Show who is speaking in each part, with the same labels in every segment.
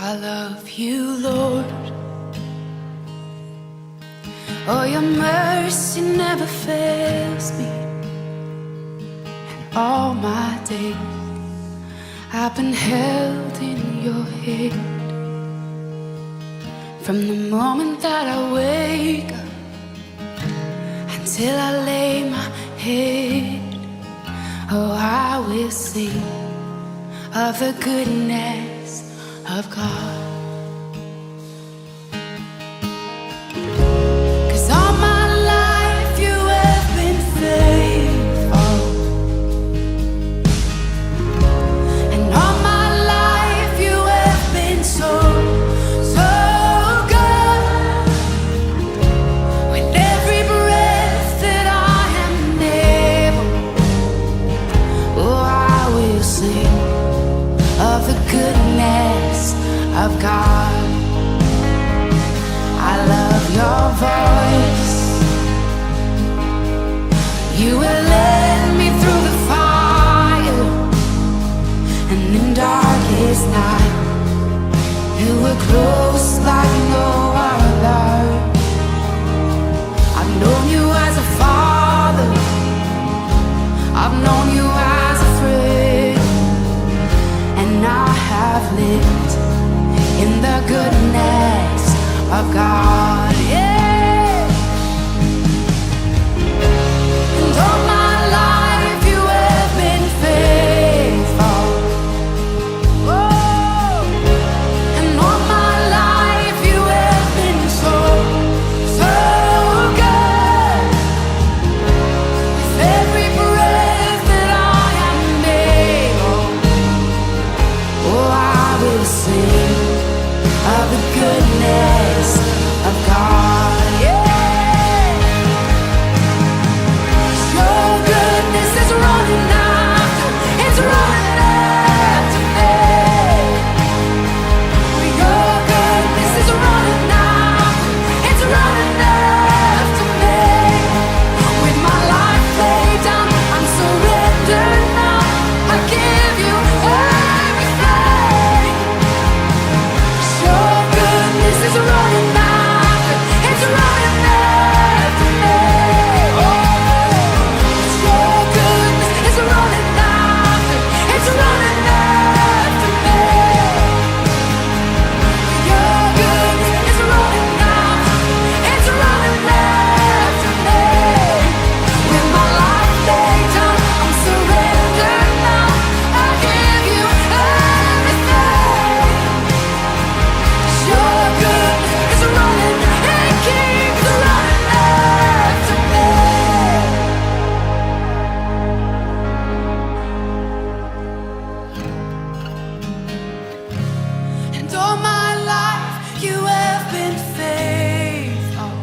Speaker 1: I love you, Lord. Oh, your mercy never fails me. And all my days I've been held in your hand. From the moment that I wake up until I lay my head, oh, I will sing of the goodness of God. 'Cause all my life you have been faithful, and all my life you have been so, so good. With every breath that I am able, oh, I will sing of the goodness of God. I love your voice. You will lead me through the fire, and in darkest night you were close like no other. I've known you as a father, I've known you as a friend, and I have lived in the goodness of God, yeah. And all my life you have been faithful. Oh, and all my life you have been so, so good. With every breath that I am able, oh, I will sing of the goodness of God, yeah. Your goodness is running after, it's running after me. Your goodness is running after, it's running after me. With my life laid down, I'm surrendered now. I give you everything. Your goodness is running after, it's running after me. Your goodness is running after, it's running after me. Your goodness is running after, it's running after me. With my life laid down, I'm surrendered now. I give you everything. Your goodness is running, it keeps running after me. And all my life you have been faithful,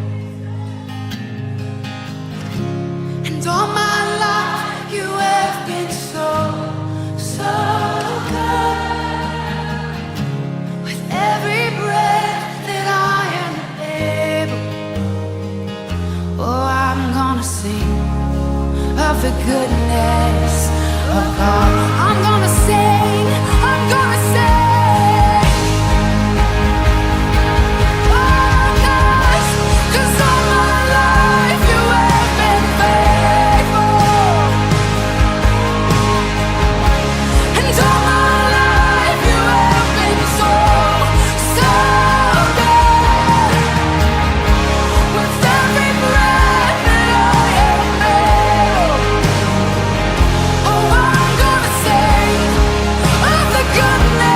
Speaker 1: and all my life you have been so, so good. With every breath that I am able, oh, I'm gonna sing of the goodness of God. I'm gonna sing, I'm gonna sing. Oh, 'cause all my life you have been faithful, and all my life you have been so, so good. With every breath that I am able, oh, I'm gonna sing of the goodness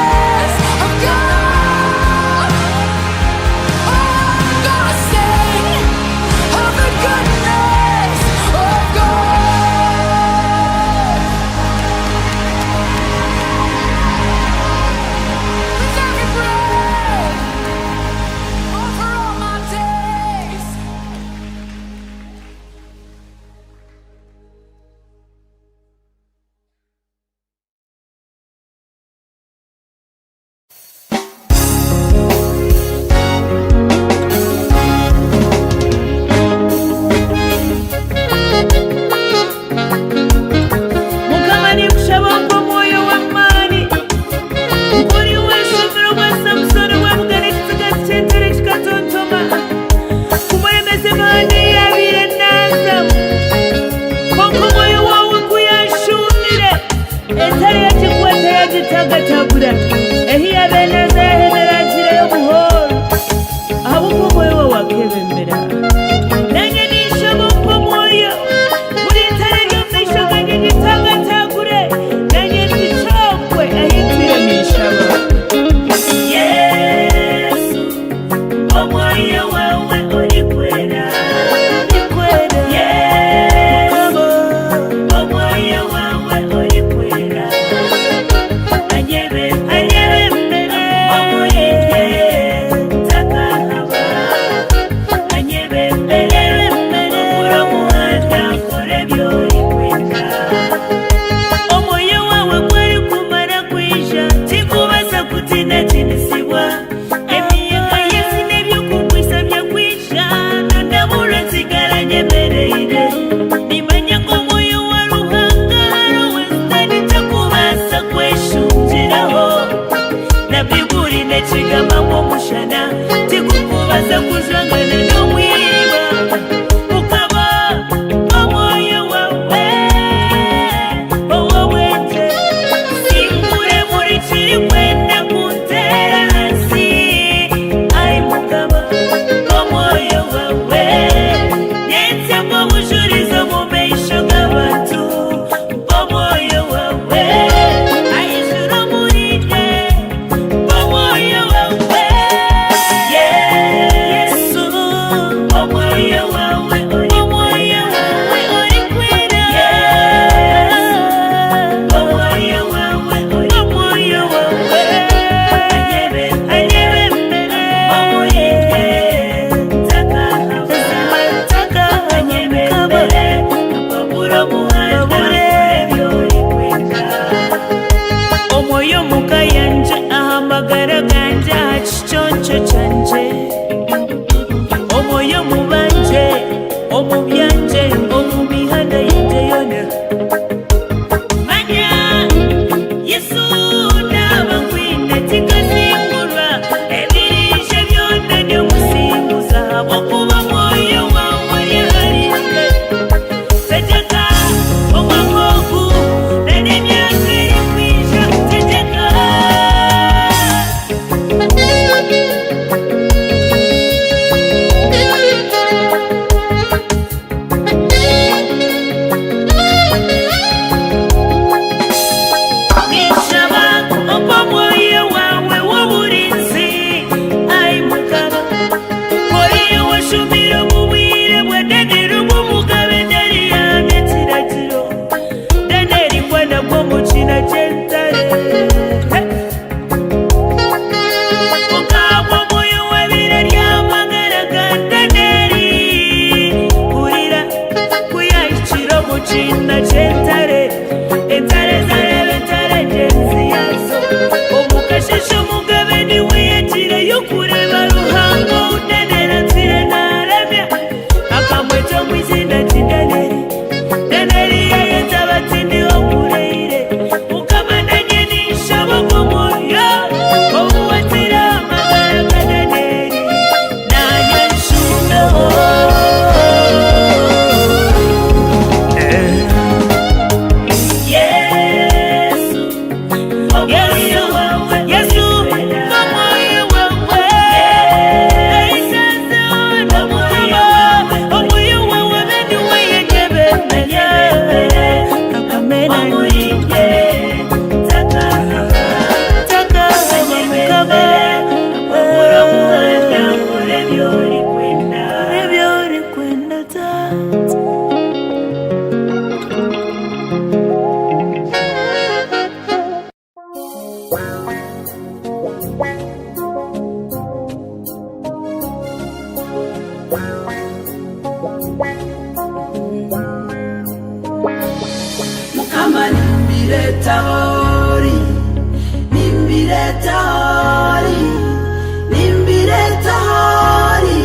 Speaker 2: nimbireta hori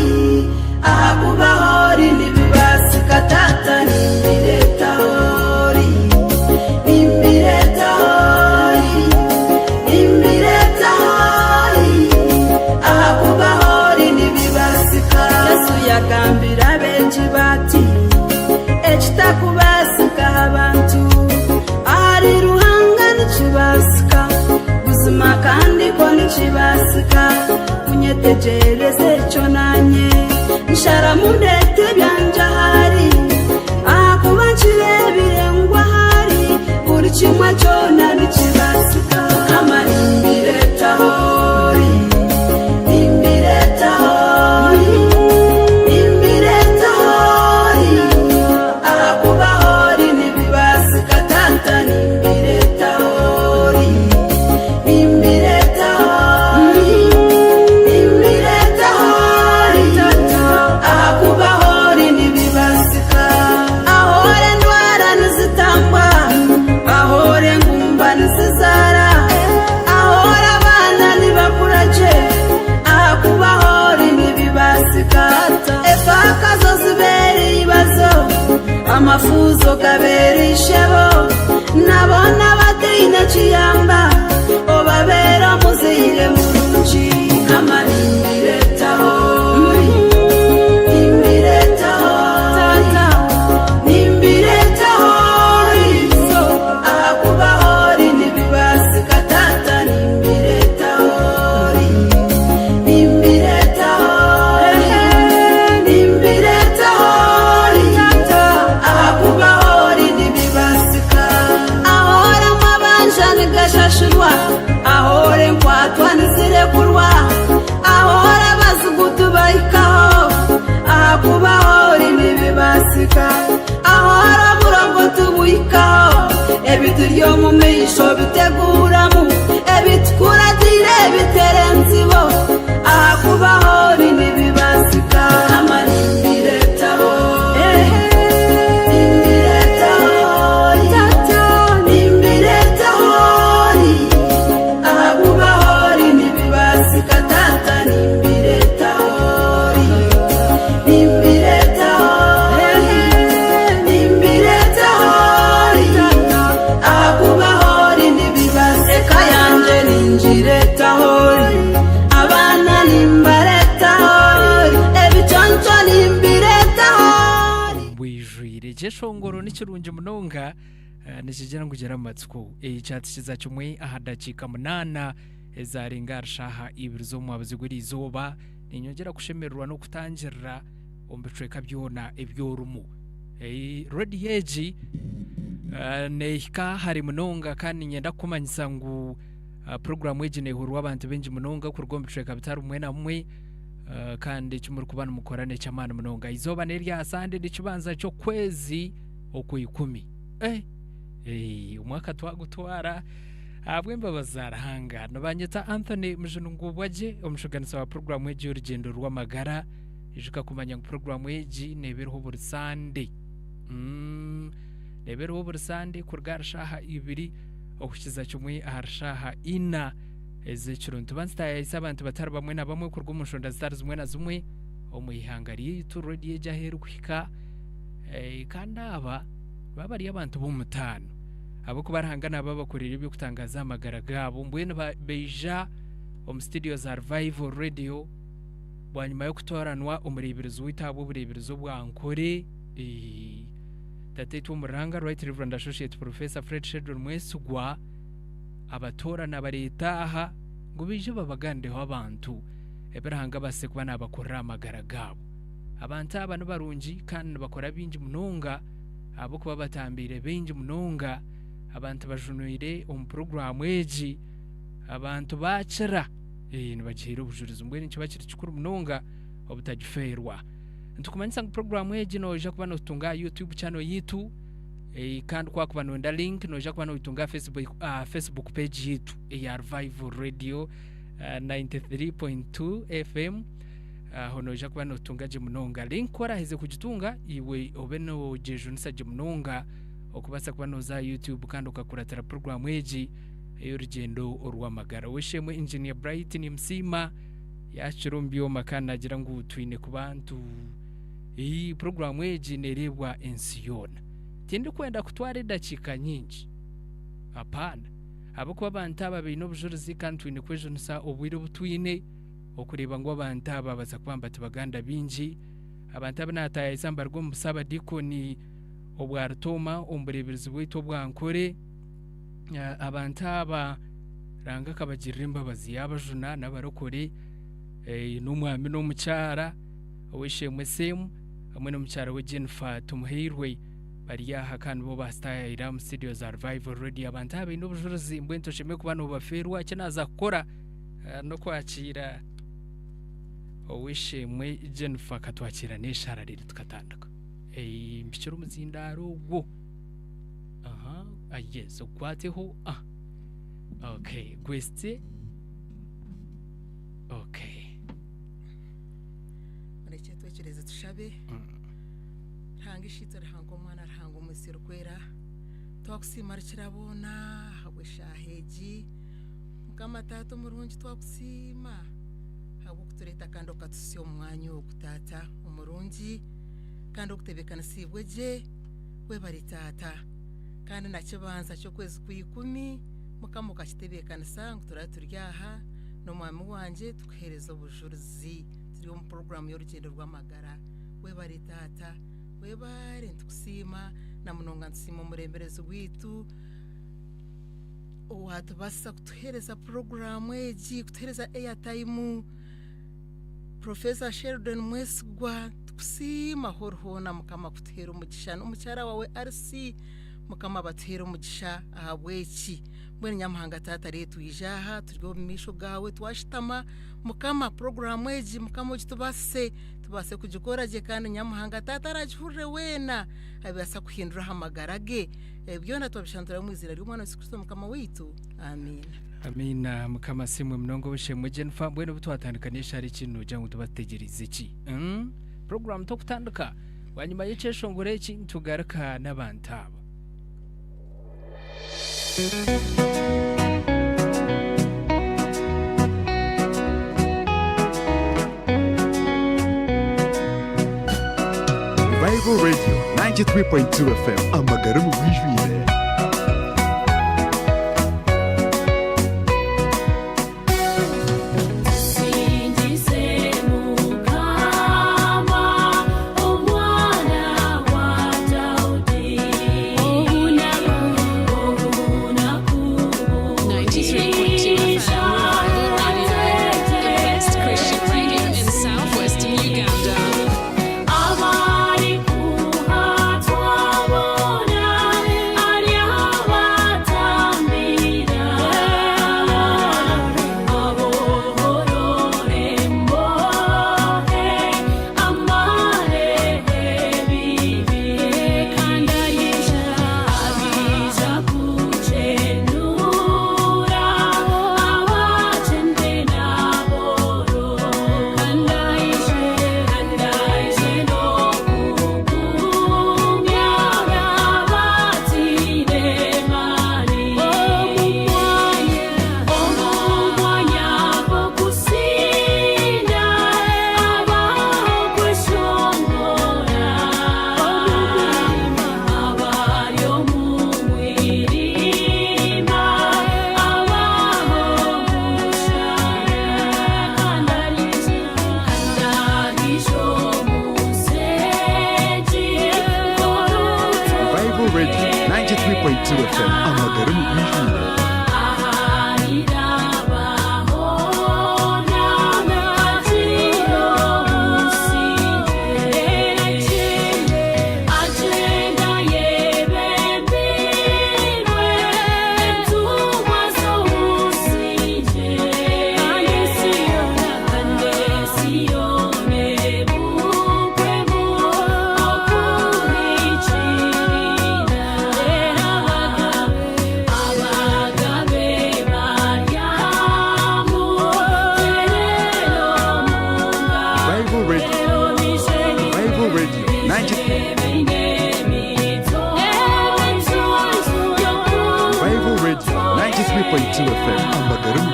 Speaker 2: ahakuba hori nibibasika tata nimbireta hori ahakuba hori nibibasika Yesu yagambira benshi bati ekitakubasika abantu ari ruhanga nikibasika guzima kandi ko nikibasika munyetegereze cyo nanye nshara mundete byanja hari akuba nkirebire ngwa hari buri kimwe cyona nikibasika amarimbireta hori akuba hori nibibasika tata nimbireta hori akuba hori nibibasika ahore ndwara nizitangwa ahore ngumba nizizara ahore abana nibakuraje akuba hori nibibasika efaka zo zibera ibibazo amafuzo gabera ishebo nabona badine kiyamba obabera muzire mulungi amarimbireta hori nimbireta hori akuba hori nibibasika tata nimbireta hori akuba hori nibibasika ahora mabanja nigashashurwa ahore nkwatwa nizirekurwa ahora bazugutu bahikaho akuba hori nibibasika ahora burongo tubuhikaho ebituryo mu misho biteguramu ebitukuratire biterenzibo akuba hori nibibasika amarimbireta hori akuba hori nibibasika tata nimbireta hori akuba hori nibibasika yanje ninjireta hori abana nimbareta hori ebichoncho nimbireta hori
Speaker 3: bwijwire jeshongoro n'ikirungi munonga nikigera ngugera amatsiko icyatsi kiza kimwe ahadakika munana ezarenga arshaha ibiri zo mwabuzi guri izoba ninyongera kushemererwa no kutangirira ombicweka byona ebyorumu Red Hedge nehika hari munonga kandi nyenda kumanyisa ngu program yeje nehuru abantu benji munonga ku rwombicweka bitari umwe na mwe kandi kimuri kubana mukorane cyamana munonga izoba nerya asande dikibanza cyo kwezi okuyikumi umwaka twagutwara abwemba bazarahanga nabanyeta Anthony Mujunungubwaje omushuganisa wa program yeje urugendo rw'amagara ijuka kumanya ngo program yeje nebereho buri Sunday nebereho buri Sunday kurgarshaha ibiri okukiza kimwe aharshaha ina ezekiruntu banstaye isabantu batari bamwe na bamwe kurw'umushonda zitari zimwe na zimwe omuyihangari turodi yeje aherukwika kandi aba babari abantu b'umutano abo kubarahangana babakorera ibyo kutangaza amagara gabo mbwene beja studio za Revival Radio bwanyuma yo kutoranwa umureberezo witabo bureberezo bwankore tatetu umuranga Right Reverend Associate Professor Fred Shedron Mwesugwa abatorana baretaha ngo bije babagandeho abantu eberahanga base kuba nabakorera amagara gabo abantu abantu barungi kandi bakora binji munonga abo kuba batambire benji munonga abantu bajunuire program eji abantu bacira nibagihira ubujurizo mbwe n'icyo bakiri cikuru munonga obutagiferwa ntukumanyisa ngo program eji noja kuba no tunga YouTube channel yitu kandi kwa kuba no nda link noja kuba no itunga Facebook page yitu ya Revival Radio 93.2 FM hono ja kuba no tunga je munonga link warahize kugitunga iwe obeno jejunisa je munonga okubasa kubanoza YouTube kandi ukakuratira program egi y'urugendo urw'amagara. Wishemwe Engineer Bright ni msima yachirumbyo makana agira ngo twine ku bantu iyi program egi nerebwa ensiyona tindi kwenda kutwara dakika nyingi apana abo kuba abantu aba bino bujuruzi kandi twine kwejonisa obwire butwine okureba ngo abantu aba baza kwamba tubaganda bingi abantu aba nataya isamba rwo musaba dikoni obwarutoma ombureberizi bwito bwankore abantu aba ranga kabagirira imbabazi y'abajuna n'abarokore n'umwami n'umucyara wishemwe semu hamwe n'umucyara we Jennifer tumuhirwe bariyaha kandi bo bastayira mu studio za Revival Radio. Abantu aba n'ubujuruzi mbwento sheme kubana baferwa cyanaza gukora no kwakira wishemwe Jennifer katwakira n'ishara riri tukatandaka mbiciro muzindaro ubwo yes ukwateho okay gweste okay
Speaker 4: mureke twekereze tushabe hanga ishito hanga umwana hanga umusiro kwera twakusimara kirabona habwe shaheji mukamatato murungi twakusima habwo kutureta kandi okatusyo umwanya wo gutata umurungi kandi okutebekana sibweje we bari tata kandi nakibanza cyo kwezi ku10 mukamuka kitebekana sangu turyaha no mwami wanje tukuhereza ubujuruzi turi mu program y'urugendo rw'amagara we bari tata we bari ntukusima na munonga nsima muremberezo witu watubasa kutuhereza program egi kutuhereza airtime Professor Sheldon Mwesugwa tukusima horhona mukama kutuhera umugisha n'umucyara wawe RC mukama batera umugisha ahabweki mbere nyamahanga tata retu ijaha turyo misho gawe twashitama mukama program egi mukama tubase kugikora je kandi nyamahanga tata arajhure wena abasa kuhindura hamagarage byona twabishandura mwizira ry'umwana wa Kristo mukama witu amen.
Speaker 3: Amina mukama simwe mnongo wishemwe Jennifer mbwene butwatandikanisha ari kintu jangu tubategereze iki program to kutandika wanyuma y'icesho ngore iki tugaruka n'abantaba
Speaker 5: Revival Radio 93.2 FM amagara mu bwijwire.
Speaker 1: God.
Speaker 5: 93.2 FM Amagara mu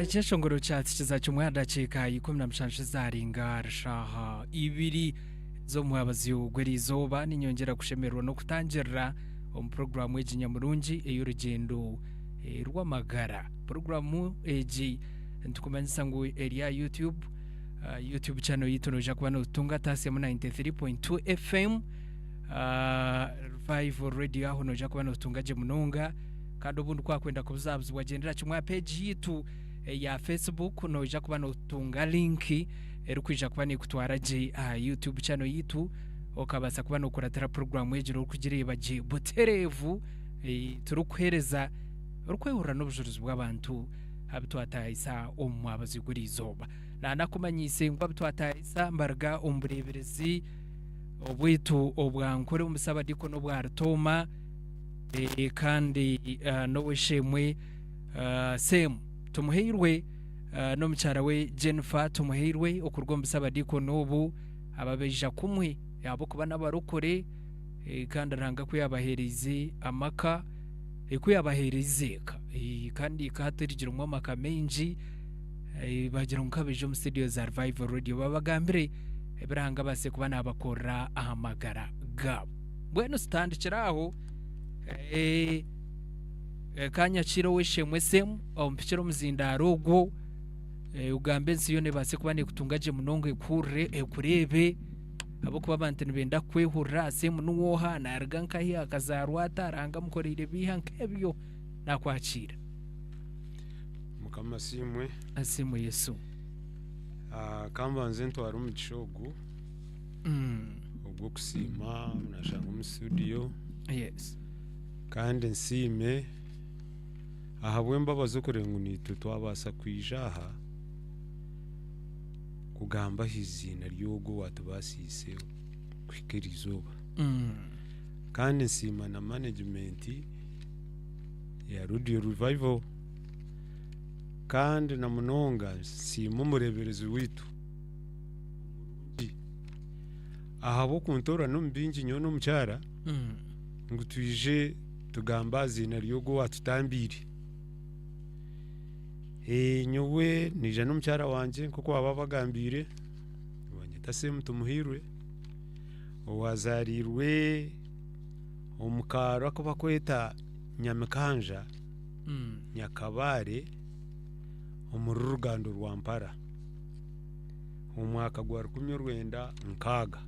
Speaker 3: Cheshongoro chatsi chizacumwanda cheka 15 zaringa rishaha ibiri zo muhabazi ugwerizoba ninyongera kushemerwa no kutangira program w'ejinyamurungi ey'urugendo rw'amagara program eji ntukumanyisa ngo area YouTube channel yitonoja kuba no tunga tasi ya 93.2 FM Revival Radio aho noja kuba no tungaje munonga kandi ubundi kwakwenda kubuzabuzwa wagendera kimwa page yitu ya Facebook noja kuba no tunga linki erukwija kuba ni kutwara je YouTube channel yitu okabasa kuba no kuratira program ejiro kugireba je buterevu turukwereza urukwehura n'ubujuruzi bw'abantu abitwatayisa omwabazi guri izoba nakumanyise ngo abitwatayisa mbarga ombureberezi obwitu obwankore umusabadiko no bwartoma kandi no weshemwe same tumuhirwe no mchara we Jennifer tumuhirwe okurwa umusabadiko nobu ababeja kumwe yabo kuba n'abarokore kandi aranga kuyabahereze amaka kuyabaherezeka kandi kahatirigira umwamaka menji bagira nkabeje mu studio za Revival Radio babagambire biranga base kuba nabakora ahamagara gabo bweno stand kiraho kanya chiro weshemwe semu ompikiro muzindaro ubwo ugambe nsiyone base kuba ne kutungaje munongo kurebe abo kuba abantu benda kwehura semu nuwoha narga nkahi akazarwa taranga mukorire bihankebyo nakwakira
Speaker 6: mukama simwe
Speaker 3: asimu Yesu
Speaker 6: kamba nze ntwara mu gishogu ubwo kusima munashanga mu studio
Speaker 3: yes
Speaker 6: kandi nsime ahabwe mbabazo kurenga nitu twabasa kwijaha kugamba hizina ryogo watubasise kwikirizoba kandi nsima na management ya Radio Revival kandi na munonga sima mureberezi witu ahabo kuntora no mbinji nyono mchara ngutwije tugamba zina ryogo watutambiri nyowe nije no mchara wanje kuko wababagambire wanyita semu tumuhirwe owazarirwe omukaro akaba kweta Nyamikanja Nyakabare omurugando rwa Mpara umwaka gwa 19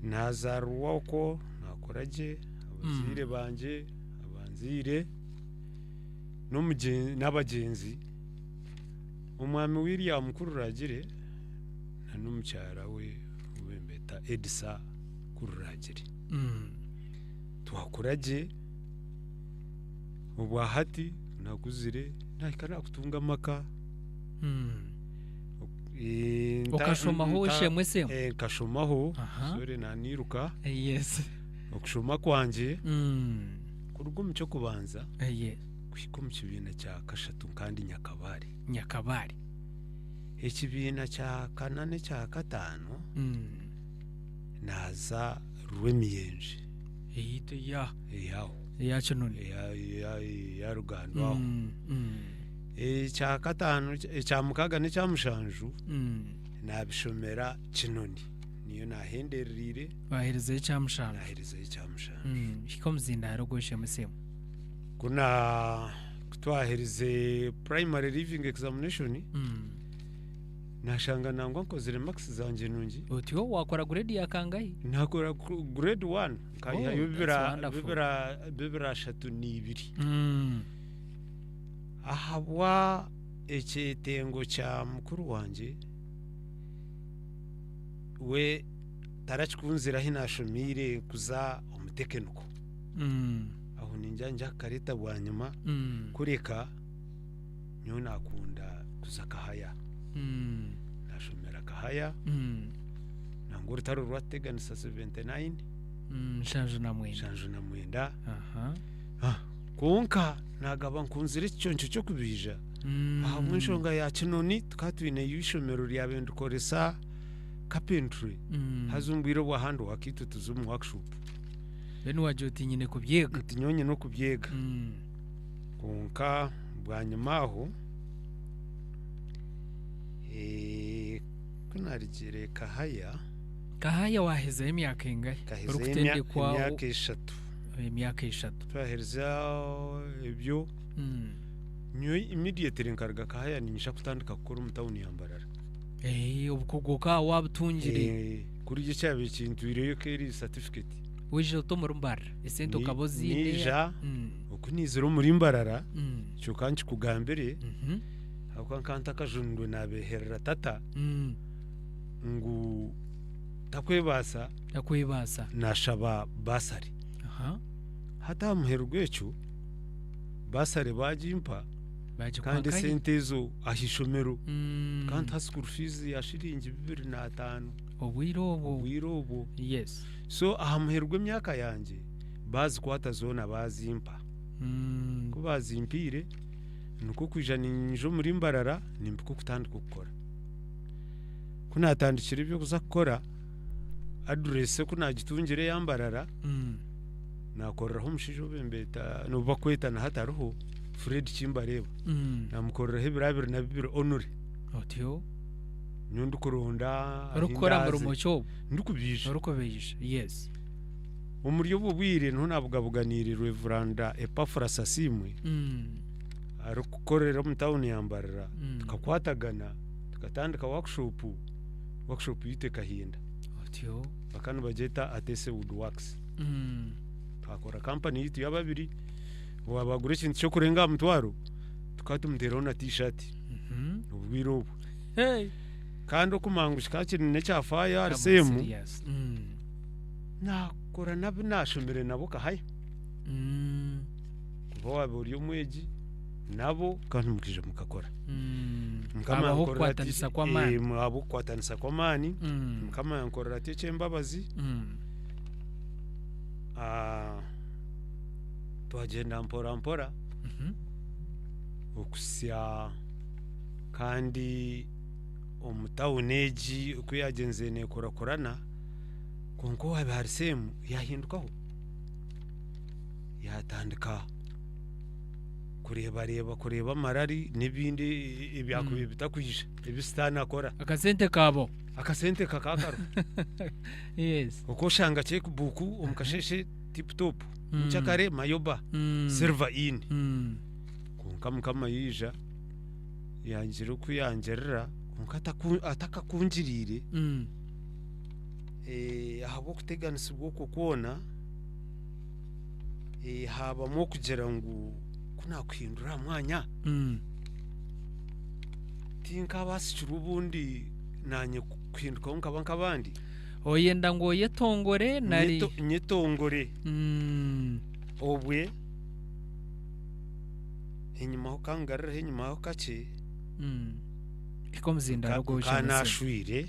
Speaker 6: nazarwa uko nakoraje abazire banje abanzire n'abagenzi umwami William Kururagire na n'umucyara we ubembeta Edisa Kururagire twakuraje ubwahati nakuzire nakana kutunga maka
Speaker 3: ukashomaho shemwe semu
Speaker 6: kashomaho sore naniruka
Speaker 3: yes
Speaker 6: okushoma kwanje kurugo mucyo kubanza
Speaker 3: yes
Speaker 6: kwiko mu kibina cya kashatu kandi
Speaker 3: Nyakabari
Speaker 6: ekibina cya kanane cya katano naza rw'emiyenje
Speaker 3: eyito ya
Speaker 6: yaho
Speaker 3: ya kinoni
Speaker 6: ya rugando aho icya gatanu icya mukaga n'icya mushanju nabishomera kinoni niyo nahenderire
Speaker 3: bahereza icyamushana
Speaker 6: nahereza icya mushanju
Speaker 3: hiko mzinda yarogoshe musemo
Speaker 6: kuna twahereze primary living examination nashanga nangwa nkozere max zanjye nungi
Speaker 3: utiyo wakora grade ya kangahe
Speaker 6: nakora grade 1 kayiha
Speaker 3: that's
Speaker 6: bibira shatu n'ibiri ahabwa ekyetengo kya mukuru wanje we tarakikunzira hinashomire kuza umutekeniko aho ninjya kareta bwa nyuma kureka nyo nakunda kuza kahaya nashomera kahaya nangura taro rwateganisa 79
Speaker 3: shanju na
Speaker 6: mwenda konka nagaba nkunzira icyonco cyo kubija aha mwishonga ya kinoni tukatwine yishomero lya bendukoresa carpentry hazumbwiro bwa hando wakitu tuzumu workshop
Speaker 3: bene wajoti nyine kubyega
Speaker 6: tinyonye no kubyega konka bwa nyuma aho kunarigere kahaya
Speaker 3: waheze imyaka ingahe
Speaker 6: kaheze imyaka 3
Speaker 3: imyaka 3
Speaker 6: twahereza ibyo nyo immediately nkarga kahaya ninyisha kutandika gukora umutawuni yambarara
Speaker 3: ubukugoka wabutungire
Speaker 6: kuri gice cyabe ikintu ireyo keri certificate
Speaker 3: wije to murumbar esento kabozi
Speaker 6: nija ukunizero muri mbarara cyo kanci kugambere akwa kanta kajundwe nabeherera tata ngu takwebasa nashaba basari hata muherugwecho basari bajimpa kandi sentezo ahishomero kandi school fees ya shiringi 25 obwirobo
Speaker 3: yes
Speaker 6: so ahamuherugwe myaka yanje bazi kwata zona bazimpa ko bazimpire nuko kwijana injo muri mbarara nimbuko kutandika gukora kunatandikira ibyo kuza gukora address kunagitungire yambarara nakoreraho umushijo bembeta no bakweta na hataruho Fred Chimbareba namukoreraho ibirabiri na bibiri honore
Speaker 3: otiyo
Speaker 6: nyundu kuronda
Speaker 3: rukora mu rumocho
Speaker 6: ndukubije
Speaker 3: yes
Speaker 6: umuryo bubwire nto nabugabuganire Reveranda Epafras Asimwe arukorera mu town yambarara tukakwatagana tukatandika workshop yite kahinda
Speaker 3: otiyo
Speaker 6: bakano bajeta atese woodworks twakora company yitu yababiri wabagure ikintu cyo kurenga mutwaro tukatumuteraho na t-shirt ubwiro kandi okumangushika kinene cya fire RCM nakora nashomere nabo kahaya kuba waburi umweji nabo kandi mukije mukakora mukama
Speaker 3: kwatanisa kwa mani
Speaker 6: mwabo kwatanisa kwa mani mukama yankorera tece mbabazi twagenda mpora okusya kandi omutawuneji ukuyagenze nekorakorana konko habarisemu yahindukaho yatandika kureba marari n'ibindi ibyakubiye bitakwisha ibisitana akora akasente kakakaro
Speaker 3: yes
Speaker 6: uko shanga check buku omukasheshe tip top mchakare mayoba server in kama yija yanjira kuyangerera ataka kunjirire ahabo kuteganisa ubwoko kubona habamo kugera ngo kuna kwindura mwanya tinka basicira ubundi nanye kwinduka nkaba nkabandi
Speaker 3: oyenda ngo yetongore nari
Speaker 6: nyetongore obwe inyuma ho kangarira inyuma ho kace
Speaker 3: iko mzinda rogosha
Speaker 6: kanashwire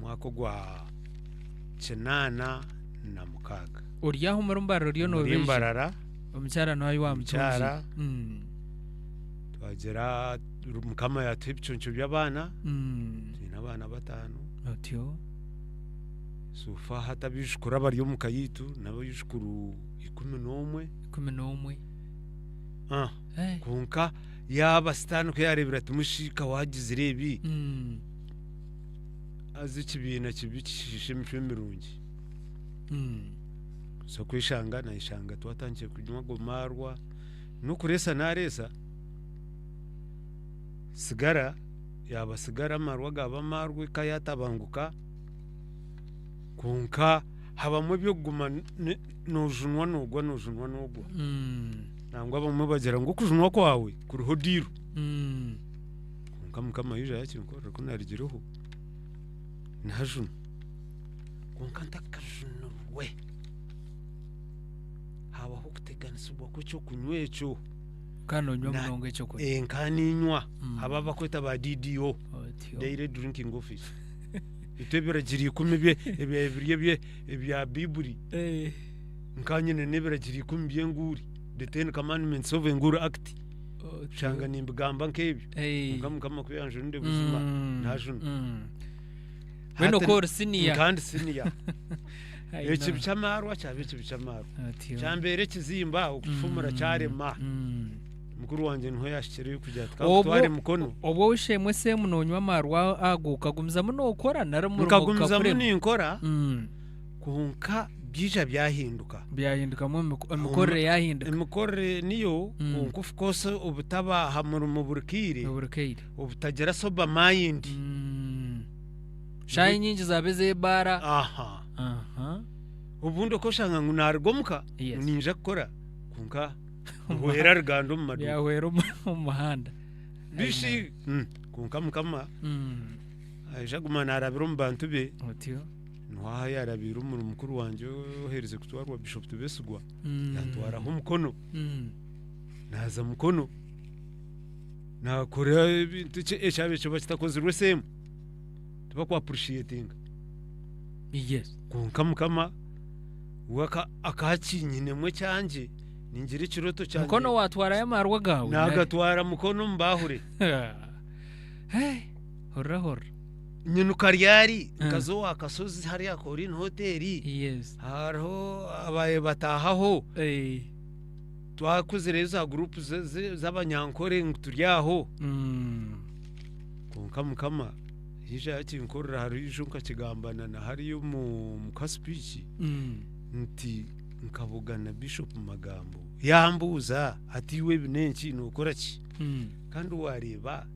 Speaker 6: mwako gwa chenana na mukaga
Speaker 3: uryaho murumbaro ryo no
Speaker 6: bimbarara
Speaker 3: umucyara no ayi wa
Speaker 6: mucyara twagera mukama ya tipchoncho by'abana abana batanu
Speaker 3: otyo
Speaker 6: sofa hata bishukura bari mu kayitu nabo yishukuru 11
Speaker 3: 11
Speaker 6: konka yaba sitani ko yarebera tumushika wagize rebi azi kibina kibikishishe mirungi so kwishanga na ishanga twatangiye kunywa gomarwa no kuresa naresa sigara yaba sigara marwa gaba marwe kayatabanguka konka habamwe byo guma nojunwa nogwa nangwa bamwe bagera ngo kujunwa kwawe kuriho diru konka mukama yije yakinkora ko narigireho najun konka ntakajunwe habaho kuteganisibwa ko cyo kunywecho
Speaker 3: kanonywa munongo cyo ko
Speaker 6: nkaninywa haba bakweta ba DDO daily drinking office itebera giri 10 bya biburi nkanyene nebera giri 10 byenguri the 10 commandments of nguru act shanga nimbigamba nkebyo ngamukama kuyanje nde buzima najuna
Speaker 3: weno ko senior
Speaker 6: kandi senior eki bichamarwa cyabici bichamarwa cyambere kizimba ukufumura cyarema mukuru wanje nto yashikire kujya twari mukono
Speaker 3: obwo wishemwe se munonywa marwa aguka gumza muno ukora naramuruka
Speaker 6: kagumza muno nkora kunka byija byahinduka
Speaker 3: mu imikorere yahinduka
Speaker 6: imikorere niyo of course ubutaba hamuru mu burkire ubutagera soba mind
Speaker 3: shayi nyingi zabeze bara
Speaker 6: ubundi ko shanga ngunargomuka ninja gukora kunka wera rugando mu madu
Speaker 3: yawera mu muhanda
Speaker 6: bishi kunka mukama aje gumana arabiro mu bantu be ntwa yarabiro mu mukuru wanje ohereze kutwarwa bishop tubesugwa yatwara ho mukono naza mukono nakora ibintu cyabe cyo bakitakozirwe same tuba kwa appreciating
Speaker 3: yes
Speaker 6: kunka mukama waka akakinyine mwe cyanje ningira ikiroto cyanje
Speaker 3: mukono watwara yamarwa gawe
Speaker 6: nagatwara mukono mbahure
Speaker 3: hora
Speaker 6: nyinu karyari kazo wakasozi hari akori hoteli
Speaker 3: yes
Speaker 6: haro abaye batahaho twakuzereza group z'abanyankore turyaho kunka mukama hija yakinkorera hari ijunka kigambana na hari yo mu kaspeech nti nkavugana bishop magambo yambuza ati we binenki nokora ki kandi wareba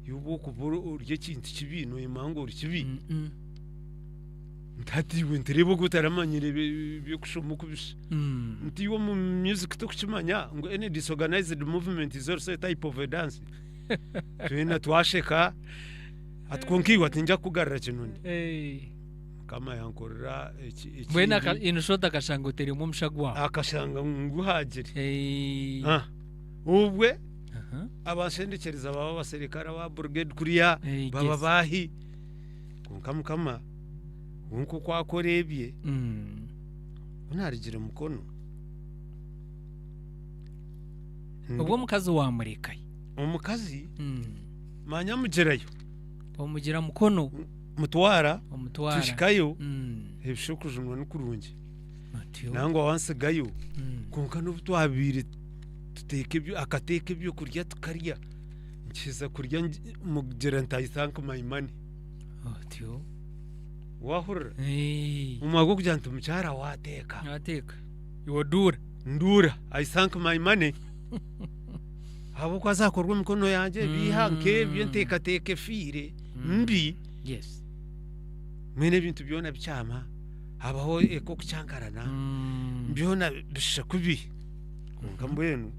Speaker 6: yubo kuburo urye kintu kibino imango urikibi ntati we nterebo gutaramanyire byo kushoma kubisha nti wo mu music to kuchimanya ngo any disorganized movement is also a type of a dance twena twasheka atkonkiwa tinja kugarra kinoni kama yankorera iki
Speaker 3: bwena inshota kashango teri mu mshagwa
Speaker 6: akashanga nguhagire ubwe abashendekereza baba baserikara ba brigade kuriya baba bahi kunkamukama unko kwakorebye unarigire mukono
Speaker 3: ubwo mukazi wa Amerika
Speaker 6: umukazi manyamugerayo
Speaker 3: umugira mukono
Speaker 6: mutwara tushikayo ebishokujunwa n'kurungi nangwa wansigayo kunka n'ubutwabire tuteke byo akateke byo kurya tukarya nkiza kurya mugera ntayisanka mayimani
Speaker 3: atyo
Speaker 6: wahura umwago kujya ntumcyara wateka
Speaker 3: yodura
Speaker 6: ndura ayisanka mayimani habo kwazakorwa mikono yanje bihanke byo nteka teke fire mbi
Speaker 3: yes
Speaker 6: mwene bintu byona bicyama habaho eko kucyankarana byona bishakubi ngambwenu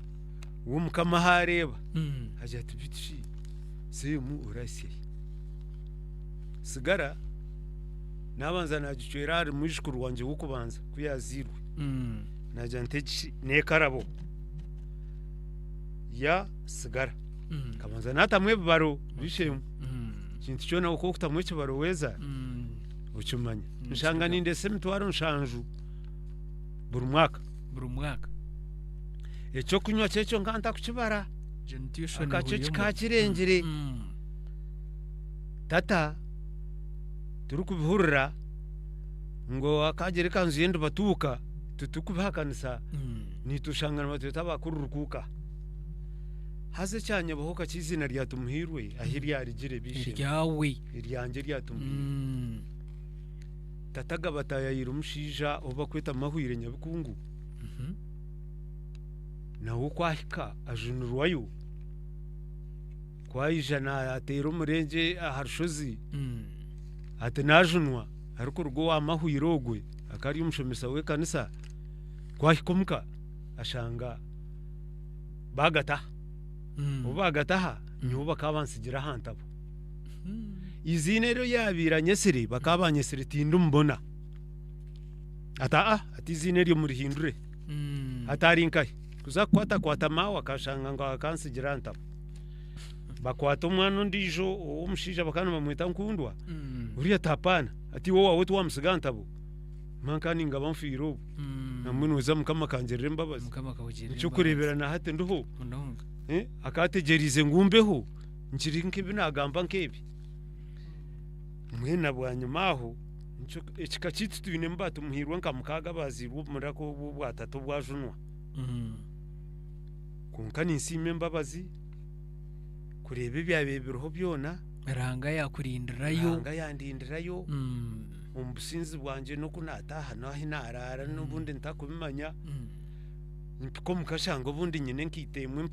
Speaker 6: uwo mukama hareba haje tubitishi semu urasi sigara nabanza nagicwera ari mwishukuru wanje wukubanza kuyazirwe naje ntechi nekarabo ya sigara kabanza natamwe baro bishemu kintu cyona uko kutamwe kibaro weza ukimanya nshanga ninde se mtwaro nshanju buri mwaka ecyo kunywa cyecho nkanta kukibara akacho kikakirengere tata turi kubihurira ngo akagere kanzu yenda batuka tutukubakanisa nitushangana bateta bakururukuka haze cyanye bohoka kizina rya tumuhirwe ahiri yarigire bishe
Speaker 3: iryawe
Speaker 6: iryange rya tumuhirwe tataga batayayira umushija oba kweta mahwire nyabukungu nawo kwahika ajunurwayo kwayijana atera umurenge aharushozi ate najunwa ariko rugo wa mahwire ogwe akari umushomesa we kanisa kwahikomuka ashanga bagata ubagataha niho bakabansigira hantabo izine rero yabira nyesere bakabanyesere tindu mbona ati izine ryo muri hindure atari inkaye kuzakwata mawa akashanga ngo akansigira hantabo bakwata umwana ndijo umushija bakana bamwita nkundwa uriya tapana ati wowe wawe twamusiga hantabo mankani ngaba mfiro namwe nuza mukama kangerere mbabazi cyo kureberana hate nduho akategerize ngumbeho nkiri nkibi nagamba nkebi mwena bwanyumaho ekikakitu twine mbatu muhirwa nkamukaga bazirwo murako bwatatu bwajunwa kunkani nsime mbabazi kurebe byabeberoho byona
Speaker 3: ranga yandindirayo umusinzi bwanje no kunataha naho narara n'ubundi ntakubimanya ko mukashanga ubundi nyine nkitemwe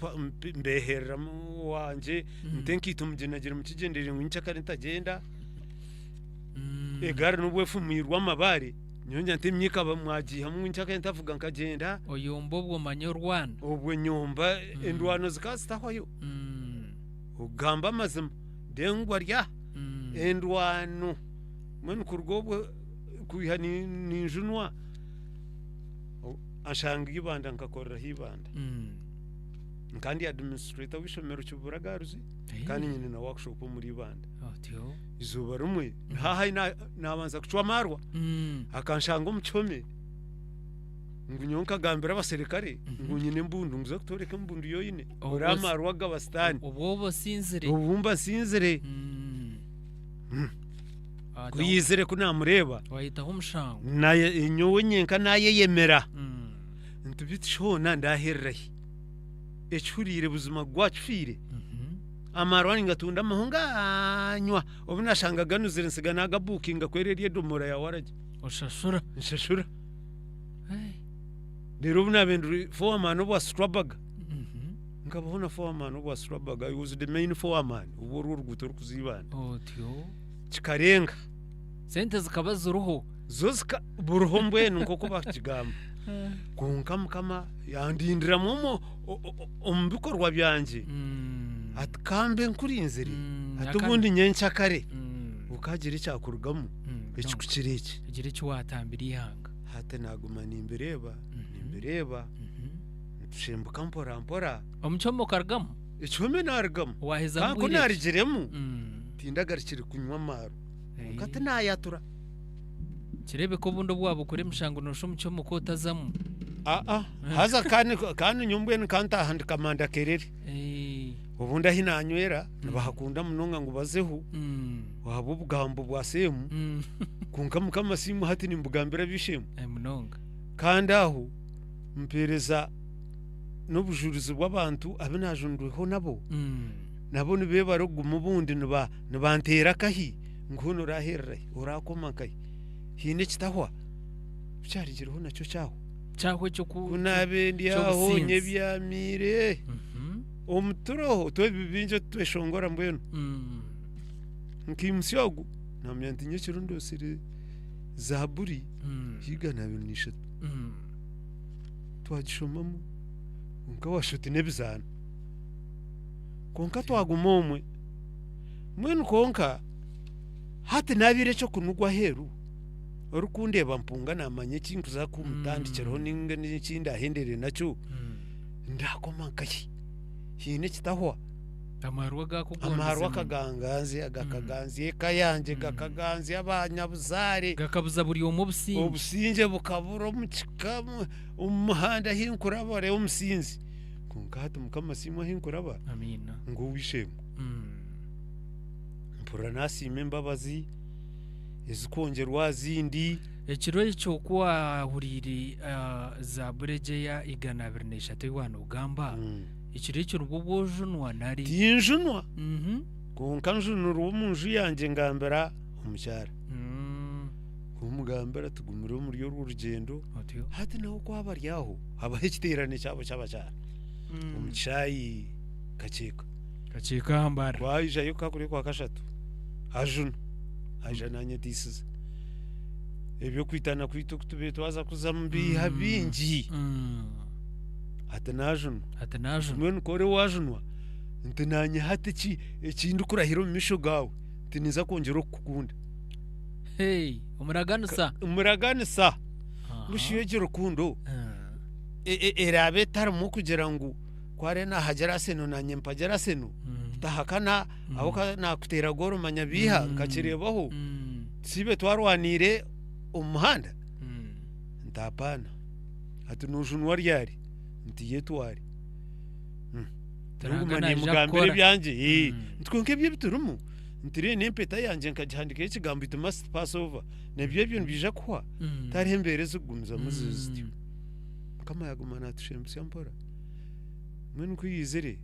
Speaker 3: mbeherera wanje ntenkita umugenagira mu kigendere ngo ncyakare ntagenda egara n'ubwefu mwirwa amabare nyonja ntemyika bamwagiye hamwe ncyakare ntavuga nkagenda oyombo bwo manyorwana
Speaker 6: ubwo nyomba endwano zikasitahoyo ugamba amazima dengwa rya endwano mwene kurugobwe kuiha ninjunwa ashanga ibanda nkakorera hibanda kandi administrator w'ishomero cy'uburagaruzi kandi nyine na workshop muri ibanda izuba rumwe haha nabanza kucwa marwa akanshanga umucyome ngo nyonka gambira abaserikare ngo nyine mbundu nguza kutoreka mbundu yoyine uramarwa gabastani ubumba sinzire kuyizere kunamureba
Speaker 3: wahitaho umushango
Speaker 6: naye nyowe nyenka naye yemera ntubitshona ndahererahi ecurire buzima gwacfire amarwani ngatunda amahunganywa obunashanga ganuzire nsiga naga booking kwereriye domora ya waraje nshashura rero bunabenduri foreman obwa Strabaga ngabona foreman obwa Strabaga he was the main foreman ubwo ruguto rukuzibana chikarenga
Speaker 3: sente zikabaza uruho
Speaker 6: zozika buruho mbwenu nkoko bakigamba kunkamukama yandindira momo ombikorwa byanje atkambe nkurinzire atubundi nyencyakare ukagira icyakurugamo ekikukiriki
Speaker 3: gira icyo watambira ihanga
Speaker 6: hata naguma nimbereba nshembuka mpora
Speaker 3: omucyomo kargamo
Speaker 6: icome nargamo
Speaker 3: waheza
Speaker 6: kako narigiremu tindagarikire kunywa amaro kata nayatura
Speaker 3: kirebe ko bundo bwabo kure mushango nosho mucyomo kotazamo
Speaker 6: haza kandi nyumbwe nkanta handi kamanda kerere ubunda hinanywera bahakunda munonga ngo bazeho wabo bugambo bwa semu kunkamuka amasimu hati nimbugambira bishemu
Speaker 3: munonga
Speaker 6: kandi aho mpereza n'ubujurizi bw'abantu abinajundweho nabo nibe baruguma ubundi nibantera kahi nguno raherera urakoma kahi hine kitahwa byarigireho nacyo cyaho cyo kunabendi aho nyebyamire omuturo twebibinje tweshongora mbweno nkimsyogu namyanti nyekirundo sire zaburi higa nabinisha twagishomamo nkawashuti nebizana konka twagumomwe mwenu konka hati nabire cyo kunugwa heru orukundeba mpunga namanye kinkuza kumutandikiraho ninga n'ikindi ahendere nacyo ndakoma kayi hine kitahwa amarwa kagangaze agakaganze kayange gakaganze abanyabuzare
Speaker 3: gakabuza buri
Speaker 6: obusinje bukabura mukikamu umuhanda hinkurabare umusinzi kunkata mukamasimu hinkuraba
Speaker 3: amina
Speaker 6: ngo wishemu mpura nasime mbabazi izikongerwa zindi
Speaker 3: ekiro ekyo kwahurire za buregeya 123 y'wana ugamba ekiro ekyo nibwo bwojunwa nari
Speaker 6: tinjunwa konka njunura uwo mu nju yanjye ngambira omukyara umugambira tugumire muri urwo rugendo hati naho kwaba ryaho habaho ekiterane cyabo cy'abacyara omucyayi kaceka
Speaker 3: hambara
Speaker 6: twayijayo kakuri kwa kashatu aja nanye tisize ebyo kwitana kwito kutube twaza kuza mbiha bingi hatanajunwa mwene kore wajunwa ntinanye hati ki ekindi kurahiro mu misho gawe tiniza kongera okukunda umuraganisa mushiyeje rukundo erabe tarimo kugira ngo kware na hagera seno na nyempagera seno tahakana aho nakutera goro manyabiha ngakirebaho sibe twarwanire umuhanda ntapana ati nujunwa ryari ntiye twari tarugumanye mugambire byanje ntwonke bye biturumu ntire nempeta yanje nkagihandika ikigambo ituma pass over nebyo byo bija kwa tarihembereze kugumza muzizityo kama yagumana tushemsya mpora mwene kuyizere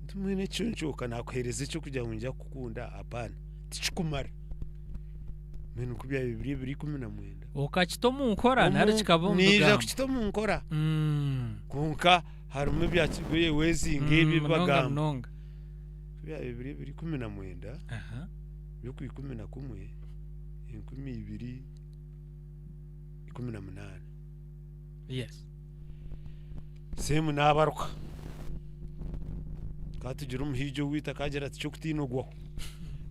Speaker 6: tumwene cyoncoka nakohereze cyo kujya njya kukunda apana tichikumara mwene kubya 219
Speaker 3: okachito mu nkora nari kikabondo
Speaker 6: nija kuchito mu nkora kunka harimo byakigoye wezi ngebi bagamba kubya 219 byo ku 11 2018
Speaker 3: yes
Speaker 6: semu nabaruka katugira umuhijo wita kagera cyo kutinogwaho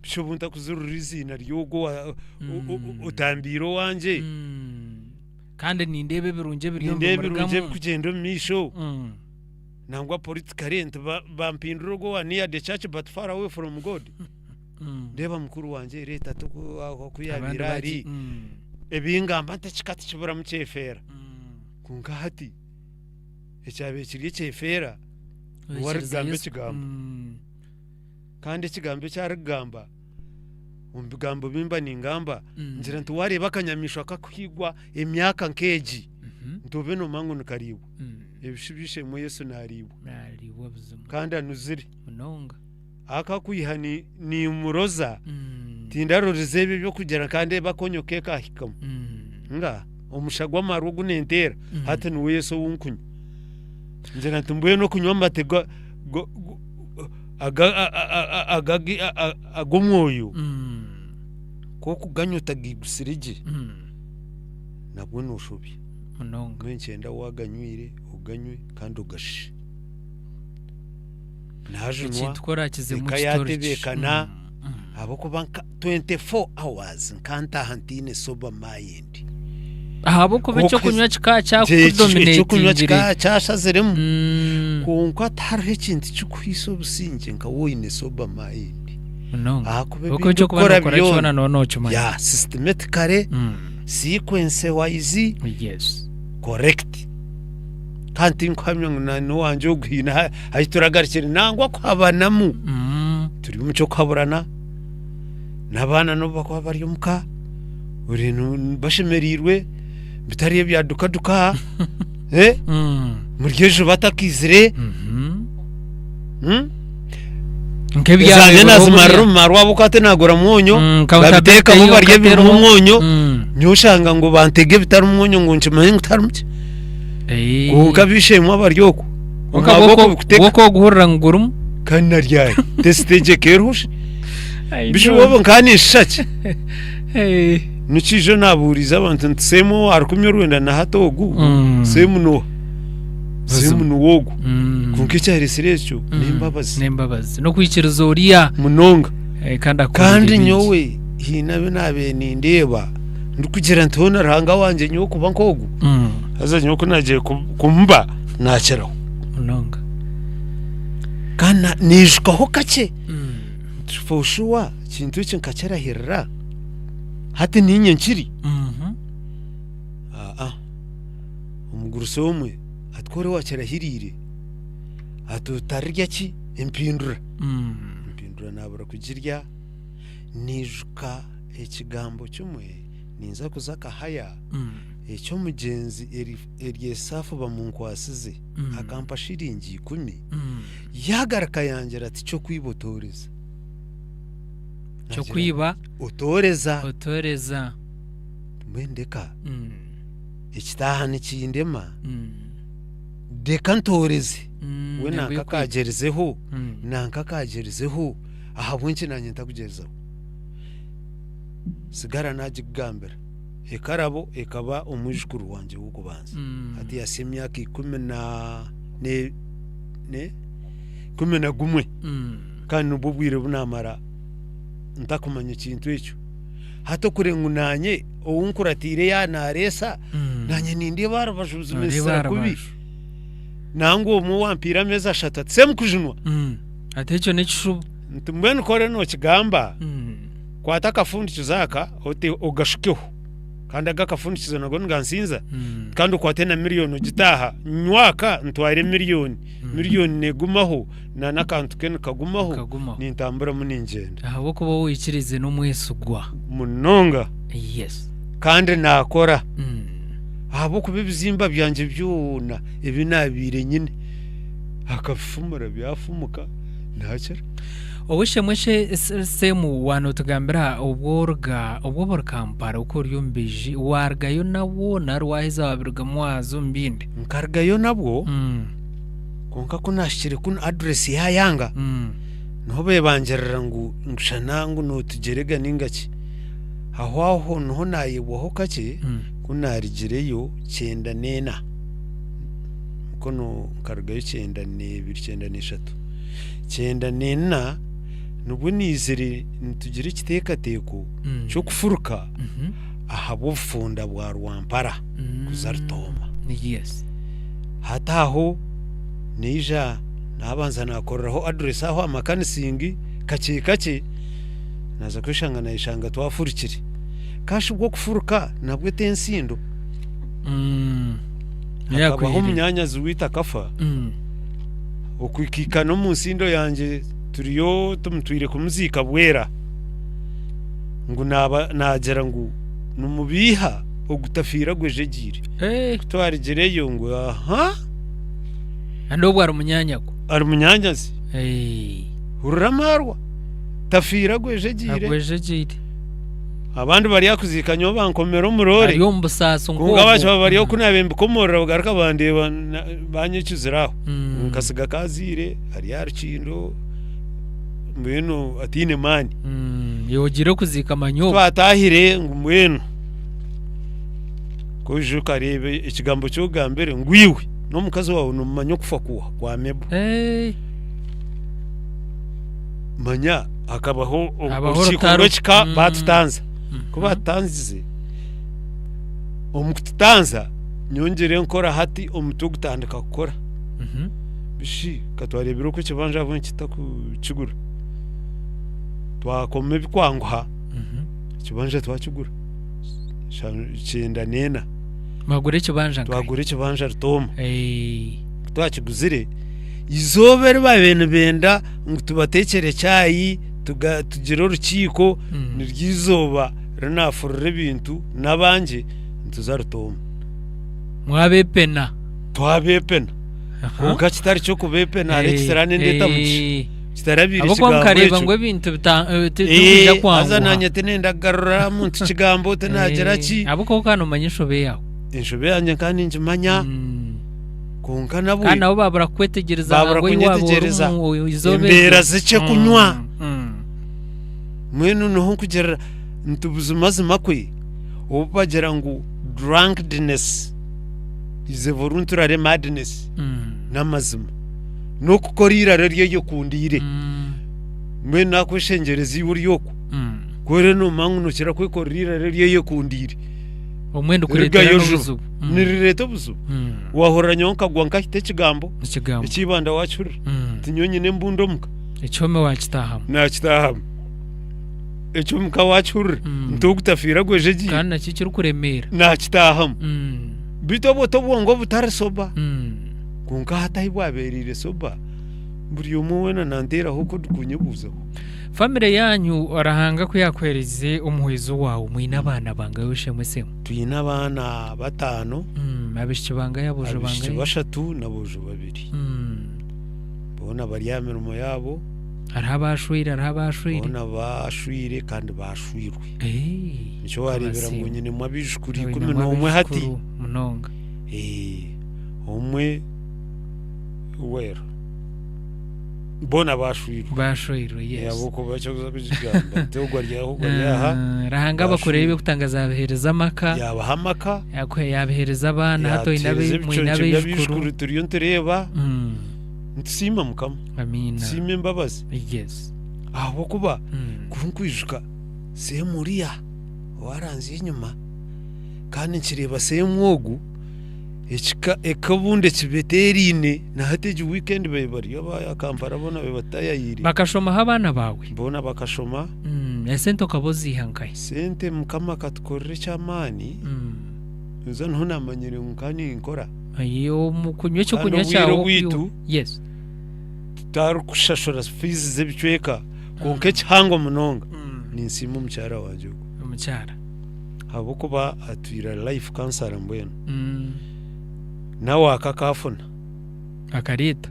Speaker 6: bishobunta kuzurura izina ryogo utambiro wanje
Speaker 3: kandi nindebe birunje biri
Speaker 6: ndebe kugenda misho nangwa politically bampindura go near the church but far away from God ndeba mukuru wanje leta to kuyabirari ebingamba ntakikati kibura mu cyefera kunga hati ecyabe kiri cyefera warigambe kigamba kandi kigambe cyarigamba umbigambo bimba ningamba ngira ntuwareba kanyamisho akakwigwa emyaka nkeji ntobe no mangu nkaribu ebishibishe mu Yesu naribu
Speaker 3: buzima
Speaker 6: kandi anuzire
Speaker 3: munonga
Speaker 6: akakuyihani ni umuroza tindaro rizebe byo kugera kandi bakonyoke kahikamu nga umushagwa marugu nentera hati ni Yesu wunkunyu ngira ntumbuye no kunywa matega agomwoyo ko kuganyuta gigusirije nabwo nushubi
Speaker 3: munonga
Speaker 6: mwencyenda waganywire uganywe kandi ugashe najunwa
Speaker 3: twara kize mu
Speaker 6: kayatebekana abako banka 24 hours nkanta hantine soba mayindi
Speaker 3: ahabo ko becyo kunywa kika kudominate
Speaker 6: kunywa kika cyashazeremo kunko atari ikintu cyukwiso businge nka woyine soba mayindi
Speaker 3: munonga uko cyo kubona correction nono cyuma
Speaker 6: ya systematically sequence wise
Speaker 3: yes
Speaker 6: correct kandi nkwamye no wanje ugwina ahituragarikira nangwa kwabanamu turi mu cyo kwaburana nabana no bakwa bari umuka uri bashemerirwe bitariye byaduka muryeje batakizire
Speaker 3: nkebya
Speaker 6: nazimarru marwa bukate nagora mwonyo babiteka mu barye biri mu mwonyo nyoshanga ngo bantege bitari umwonyo ngo nchimenye ngutarumye ukabishemwa baryoko
Speaker 3: ukaboko guhurira ngurum
Speaker 6: kandi naryaye testage kerush bishobo nkani shaki nukijo naburiza abantu nsemo arikumyo rwenda na hatogu semu no wogu kunke cyari sirecho
Speaker 3: nimbabazi no kwikiriza uriya
Speaker 6: munonga
Speaker 3: kandi
Speaker 6: nyowe hinabe nabe nindeba ndukugira ntona ranga wanje nyo kuba nkogu aza nyo kunaje kumba nakeraho
Speaker 3: munonga
Speaker 6: kana nishkaho kace tufoshuwa kintu cy'inkakera hirra hati ninye nkiri umuguruse umwe atwore wacerahirire atutarya ki impindura nabura kugirya nijuka ekigambo cyumwe ninza kuza kahaya ekyo mugenzi eryesafu bamunkwasize akampa shiringi 10 yagaraka yangira ati cyo kwibotoreza
Speaker 3: cyo kwiba
Speaker 6: otoreza mwendeka ekitaha nikindema deka ntoreze we nankakagerezeho aha bwenki nanye ntakugerezaho sigara nagigambira ekarabo ekaba omwijukuru wanje w'okubanza ati yase emyaka 11 kandi nubwo bwire bunamara ntakumanya ikintu ekyo hato kurengu nanye owunkuratire ya naresa nanye nindi barabajuze mesera kubi nango mu wampira meza shata tsem kujunwa
Speaker 3: ate ekyo nekishubu
Speaker 6: ntumbene kore no kigamba kwata kafundikizo zaka ote ogashukeho kandi agakafundikizo nago ngansinza kandi ukwate na miliyoni gitaha nywaka ntware miliyoni negumaho na nakantu ken kagumaho nintambura muningenda
Speaker 3: ahabo kuba wikirize no mwesugwa
Speaker 6: munonga
Speaker 3: yes
Speaker 6: kandi nakora ahabo kuba bizimba byanje byona ebinabire nyine akafumura byafumuka ntacera
Speaker 3: Owishe mweshe semu wano tugambira obwo kampara uko ryombeji wargayo nawo narwahiza wabiruga mwazo mbinde
Speaker 6: nkargayo nabwo konka kunashire kun address ya yanga nobe bangerera ngo ngushanangu no tugerega ningaki aho no nayiboho kake kunarigireyo 9 kono nkargayo 9 9 nubwo nizere ntugire kitekateko cyo kufuruka ahabo funda bwa Rwampara kuzarutoma
Speaker 3: yes
Speaker 6: hataho nija nabanza nakoreraho address aho amakanisingi kake naza kwishanga nayishanga twafurikire kashi bwo kufuruka nabwo tensindo akabaho myanya zuwita kafa okwikika no munsindo yanje turiyo tumutwire kumuzika bwera ngo nagera ngo numubiha ogutafira gwejegire twarigereyo ngo aha
Speaker 3: andobwa rumunyanyako
Speaker 6: ari munyanyazi uramarwa tafira gwejegire abandi bari yakuzikanya bankomera umurore
Speaker 3: ariyo mbusaso ngo
Speaker 6: ngabacho bari yo kunabembe komora bugaruka bandeba banyicuziraho nkasiga kazire ari yarukindo mweno atine mani
Speaker 3: yogire kuzika manyo
Speaker 6: twatahire ngumweno koje karebe ikigambo cyo gambere ngwiwe no mukazi wawe no manyo kufa kwa mebo manya akabaho urukiko batutanza kuba tanzize omukutanza nyongere nkora hati omutugutandika gukora bishi katwarebera ko kibanja abo kitakukigura twakome bikwangwa kibanja twakigura 9
Speaker 3: magure kibanja
Speaker 6: twagure kibanja rutoma twakiguzire izobere babene benda ngutubatekere cyayi tugira urukiko niryizoba ranafurire ibintu nabanje ntuzarutoma
Speaker 3: mwabepena
Speaker 6: twabepena kuka kitari cyo kubepena rekisirane ndeta muki kitarabiri
Speaker 3: kigambo abo kareba ngo ibintu bitujya kwangwa
Speaker 6: azananye tenenda garura muntu kigambo tenagera ki
Speaker 3: abo ko kano manyishobe yawo
Speaker 6: inshobe yanje kandi njimanya konka nabo
Speaker 3: kana abo babura kwetegereza ngo iwabo
Speaker 6: imbera zice kunywa mwenu no kugera ntubuzumazima kwe ubagera ngo drunkenness is a voluntary madness namazima no kukorira rero yo kundire mwe nakweshengereza iburyoko kore no mangu no kira kwikorira rero yo kundire
Speaker 3: omwendo kuretera n'ubuzubu
Speaker 6: nirireta buzubu wahora nyonka gwanka kite kigambo ikibanda wacura tinyonye nembundo muka
Speaker 3: icyome wakitahamu
Speaker 6: nakitahamu icyo muka wacura ntugutafira gwejegiye
Speaker 3: kandi nakikiri kuremera
Speaker 6: nakitahamu bitobo ngo butarasoba kunka hatayi bwaberire soba buri umwe na nandera huko dukunyebuzaho
Speaker 3: famire yanyu arahanga ko yakwereze umuhwezo wawe mwina abana bangaye ushemwe semo
Speaker 6: tuyina abana batano
Speaker 3: abishye bangaye aboje
Speaker 6: abishye
Speaker 3: bangaye
Speaker 6: bashatu naboje babiri bona bari ya mirimo yabo
Speaker 3: arabashwira
Speaker 6: bona bashwire kandi bashwirwe nicyo warebera ngo nyine mwabishukuri 11 hati
Speaker 3: munonga
Speaker 6: umwe wera bona bashwirwe
Speaker 3: yes
Speaker 6: yabo ko bacyoza kujigamba tegwa ryaho ryaha
Speaker 3: rahanga bakoreye kutangaza abahereza amaka
Speaker 6: yabahamaka
Speaker 3: yakwe yabahereza abana hato inabe mwinabe
Speaker 6: ishukuru turiyo ntureba ntsima mukama
Speaker 3: amina
Speaker 6: sime mbabazi
Speaker 3: yes
Speaker 6: aho kuba kunkwishuka se muriya waranze inyuma kandi nkireba se mwogu ekabunde kibeterine na hateje weekend bari yaba akampara bona bebatayayiri
Speaker 3: bakashoma abana bawe
Speaker 6: bona bakashoma
Speaker 3: esente kabozi hankaye
Speaker 6: sente mukama katukorere cyamani uza ntunamanyire nkani nkora
Speaker 3: ayo mukunywe cyo kunywa cyawo yes
Speaker 6: taru kushashora fees zebicweka konke cyangwa munonga ni nsimu mcyara wanje
Speaker 3: umucyara
Speaker 6: habo kuba atwira life cancer mbwena nawe akakafuna
Speaker 3: akarita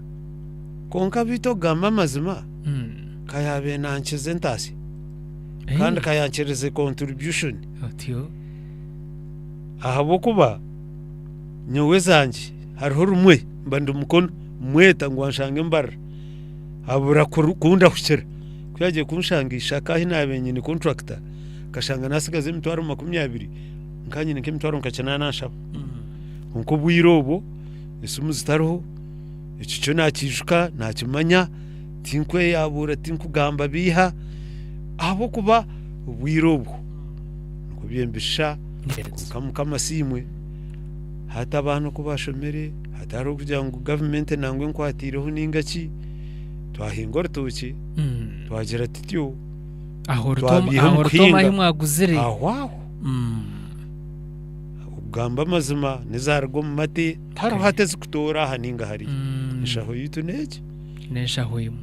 Speaker 6: konka bito gamba mazima kayabe nankize ntasi kandi kayankereze contribution
Speaker 3: atyo
Speaker 6: ahabo kuba nyowe zanje hariho rumwe mbandi umukono mweta ngo anshange mbara abura kunda kushira kuyaje kunshangisha kahi nabenye ni contractor kashanga nasigaze mitwaro 20 nkanyine ke mitwaro nkacana nashaba nko bwirobo isumu zitaroho icyo nakishuka nakimanya tinkwe yabura tinkugamba biha abo kuba bwirobo ngo byembisha kama simwe hata abantu kubashomere hataro kugira ngo government nangwe nkwatireho ningaki twahingora tuki twagira tityo
Speaker 3: aho rutoma himwaguzire
Speaker 6: aho ugamba mazima nizargo mate taro hateze kutora haninga hari nishaho yitu neje
Speaker 3: neshaho yimo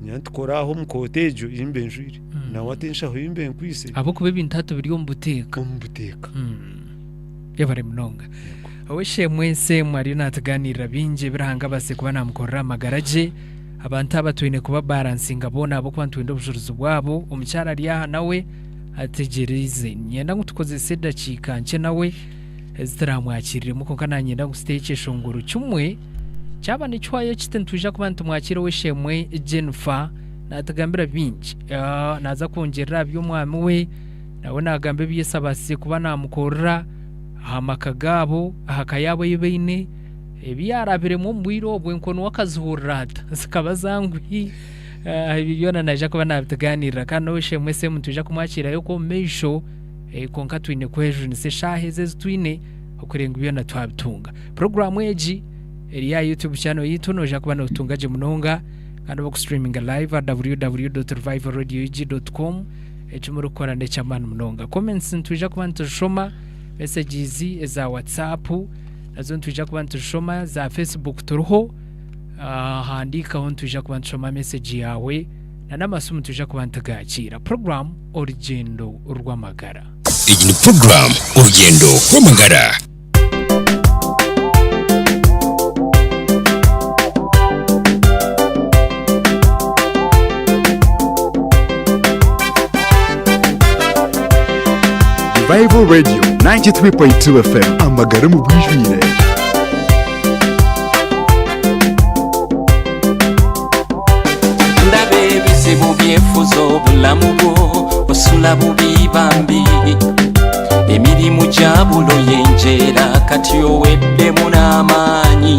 Speaker 6: nyantukoraho mukotejo imbenjwire na watenshaho imbenkwise
Speaker 3: abo kube bintatu biri mu buteka yabare munonga aweshe mwese mwari natuganirira binje birahanga base kuba namukorera amagaraje abantu abatuine kuba balancinga bona abo kwantu wenda ubushobozi bwabo umucyara ari aha nawe ategereze nyenda ngutukoze seda cikanche nawe ezitaramwakirire muko kana nyenda ngustage shonguru cyumwe cyaba ni cwaye kitentuje kubantu mwakire weshemwe Jennifer natagambira binje naza kongerera by'umwami we nawe nagambe biyesabase kuba namukorera amakagabo ahakayabo yibeine ebyarabire mu mbwiro bwenkono wakazurata sikabazangwi ibiyona naje kuba nabituganirira kandi weshe mwese mutuje kumwakira yuko mesho konka twine kwejo ni se shaheze twine okurenga ibiyona twabitunga program eji eri ya YouTube channel yitu noje kuba notungaje munonga kandi bako streaming live at www.revivalradio.com echimuru kora ndechamana munonga comments ntuje kuba ntushoma messages za WhatsApp nazo ntuje kuba ntushoma za Facebook turuho handika ho ntuje kuba ntushoma message yawe na namasumu tuje kuba ntagakira program urugendo rw'amagara
Speaker 7: iyi ni program urugendo rw'amagara
Speaker 5: Revival Radio 93.2 FM amagara mu bwijwire
Speaker 8: ndabe bizibu byefuzo bulamu bwo osula bubi bambi emirimu gyabulo yenjera kati owedde munamaanyi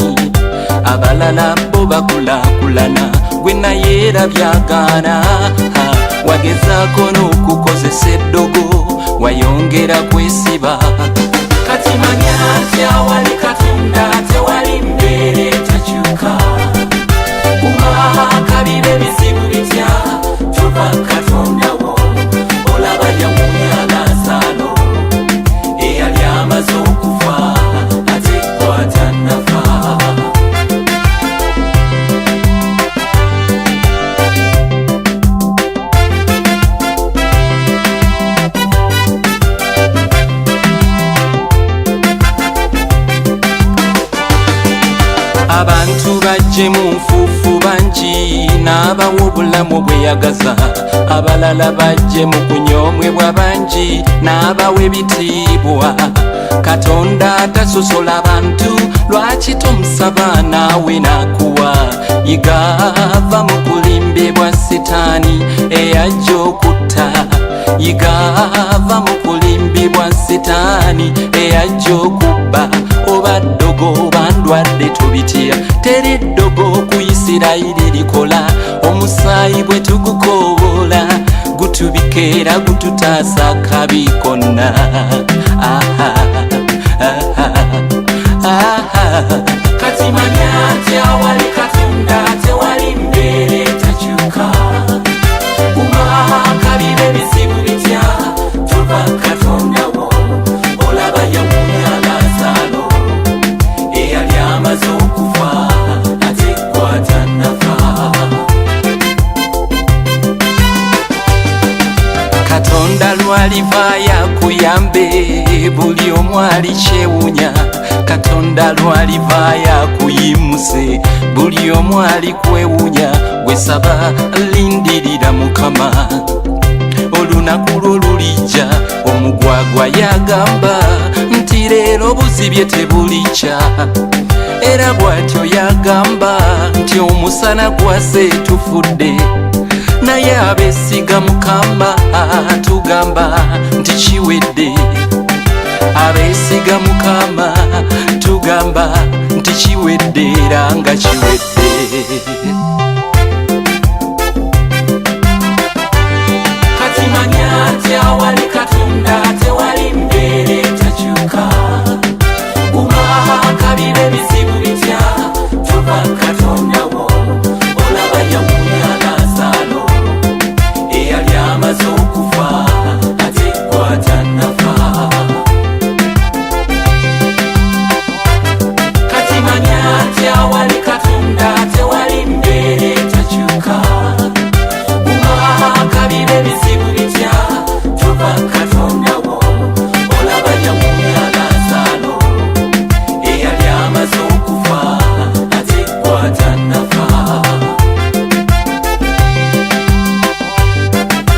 Speaker 8: abalala bo bakulakulana gwe naye era byagaana wagezaako n'okukozesa eddogo wayongera kwesiba kati manya nti awali katonda tewali mbeera etakyuka kumakalire bizibu bitya tuba katondawo olaba yamunya Lazaalo eyali amaze okufa ate kwatanafa abantu bajje mu nfuufu bangi n'abawa obulamu bweyagaza abalala bajje mu kunyoomebwa bangi n'abawa ebitiibwa katonda atasosola abantu lwaki tomusaba naawe n'akuwa yigava mu kulimbibwa sitaani eyajja okutta yigava mu kulimbibwa sitaani eyajja okubba oba ddogo oba ndwadde tubitya teri ddogo ku Isirayiri likola omusaayi bwe tugukobola gutubikeera gututaasa kabi konna kati manya nti awali katonda tewali mbeera etakyuka kumakabibe bizibu bitya tuva katonda wo olaba yawunya Lazaalo eyali amaze okufa ate kwata nafa katonda lwalivaayo akuyambe buli omu alikyewunya katonda lwalivaayo akuyimuse buli omu alikwewunya gwesaba lindirira mukama olunaku lwo lulijja omugwagwa yagamba nti leero buzibye tebulikya era bw'atyo yagamba nti omusana gwase tufudde naye abeesiga mukama tugamba nti kiwedde abeesiga mukama tugamba nti kiwedde era nga kiwedde kati manya nti awali katonda tewali mbeera etakyuka kumakabibe bizibu bitya tuva katonda wo olaba yawunya Lazaalo eyali amaze okufa ate kwata nafa kati manya nti awali katonda tewali mbeera etakyuka kumakabibe bizibu bitya tuva katonda wo olaba yawunya Lazaalo eyali amaze okufa ate kwata nafa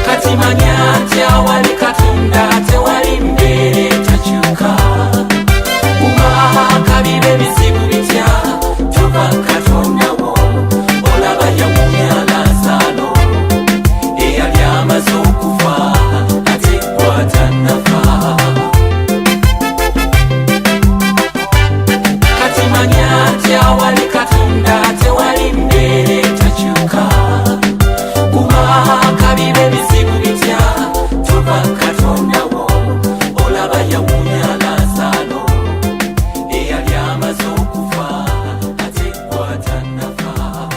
Speaker 8: kati manya nti awali katonda tewali mbeera etakyuka kumakabibe bizibu bitya tuva katonda wo olaba yawunya Lazaalo eyali amaze okufa ate kwata nafa kati manya nti awali katonda tewali mbeera etakyuka kumakabibe bizibu bitya tuva katonda wo olaba yawunya Lazaalo eyali amaze okufa ate kwata nafa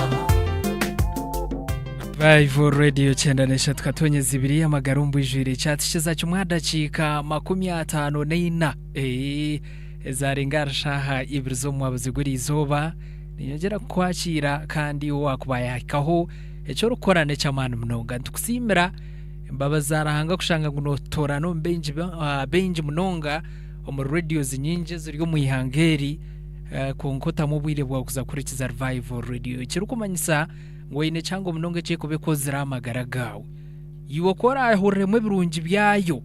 Speaker 3: Vivo Radio 93.2 amagarumbu ijwire cyatishiza cy'umwadakiika 54 ezarenga shaha ibirizo mwabuziguri izoba ninyongera kwakira kandi wakubayakaho ecyo rukorane cy'amana mnonga ntukusimira mbabazarahanga kushanga nguno torano benji munonga omu radios nyingi ziri mu ihangeri kunkota mu bwire bwa kuzakurikiza Vivo Radio kirukumanyisa ngo ine cyangwa munonga cye kubekozira amagara gawe yiwokora ahuremwe birungi byayo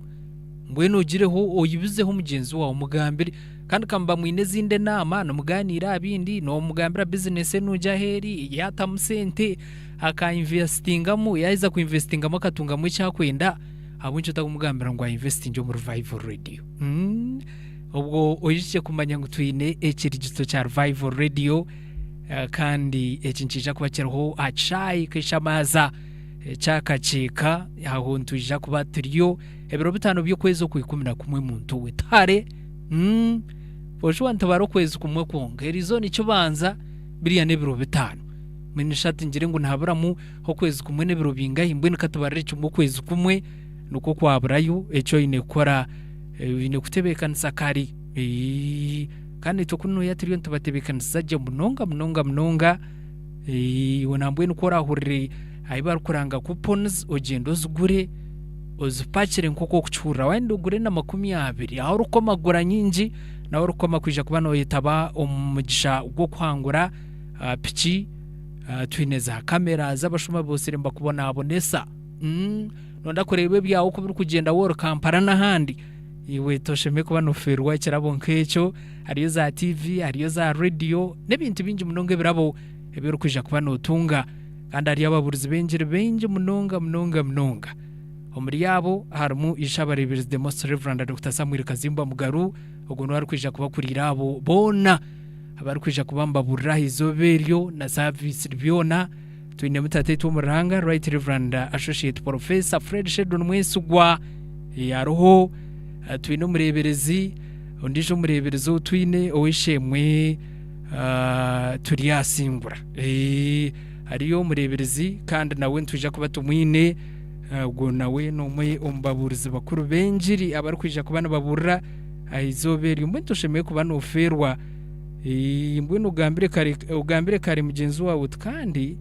Speaker 3: ngo nugireho oyibizeho mugenzi wawe umugambire kandi kamba mwine zinde nama no muganira abindi no mugambira business nujya heri yatamusente aka investingamo yahiza ku investingamo katungamo cyakwenda abunje utagumugambira ngo investing mu Vivo Radio ubwo oyishye kumanya ngo twine ekirigito cya Vivo Radio kandi ekincija kubakiraho acayi kishamaza cyakacika aho ntujja kuba turiyo ebiro bitano byo kwezo ku 11 muntu witare Boshwa ntabaro kwezi kumwe kwongera izo nicyo banza biriya nebiro bitano minishati ngire ngo ntaburamu ho kwezi kumwe nebiro bingahe mbwe nikatubarire cyumwe kwezi kumwe nuko kwaburayo eco inekora ine kutebekanisa kari kandi tokuno yatiriyo ntabatebekanisa je munonga wonambwe nukora hurire aibar kuranga coupons ogendo zugure ozipakire nkoko kucura wende ugure na 20 aho ruko magura nyingi nawe urukoma kwija kuba no yitaba umugisha gwo kwangura piki twine za kamera z'abashuma bose rimba kubona abonesa nonda kurebe byawo ko biri kugenda woro Kampala n'ahandi iwe tosheme kuba no ferwa kirabo nk'ecyo ariyo za TV ariyo za radio n'ibintu bingi munonga birabo ebiro kwija kuba no tunga kandi ariyo ababuruzi benji munonga omuri yabo harimu ishabarebers the most reverend Dr. Samuel Kazimba Mugaru ubwo no ari kwija kuba kurira abo bona abari kwija kubamba burra izoberyo na service byona twine mutate tumuranga right reverend associate professor Fred Shedon Mwesugwa yaroho twine umureberezi undije umureberezo twine owishemwe turi yasingura ariyo umureberezi kandi nawe ntuje kuba tumwine ubwo nawe nomwe umbaburizi bakuru benjiri abari kwija kubana baburra izoberyo mwe tushemeye kuba no ferwa mbwino ugambire kare mugenzi wawe kandi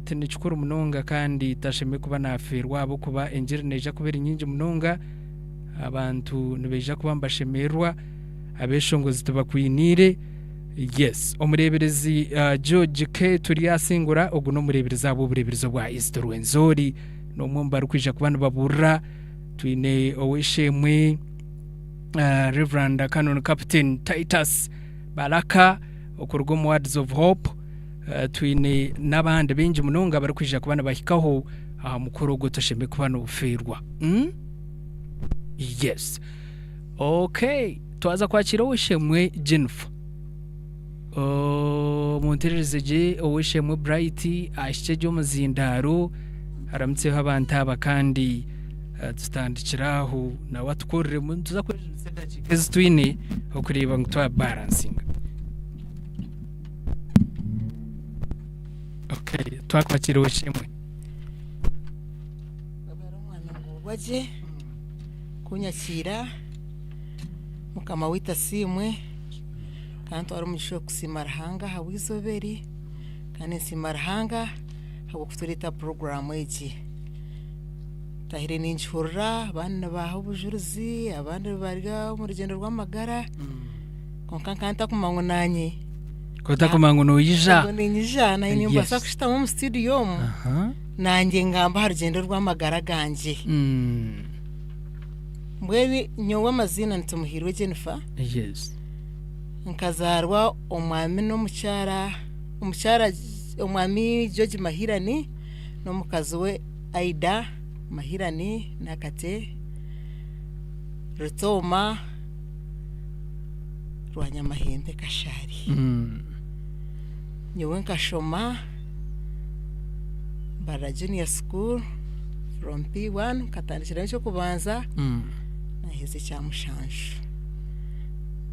Speaker 3: tenechukuru munonga kandi tasheme kuba naferwa abo kuba enjeri neja kubera nyingi munonga abantu nibeja kuba mbashemerwa abeshongozi tubakwinire yes omureberezi George K turi yasingura ubwo no murebereza abo bureberezo bwa East Rwenzori no mwumba kwija kuba baburra twine oweshemwe Reverend Canon Captain Titus Baraka okurwo mu Words of Hope twine nabandi benji munonga bari kwija kubana bahikaho mukoro gotosheme kubana uferwa yes okay twaza kwakira wishemwe Jennifer Monterezeje owishemwe Bright ashije muzindaro aramutse abantu aba kandi tutandikiraho na watukorere mu tuzakoresha sendakigeze twine okureba ngo twa balancing okay twakwakira wishimwe
Speaker 4: abarumwana ngo baje kunyakira mukama wita simwe kandi ari umugisho kusimarahanga hawizoberi kandi simarahanga habo kuturita program iki tahire n'inchura abana baho bujuruzi abandi bariga mu rugendo rw'amagara konkankanta kumango nanye
Speaker 3: kota kumango no yija
Speaker 4: ngo ninyijana ini mbasa kushita mu studio nanjye ngamba ha rugendo rw'amagara ganje mbwe nyowe amazina ntumuhirwe Jennifer
Speaker 3: yes
Speaker 4: nkazarwa umwami no mucyara umwami George Mahirani no mukazi we Aida Mahirani nakate Rutoma Rwanyamahembe Kashari nyowe nkashoma Bara Junior School from P1 katandikira cyo kubanza naheze cya Mushanshu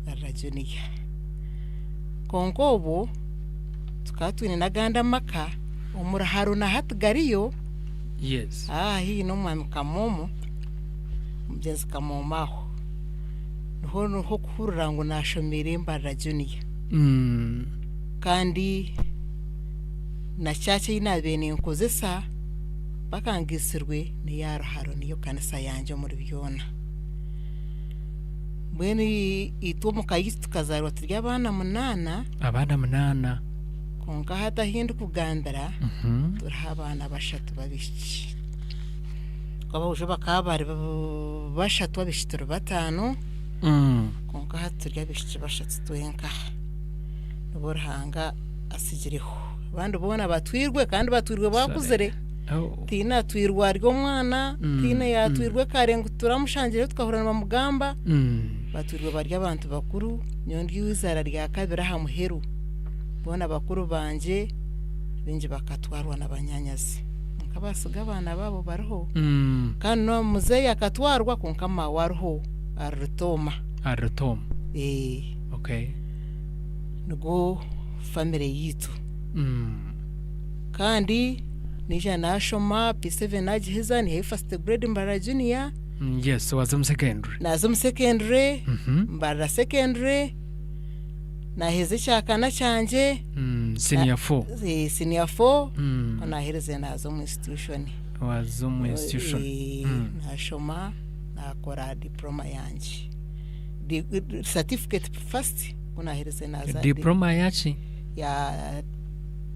Speaker 4: Bara Junior konkobo tukatwine naganda maka umuraharo na hatgariyo
Speaker 3: yes
Speaker 4: hii no mwami kamomo mugezi kamomaho ho kuhurira ngo nashomere Bara Junior kandi na cyace inabene nkozesa bakangisirwe ni yaraharo niyo kanisa yanje muri byona bweni itumo kayisi tukazarwa turya abana munana konka hata hindu kugandara turabana bashatu babishi kwabuje bakabari bashatu babishitiro batanu konka hata turya bishi bashatu twenka nuburhanga asigireho abandi bona batwirwe kandi batwirwe bakuzere tina twirwa ryo mwana tina yatwirwe karengo turamushangire tukahurana mu mugamba batwirwe barya abantu bakuru nyondi wizara rya kabira ha muheru bona bakuru banje binje bakatwarwa nabanyanyazi nkabasiga abana babo bariho kandi no muzeya akatwarwa kunkama warho Arutoma
Speaker 3: okay
Speaker 4: nugo family yitu kandi nija nashoma P7 nagihiza ni first grade Bara Junior
Speaker 3: yes wazum secondary
Speaker 4: nazum secondary Bara secondary naheze cyakana cyanje
Speaker 3: senior 4
Speaker 4: senior 4 nahereze nazo mu institution
Speaker 3: wazum institution
Speaker 4: nashoma nakora diploma yanje certificate first kunahereze naza
Speaker 3: diploma yachi
Speaker 4: ya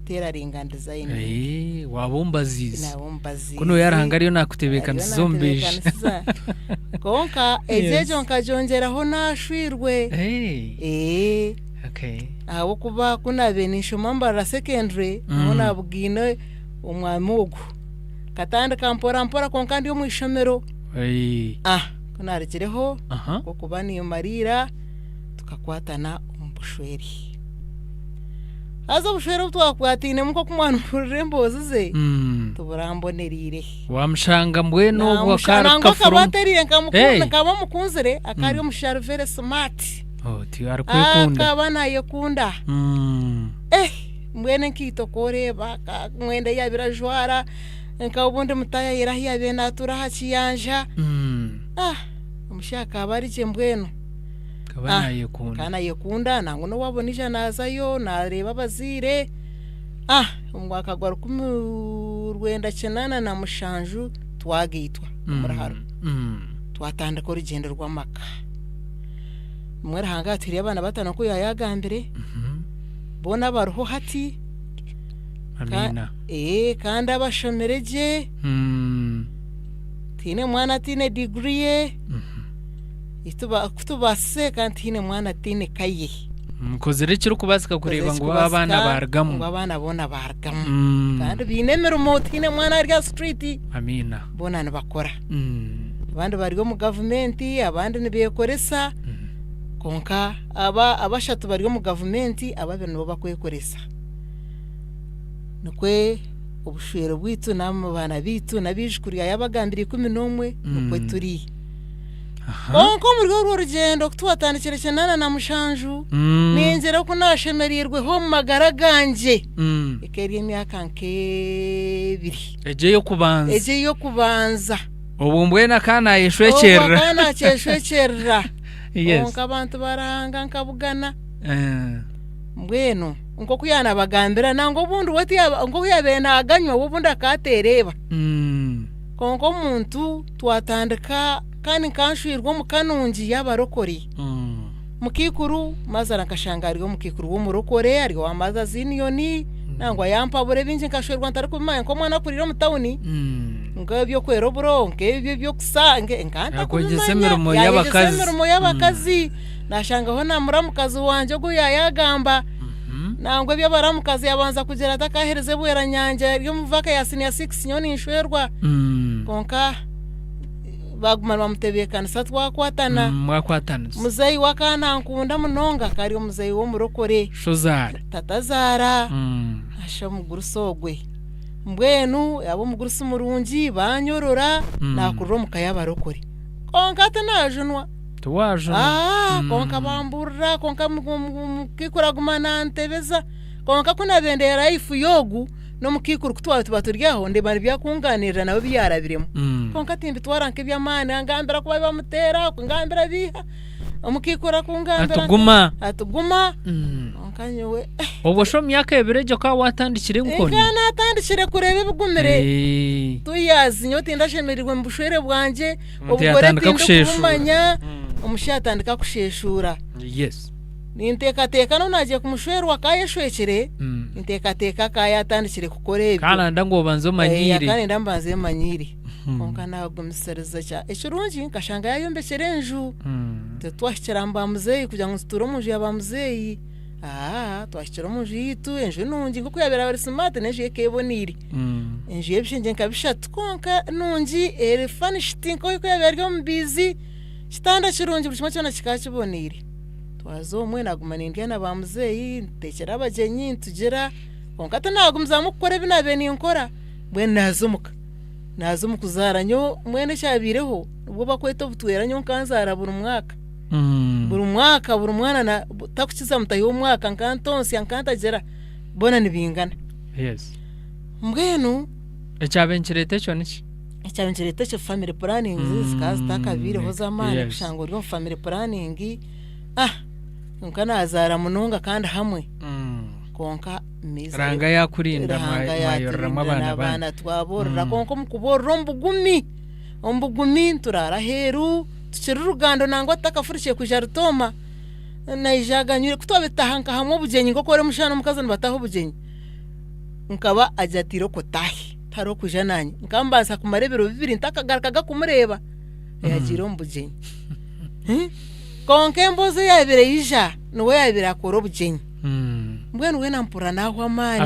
Speaker 4: tailoring and design
Speaker 3: wabumbazizi
Speaker 4: nabumbazizi
Speaker 3: kuno yarahanga ariyo nakutebekana zombeje
Speaker 4: konka ejejo nkajongeraho nashwirwe
Speaker 3: okay
Speaker 4: abo kuba kunabenisha mambara secondary nona bugine umwamugu katandika mpora konka ndi mu ishomero kunarekereho kuba niyo marira tukakwatana umbushweri aza bushweri twakwatine muko kumwana urembozi ze tuburambonerire
Speaker 3: wamshanga mbweno
Speaker 4: wakaraka kabaterire nkamukunda kaba mukunzire akari umushari very smart
Speaker 3: tiyari kwikunda
Speaker 4: akabana yakunda mwene nkito koreba mwenda yabira jwara nkabundi mutaya yirahi yabena turaha kiyanja umushaka barije mbweno kana yekunda nango no wabonija nazayo nareba bazire umwaka gwa 19 na mushanju twagitwa muraharo twatandika urugendo rw'amaka mwera hanga tiri abana batano ko yayagambire bona baruho hati
Speaker 3: amina
Speaker 4: kandi abashomereje tine mwana tine degree kutubase kandi tine mwana tine kaye
Speaker 3: mukozere kiri kubasika kureba ngo abana bargamu
Speaker 4: abana bona bargamu kandi binemera umutine mwana rya street
Speaker 3: amina
Speaker 4: bona nabakora abandi barigo mu government abandi nibekoresa konka abashatu barigo mu government ababiri nibo bakwekoresa nukwe ubushwero bwitu namubana bitu nabishukuriya yabagambiriye 11 nukwe turi konko muri rugendo twatandikira cyenana na mushanju ningera ko nashemerirwe ho magara ganje ikeri emyaka nkebiri eje yo kubanza
Speaker 3: obumbwena kana yeshwekerera
Speaker 4: kana yeshwekerera konka abantu baranga nkabugana mbweno ngo kuyana bagambira nango bundu wati ngo kuyabena aganywa wobundi akatereba konko muntu twatandika kandi kanshwirwa mu kanungi yabarokori mukikuru mazara nkashangarirwa mukikuru wo murokore ari wa maza ziniyoni nangwa yampabure binje nkashwirwa ntari kumanya ko mwana kurira mu tawuni ngabyo kwero buronke ibyo kusange nkanta
Speaker 3: kusemero mo
Speaker 4: y'abakazi nashangaho na muramukazi wanje go yayagamba nangwe byo baramukazi yabanza kugera atakahereze bwera nyanja yo muvaka ya senior 6 nyoni inshwerwa konka bagumana bamutebekana satwakwatana
Speaker 3: mwakwatana
Speaker 4: muzeyi wakana nkunda munonga kari umuzeyi wo murokore
Speaker 3: shozara
Speaker 4: tatazara asha mugurusogwe mbwenu abo mugurusu murungi banyorora nakurro mukayabarokore konka tanajunwa konka bamburra konka mukikuragumana ntebeza konka kunabendera ifu yogu no mukikuru kutwara tubaturyaho ndebana byakunganirira nawe byarabiremo konka timbi twaranke byamana ngambira kuba bamutera ngambira biha umukikura kungambira atuguma onkanyewe
Speaker 3: obosho myaka ebirejo ka watandikire nkoni
Speaker 4: kana atandikire kureba ibigumire tuyazi nyoti ndashemerirwe mbushwere bwanje ubugore tindumanya umushatandika kusheshura ninteka no naje kumushwero wakayeshwekere ninteka kayatandikire kukorebe
Speaker 3: kana ndango banzo manyiri
Speaker 4: kana ndambaze manyiri konka nagumisereza cha eshurunji nkashanga yayombekere nju twashikiramba muzeyi kugira ngo sturo munju yabamuzeyi twashikira munju yitu enju nungi ngo kuyabera bari smart neje yekeboniri enju yebishinje nkabishatu konka nungi furnished ko kuyabera mbizi kitanda kirungi buri kimwe cyona kikakiboniri twazo mwe nagumana indiana bamuzeyi ntekera abagenyi tugera konka tanagumza mukore binabeni nkora bwe nazumukuzaranyo mwene cyabireho ubwo bakweta butweranyo nkanzara buri mwaka buri mwana na takukiza mutayo umwaka nkantonsi nkantagera bona nibingana mbwenu
Speaker 3: ecyabenkirete cyo niki
Speaker 4: ecyabenkirete cyo family planning zikaza takabireho zamana kushango ryo family planning nkanazara munonga kandi hamwe konka miza
Speaker 3: ranga yakurinda mayoramo
Speaker 4: abana twaborera konko mukuborra ombugumi turara heru tukiri urugando nangwa takafurikiye kuja rutoma naijaganyure kutwabitahanka hamwe obugenyi ngokore mushana mukazi nibataho obugenyi nkaba ajatiro kotahi taro kuja nanye nkambanza kumarebero bibiri ntakagarukaga kumureba yagira omubugenyi konke mboze yabire yija niwe yabire akora obugenyi mbwenu we nampura naho amani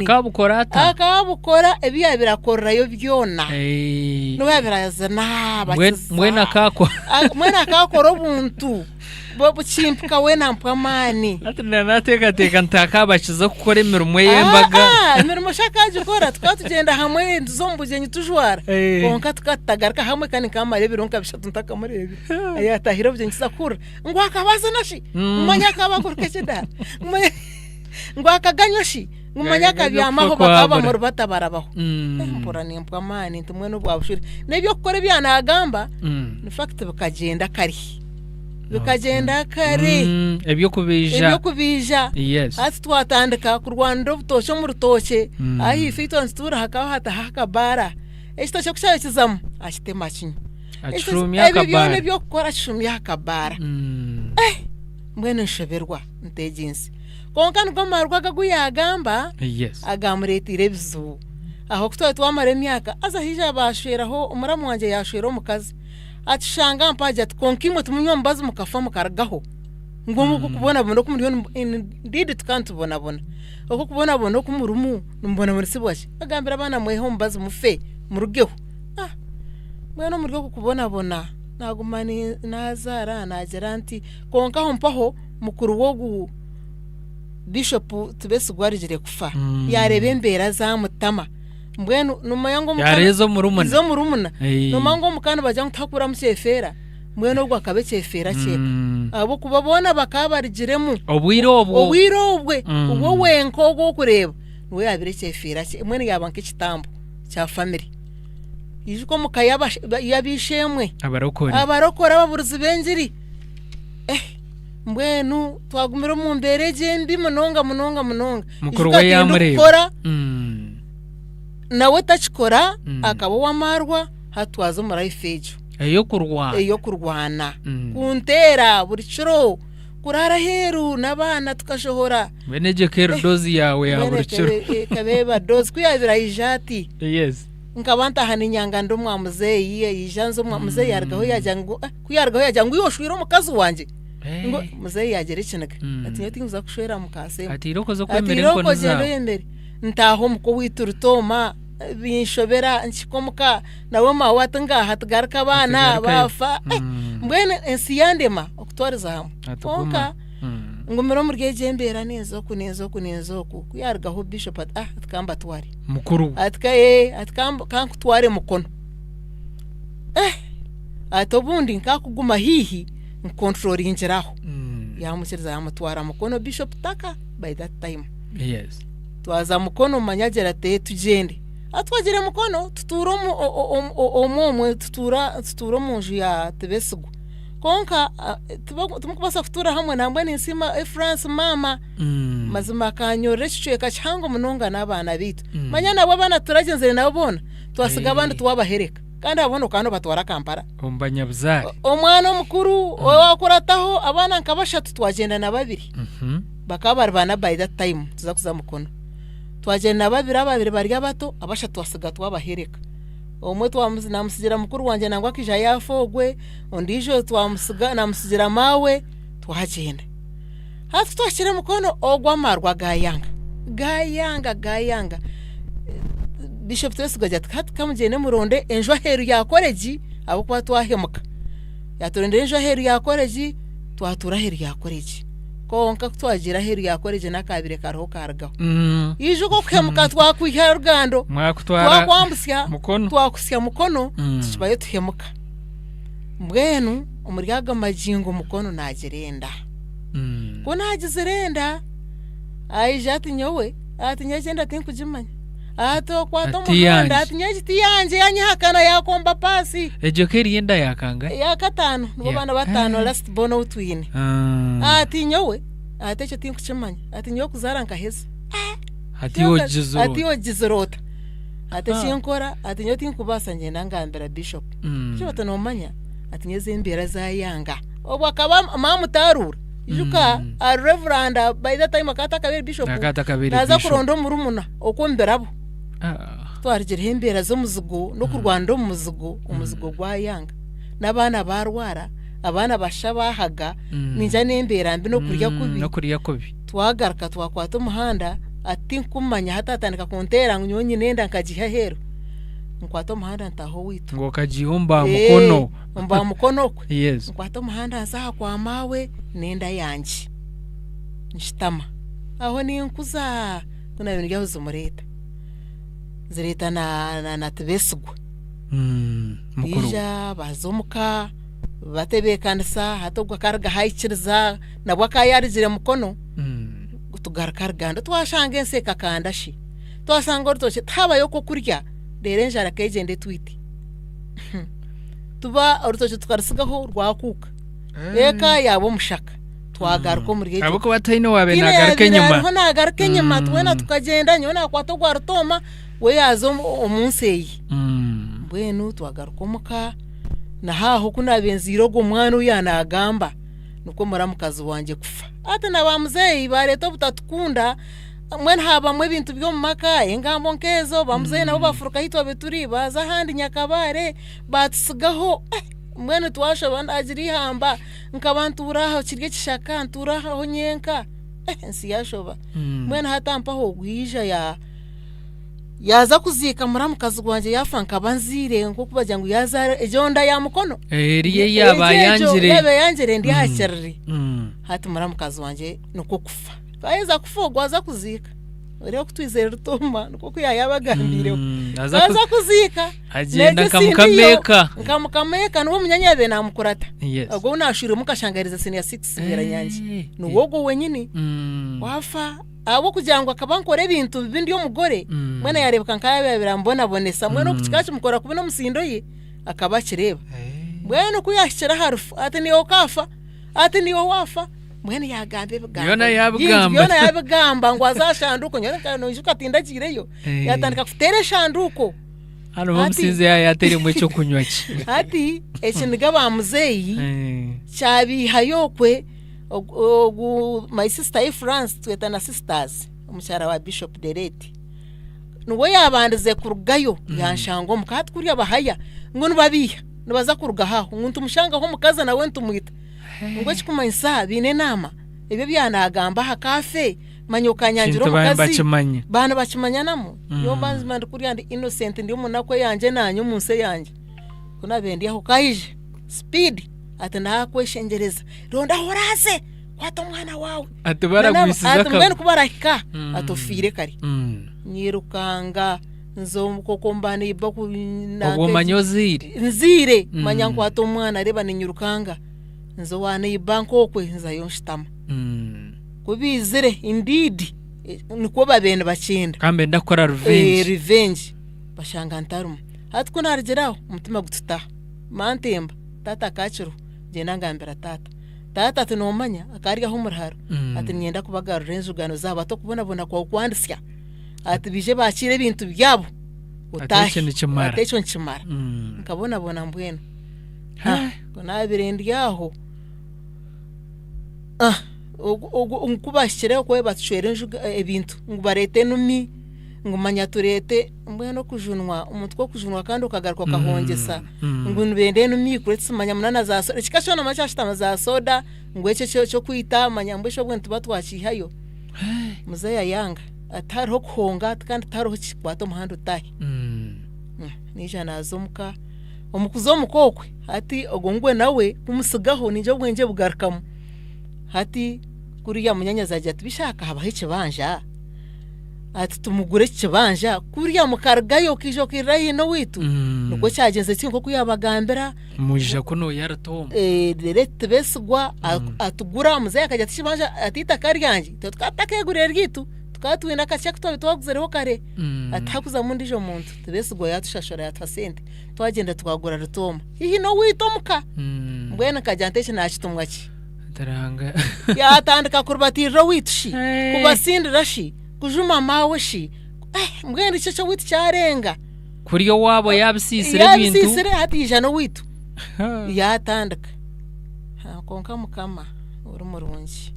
Speaker 4: akabukora ebi yabire akorerayo byona niwe yabire yazana
Speaker 3: mwena
Speaker 4: kakora obuntu buchimpuka we nampwa amani
Speaker 3: nateka ntakabashize gukora imirimo y'embaga
Speaker 4: imirimo shakaje gukora tukatugenda hamwe zo mubugenyi tujwara konka tukatagaruka hamwe kandi kamarebero nkabishatu ntakamarebe ayatahira obugenyi kisakura ngo akabaza nashi umanya kabaguruke kida ngo akaganyoshi umanya kabyamaho bakaba mu rubata barabaho mpora nimpwa amani ntumwe n'ubwabushuri nebyo gukora byanagamba in fact bakagenda kari bikagenda kare
Speaker 3: ebyo kubija
Speaker 4: ati twatandika kurwanda obutoke mu rutoke ahi fito nsitura hakaba hakabara ekitoke kushayo kizamu akitema kinyo ebyo nebyo gukora kishumya hakabara mbwene nshoberwa nteginsi konka nubwo amarwa gaguyagamba agamuretire ebizibu aho kutwa twamara emyaka aza hija bashweraho umuramu wanje yashwera omukazi atishanga mpaje atkonkimwe tumunyombaza mukafa mukaragaho ngomu kubona bono kumuriyo ndidi tukantubona bona oko kubona bono kumurumu numbona muri sibwaje agambira abana mweho mbaza mufe murugeho mweno muriyo kubona bona nagumani nazara nageranti konka ho mpaho mukuru wogu bishop tubesugwarijire kufa yarebe mbera za mutama mbwenu numayango
Speaker 3: yarezo
Speaker 4: murumuna numango mukana bajya ntakura mucyefera mbwenu gwa kabecefera cyeka abo kubabona bakabarijiremu obwirobwe ubwo wenko gwo kureba we yabire cyefera cye mwene yabanke kitambo cya family yijiko mukayaba yabishemwe abarokora baburuzi benjiri mbwenu twagumira mu mbereje mbi munonga
Speaker 3: mukuru we yamureba
Speaker 4: nawe tachikora akaba wamarwa hatwaza murayifejo eyo kurwana kuntera buri chiro kurara heru nabana tukashohora
Speaker 3: beneje kero dozi yawe ya buri chiro
Speaker 4: kabeba dozi kuyabira ijati nkabanta haninyanga ndo mwa muzeyi yijanzo mwa muzeyi yargaho yajango kuyargaho yajango yoshwira mukazi wanje ngo muzeyi yagere kinaka ati nyati nguza kushwera mukase
Speaker 3: ati irokozo kwemere ko naza
Speaker 4: ntaho muko witurutoma binshobera nshikomuka nawe mawe atanga hatugaruka abana bafa mbwene ensiyandema okutwariza hamwe konka ngomero murgeje mbera nezo ku kuyargaho bishop atkamba twari
Speaker 3: mukuru
Speaker 4: atkamba kankutware mukono atobundi nkakuguma hihi nkontroli injiraho yamusiriza yamutwara mukono bishop taka by that time twaza mukono manyagera te tugende atwagire mukono tutura omwe tutura mu nju ya tebesigo konka tumukubasa kutura hamwe nambwe nisima France mama mazima kanyore cicweka cyango munonga nabana bitu manyana abo bana turagenzere nabo bona twasiga abandi tuwabahereka kandi abono kano batwara Kampala
Speaker 3: ombanyabuzari
Speaker 4: omwana mukuru wakurataho abana nkabashatu twagenda na babiri bakaba bana by that time tuza kuza mukono twagenda babiri bari abato abashatu wasiga twabahereka omwe namusigira mukuru wanje nangwa kija yafogwe ondijo twamusiga namusigira mawe twagenda hafi twashire mukono ogwa marwa gayanga bishop twesigaje kamugene muronde enjo heru ya koleji abo kwa twahemuka yaturende enjo heru ya koleji twatura heru ya koleji konka twagira heru ya koleji nakabire karaho karagaho ijuko khemuka twakwiha rugando twakwambusya mukono twakusya mukono tubaye tuhemuka mbwenu umuryaga majingo mukono nagerenda ko nagizerenda ayijati nyowe ati nyagenda tinkujimanya ato kwato muhanda ati nyagiti yanje yanyahakana yakomba pasi
Speaker 3: ejokeri yenda yakanga
Speaker 4: yakatano nibo bana batano last bono utwine ati nyowe ate cyo tinkujimanya ati nyowe kuzara nkaheza ati ogizorota ati chinkora ati nyowe tinkubasa ngenda ngambira bishop cyo batanomanya ati nyeze imbere za yanga obu akaba mamutarura ijuka a reverend by that time akata kabiri bishop naza kuronda murumuna okomberabo twarigire imbere zo muzigo no kurwanda umuzigo gwa yanga n'abana barwara abana bashabahaga ninja nembera mbi no kurya kubi twagaruka twakwata umuhanda ati nkumanya hatatandika kuntera nyonyi nenda nkajiha hero nkwata umuhanda ntaho witu
Speaker 3: ngo kajihomba mukono
Speaker 4: mba mukono kwe
Speaker 3: yes
Speaker 4: nkwata umuhanda nsaha kwa mawe nenda yanje nshitama aho ni nkuza kuna bintu byahuze umureta zireta na tebesugwa
Speaker 3: mukuru
Speaker 4: bija bazomuka batebekandisa hatogwa karga haikiriza nabwo kayarigire mukono tugarkarganda twashanga enseka kandashi twasanga rutoche tabayo ko kurya rero njara kegende twiti tuba urutoche tukarisigaho rwakuka eka yabo mushaka twagaruko muri geje
Speaker 3: abo ko batayino wabe nagaruke nyuma
Speaker 4: ho nagaruke nyuma twena tukagenda nyona kwatogwa rutoma we yazo umunseyi bwenu twagaruko muka na haho kuna benziro go mwana uyanagamba nuko muramukazi wanje kufa ate na bamuzeyi bareto butatukunda mwene haba mwe bintu byo mumaka engambo nkezo bamuzeyi nabo bafuruka hitwa beturi baza handi nyakabare batusigaho mwene twasha banda ajiri hamba nkabantu uraho kirye kishaka nturaho nyenka ensi yashoba mwene hatampa ho gwija yaza kuzika muramukazi gwanje yafanka banzire nko kubajya ngo yaza ejonda ya mukono
Speaker 3: eriye yabayangire
Speaker 4: ndi hacerri hati muramukazi wanje nuko kufa kayeza kufogwa aza kuzika rero kutwizera rutoma nuko kuyayabagambire aza kuzika
Speaker 3: agenda
Speaker 4: kamukameka nuwo munyanyabe namukurata ubwo unashire mukashangariza senior 6 mbera yanjye nuwo wenyine wafa abo kujangwa kabankore ibintu bindi yo mugore mwana yarebuka nkayabe birambona bonesa mwana kucikacu mukora kubina musindo ye akaba kireba mwana kuyashira harufu ati niyo kafa ati niyo wafa mwana yagambe bigamba yona yabigamba ngo azashanduko nyone kano ijuka tindagireyo yatandika kutere shanduko
Speaker 3: hano bamusize yatere mu cyo kunywa ki
Speaker 4: ati ekiniga bamuzeyi cyabi hayokwe my sister France tweta na sisters umushara wa Bishop Dereti nuwe yabandize kurugayo yanshango mukati kuri abahaya ngo nubabiha nubaza kurugaho umuntu mushanga ho mukaza nawe ntumwita ngo kikumanisa bine nama ibyo byanagamba hakafe manyokanyangiro mukazi bana bakimanya namo yo banzimanda kuri andi innocent ndi umunako yanje nanyu munse yanje kuna bendi aho kayije speed atana kweshengereza ronda horaze kwata mwana wawe
Speaker 3: atubara
Speaker 4: mwene kubarahika atofire kari nyirukanga nzo kokombane iba ku
Speaker 3: ubwo manyozire
Speaker 4: nzire manyanko ato mwana reba ninyirukanga nzo wane ibanko kwe nzayo nshitama kubizire indeed niko babene bakinda
Speaker 3: kambe ndakora
Speaker 4: revenge bashanga ntarumu hatko narigeraho umutima gututa mantemba tata kaciro genda ngambira tata tunomanya akari gaho muraharo ati nyenda kubaga renzugano zaba to kubona kwa kwandisya ati bije bakire ibintu byabo utahe atecho nchimara nkabona mbwena kona birendi yaho nkubashire ko batshwere ibintu ngubarete numi ngumanya turete mbweno kujunwa umutwe kujunwa kandi ukagaruka kahongesa nguntu bende numi kuretse manya munana za soda kikashona machashitama za soda ngwece cyo kwita manyambesho bwento batwachihayo muzeya yanga atariho kuhonga kandi atariho kikwato muhanda utahe nija nazomuka umukuzo mukokwe ati ogongwe nawe kumusigaho ninje bwenge bugarukamu hati kuri ya munyanya zajya tubishaka habaho ikibanja ati tumugure kibanja kuri ya mukargayo kijo kirayi no witu nuko cyageze cyinko kuyabagambira
Speaker 3: mujja kuno yaratoma
Speaker 4: direct besugwa atugura muzeya akajya kibanja atita karyange tukatakegurira ryitu tukatwina kacya twaguzereho kare atakuza mundi jo muntu tubesugwa yatushashora yatasente twagenda twagura rutoma hihi no witomuka mbwena kajyanteshe nakitumwa ki
Speaker 3: taranga
Speaker 4: yatandika kurbatira witushi kubasindira shi kujuma mawe shi mbwena cyo witu cyarenga
Speaker 3: kuriyo wabo yabisisire bintu
Speaker 4: yabisisire hati ijano witu yatandika konka mukama uri murungi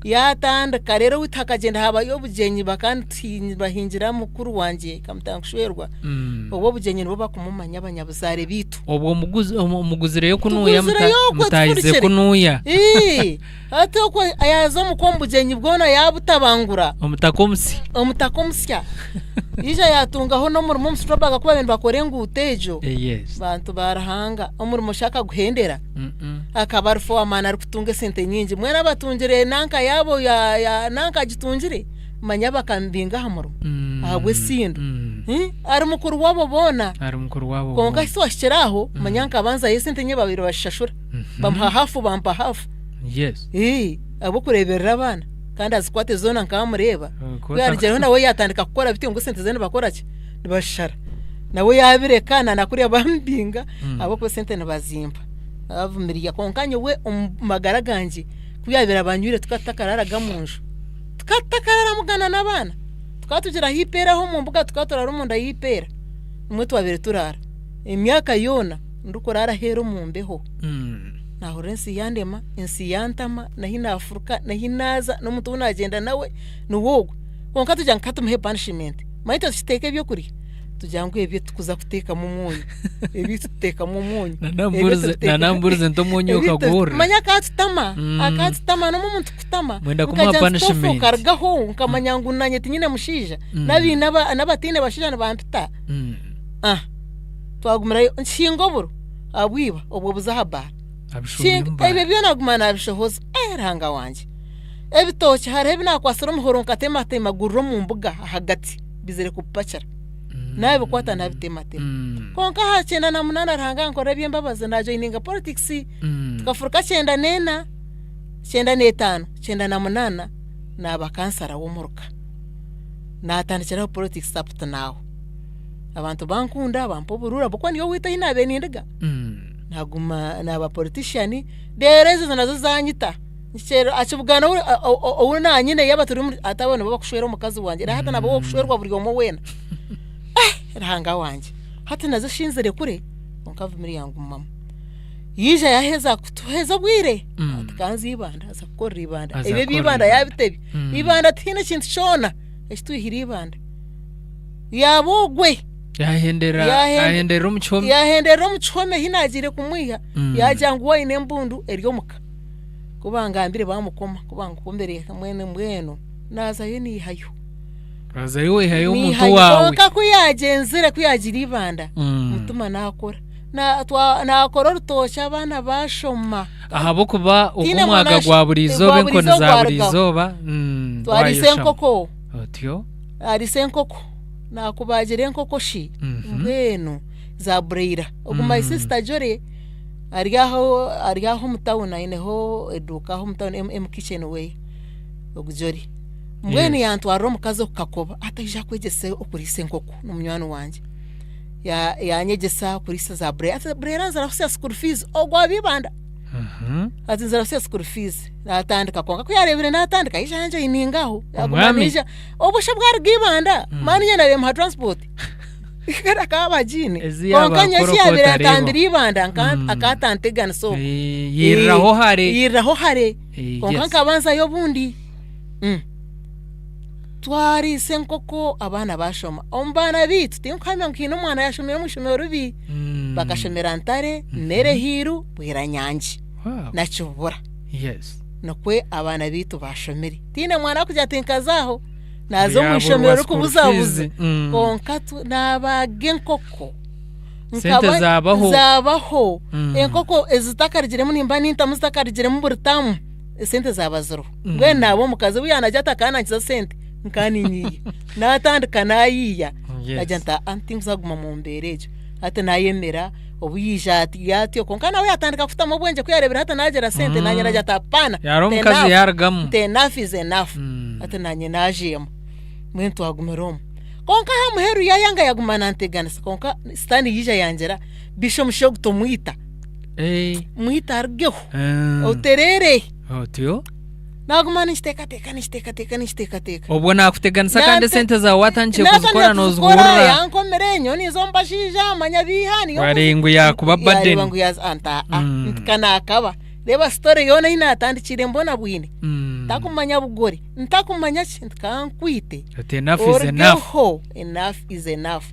Speaker 4: yatandika rero witakagenda habayo obugenyi bakanti bahingira mukuru wanje kamutangushwerwa obwo bugenyi nibo bakumumanya abanyabuzare bitu
Speaker 3: obwo muguzire yo kunuya mutayize kunuya
Speaker 4: ate ko ayazo mukombugenyi bwona yabutabangura omutakomsya ija yatungaho no murimo mustrobaga kuba bintu bakorenga utejo bantu barahanga omurimo shaka guhendera akabarfo amana ari kutunga sente nyingi mwera batungire nanka yabo ya nanka gitungire manya bakambinga hamuro ahagwe sindu ari mukuru wabo bona konka so ashiraho manyanka banza yesente nye babiri bashashura bamha hafu bampa hafu abo kureberera abana kandi azikwate zona nkamureba yarigero nawe yatandika gukora biti ngo sente zene bakora ki nibashara nawe yabirekana nakuri abambinga abo ko sente nabazimba avumiriya konkanye we magara ganje kuyabira abanyure tukatakarara gamunju tukatakarara mugana nabana tukatugira hipera ho mu mbuga tukatora rumunda hipera umwe twabere turara imyaka yona ndukorara hero mu mbeho naho rensi yandema ensi yantama nahina Afrika nahinaza no muntu unagenda nawe nuwogo konka tujya nkatumuhe punishment mahita tuteke byo kuri tujyanguye byo tukuza kuteka mu munyu ebi tuteka mu munyu
Speaker 3: nanamburuze ntomunyu ukagura
Speaker 4: manya akatutama no muntu kutama
Speaker 3: mwenda kuma punishment
Speaker 4: kargaho nkamanyangu nanye tinyine mushija nabi nabatine bashija nabampita twagumira nshingoburo abwiba obwo buzahaba ebe byo nagumana abishohoza eranga wanje ebitoki hari binakwasira umuhoro nkatema tema gurro mu mbuga hagati bizere kupacara nabe kwata nabitema konka hachena na munana ranga nkora byembabaza najo ininga politics tukafuruka cyenda nena cyenda netano cyenda na munana nabakansara wo muruka natandikira politics sapta nawo abantu bankunda bampoburura bukwa niyo wita hinabe nindiga naguma naba politician dereze nazo zanyita Nchero achubugana uri nyine yabaturi atabone bakushwera umukazi wanje ra hata nabo kushwerwa buri omo wena rahanga wanje hata nazo shinzere kure onkavumiri yangu mama yija yaheza kutuheza bwire atkanzi ibanda azakora ibanda ebe bibanda yabitebi ibanda tina kintu shona ekituhira ibanda yabogwe yahendera umuchome hinagire kumwiha yajangwa ine mbundu eryomuka kubangambire bamukoma kubangukumbere mwene mweno naza yeni hayo
Speaker 3: umuntu wawe
Speaker 4: kakuyagenzere kuyagira ibanda mutuma nakora nakora rutosha abana bashoma
Speaker 3: ahabo kuba ukumwaga gwa burizobe nko za burizoba
Speaker 4: twari senkoko
Speaker 3: otyo
Speaker 4: ari senkoko nakubagire nkoko shi mweno za breira oguma sister jore ariaho mutawuna ineho eduka ho mutawuna em kitchen way ogujori mwene yantwaro mukazo kukakoba ataija kwegese okurise nkoko n'umunywano wanje yanyegesa kurisa za breira nzara school fees ogwa bibanda ati nzara school fees natandika konka kuyarebire natandika ijanje iningaho yagumanija obusha bwari gibanda mani nyana bemha transport kada kabajine konka nyashi yabira tandiri ibanda akatantegana so
Speaker 3: yiraho hare
Speaker 4: konka kabanza yo bundi twari senkoko abana bashoma ombana bitu tinkamya nkino mwana yashomera mushomero rubi bakashomera ntare nere hiru bwira nyanji nachubura nokwe abana bitu bashomeri tine mwana kujya tinkazaho nazo mushomero kubuzabuze konka nabagenkoko
Speaker 3: sente
Speaker 4: zabaho enkoko ezitakarigire munimba ninta muzitakarigire mu burtamu sente zabazuru ngwe nabo mukazi buyana jata kana kiza sente nkani nyiye natandika nayiya ajanta antinguzaguma mu mberejo ate nayemera obuyijati yatyo konka nawe yatandika kufuta mu bwenje kuyarebera hata najera sente nanye najata pana
Speaker 3: yaromukazi yargamu
Speaker 4: enough ate nanye najema mwentu agumeromo konka hamuheru yayanga yagumana ntegana konka stani yija yanjera bisho musho gutomwita muita argeho oterere
Speaker 3: otyo
Speaker 4: naguma nishiteka teka
Speaker 3: ubwo nakuteganisa kandi
Speaker 4: Nante-
Speaker 3: sente zawe watangiye kuzikora nozihurira
Speaker 4: yankomerenyo nizo mbashija amanya bihani
Speaker 3: warengu yakuba badeni
Speaker 4: ngo yaza anta kanakaba reba story yona inatandikire mbona bwine takumanya bugore ntakumanya kankwite
Speaker 3: ati enough is enough
Speaker 4: enough is enough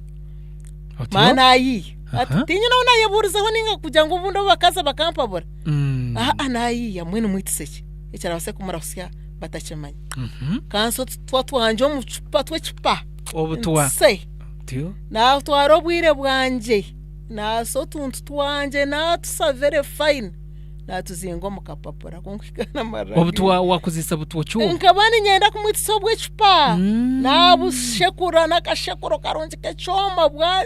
Speaker 3: Ati
Speaker 4: mana yi
Speaker 3: Aha.
Speaker 4: ati tinyina unayeburizaho ninga kugira ngo ubundi bakaza bakampabura
Speaker 3: Mm.
Speaker 4: anayi ya mwene mwitiseke icara base kumara kusya batakimanya
Speaker 3: Mhm.
Speaker 4: kanso twanje mu cupa twecupa
Speaker 3: Obutuwa.
Speaker 4: se
Speaker 3: Tiyo.
Speaker 4: na twaro bwire bwanje naso tuntu twanje natusa very fine natuzingo mukapapura kunkikana mara
Speaker 3: Obutuwa wakuzisa butuwa chuo.
Speaker 4: nkabani nyenda kumwitisa obwecupa
Speaker 3: Mm.
Speaker 4: nabushekura nakashekuro karungi kecoma bwa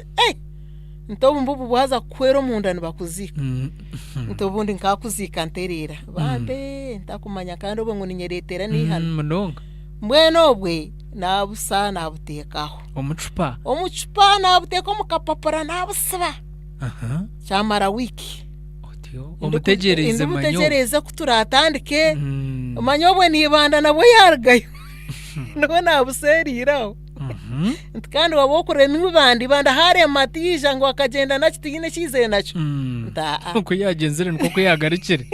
Speaker 4: ntobu mbubu bwaza kwero munda nibakuzika
Speaker 3: Mm.
Speaker 4: ntobundi nkakuzika nterera bambe ntakumanya kandi obwe ngo ninyeretera nihana
Speaker 3: Mnonga.
Speaker 4: mbweno obwe nabusa nabutekaho
Speaker 3: Omucupa.
Speaker 4: omucupa nabuteka mukapapura nabusiba
Speaker 3: Aha.
Speaker 4: cyamara wiki
Speaker 3: Otiyo. Omutegereze manyo.
Speaker 4: mutegereze kuturatandike
Speaker 3: Mm.
Speaker 4: manyo obwe nibanda nabo yargayo no nabuseriraho
Speaker 3: Mhm.
Speaker 4: kandi wabokore n'ubandi banda hare matija ngo akagenda nakitigine kize naco
Speaker 3: Mm.
Speaker 4: nta
Speaker 3: Uko yagenzere niko yagarikire.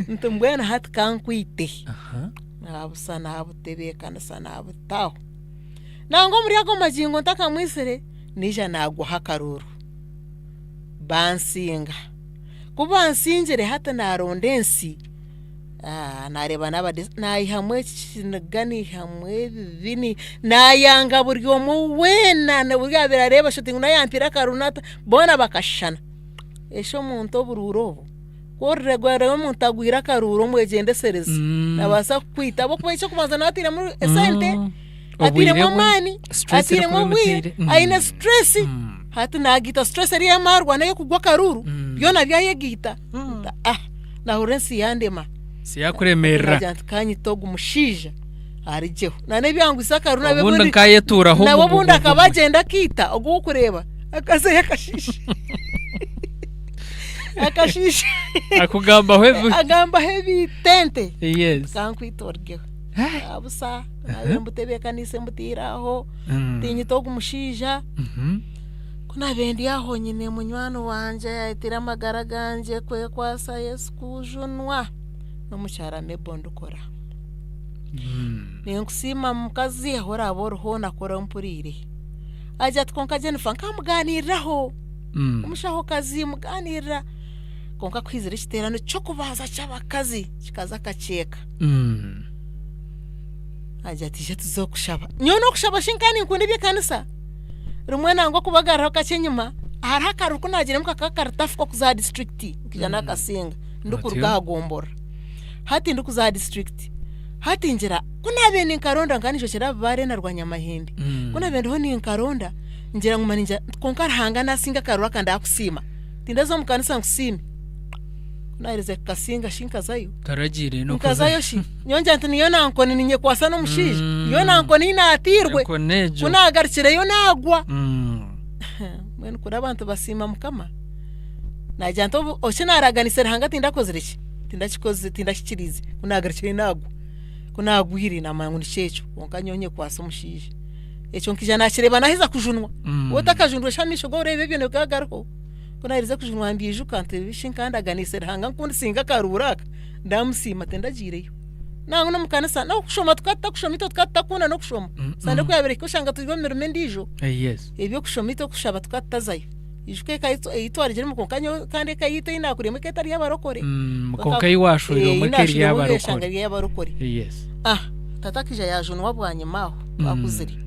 Speaker 4: ntumbwena hati kankwite
Speaker 3: Aha.
Speaker 4: nabusa nabutebeka nasa nabutaho nango muri ago magingo ntakamwisire nija naguha akaruru bansinga kubansingire hata narondensi nareba nayihamwe kinagani hamwe bibini nayanga buri omu wena burya birareba shoti ngo nayampira karunata bona bakashana esho muntu obururobo korregwere omuntu agwira karuro mwegendesereza nabasa kwita bo kuba cyo kubanza natira muri esente atire mu mani atire mu bwi aine stress hati nagita stress ari yamarwa nayo kugwa karuru byona byayegita na urensi yandema
Speaker 3: siyakuremera
Speaker 4: najant kanyi togu mushija arijeho nane byangu isakaru nabe
Speaker 3: ubundi nkayetura ho
Speaker 4: nabo bundi akabagenda kita ogo kureba akaze yakashisha akashisha
Speaker 3: akugamba heavy
Speaker 4: agamba heavy tente
Speaker 3: yes
Speaker 4: kankwitorgeho abusa nabe mbutebeka nise mbutiraho tinyi togu mushija kuna bendi yaho nyine munywano wanje yatira amagara ganje kwe kwasa Yesu kujunwa n'umucyara mebondo ukora ninkusima mukazi ahora aboroho nakora mpurire ajya twonka Jennifer nkamuganiraho umushaho kazi muganira konka kwizira ikiterano cyo kubaza cy'abakazi kikaza kaceka ajya tije tuzokushaba nyono kushaba shinkani nkundi byekanisa rumwe nango kubagaraho kacenyuma hari akaruko nagire mukakakaratafu ko kuza district kijana kasinga ndukuruga gombora hati ndukuza district hati njira kuna bene nkaronda nganijo kira bare na rwanyamahindi kuna bende ho ni nkaronda njira ngumana njya konkara hanga nasinga karura kanda akusima tindazo mukanisa ngusime nairize kasinga shinka zayo
Speaker 3: taragire no
Speaker 4: kazayo shi nyonja ntini yona ankoni ninye kwasa no mushije yona ankoni natirwe kuna agarikire yo nagwa mwene kuri abantu basima mukama najya nto oshinaraganisera hangati ndakozereki tindakikoze tindakikirize kunagarikire nagwa kunagwiri namangu nicecho onkanyonye kwasa mushije echo nkijana kireba nahiza kujunwa wotakajundwe shamisho go rebe byo negagaruko kunarize kujunwa mbije ukante bishinkandaganisera hanga nkundi singa karuraka ndamusima tendagireyo nangu no mukanisa no kushoma tukata kushoma ito tukata kuna no kushoma sande kuyabere ko shanga tubomera mendijo
Speaker 3: yes
Speaker 4: ebyo kushoma ito kushaba tukatazayo ijuke kayito itwara jeri mukonkanyo kandi kayito inakuri mu ketari y'abarokore
Speaker 3: mukonkayi washuriro mu keri
Speaker 4: y'abarokore
Speaker 3: yes
Speaker 4: tatakija yajunwa bwanye maho bakuziri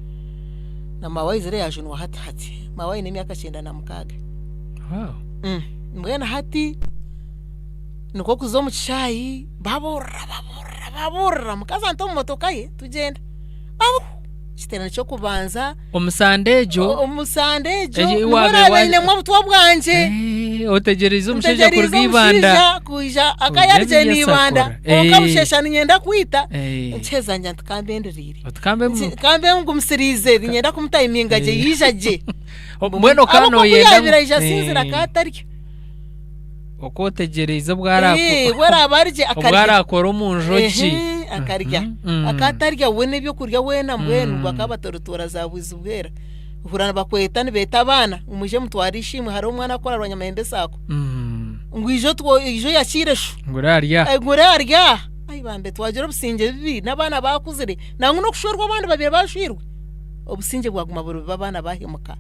Speaker 4: na mawayizire yajunwa hati mawayi ni myaka 9 na mukaga
Speaker 3: wow
Speaker 4: mbwena hati nuko kuzo mu cyayi babura mukaza nto mu motoka ye tugenda babu kiterana cyo kubanza
Speaker 3: umusandejo
Speaker 4: murabene mu butwa bwanje
Speaker 3: otegereza umushija kurwibanda
Speaker 4: kuja akayarje nibanda okabushesha nyenda kwita nceza njya ntakambenderire kambe ngumsirize nyenda kumutayiminga je yijaje
Speaker 3: mbweno kano yenda
Speaker 4: yabiraje sinzira kataryo
Speaker 3: okotegereza bwarako
Speaker 4: bwarabarje
Speaker 3: bwarakora umunjoki
Speaker 4: akarya akatarya we n'ibyo kurya we na mbwenu bakabatorutora zabuze ubwera uhurana bakweta nibeta abana umuje mutwarishimwe hari umwana akora abanyamahembe sako ngo ijo yakiresho ngurarya ai bambe twagera obusinge bibi n'abana bakuzire nangu no kushorwa abandi babiri bashirwe obusinge bwaguma buru babana bahemuka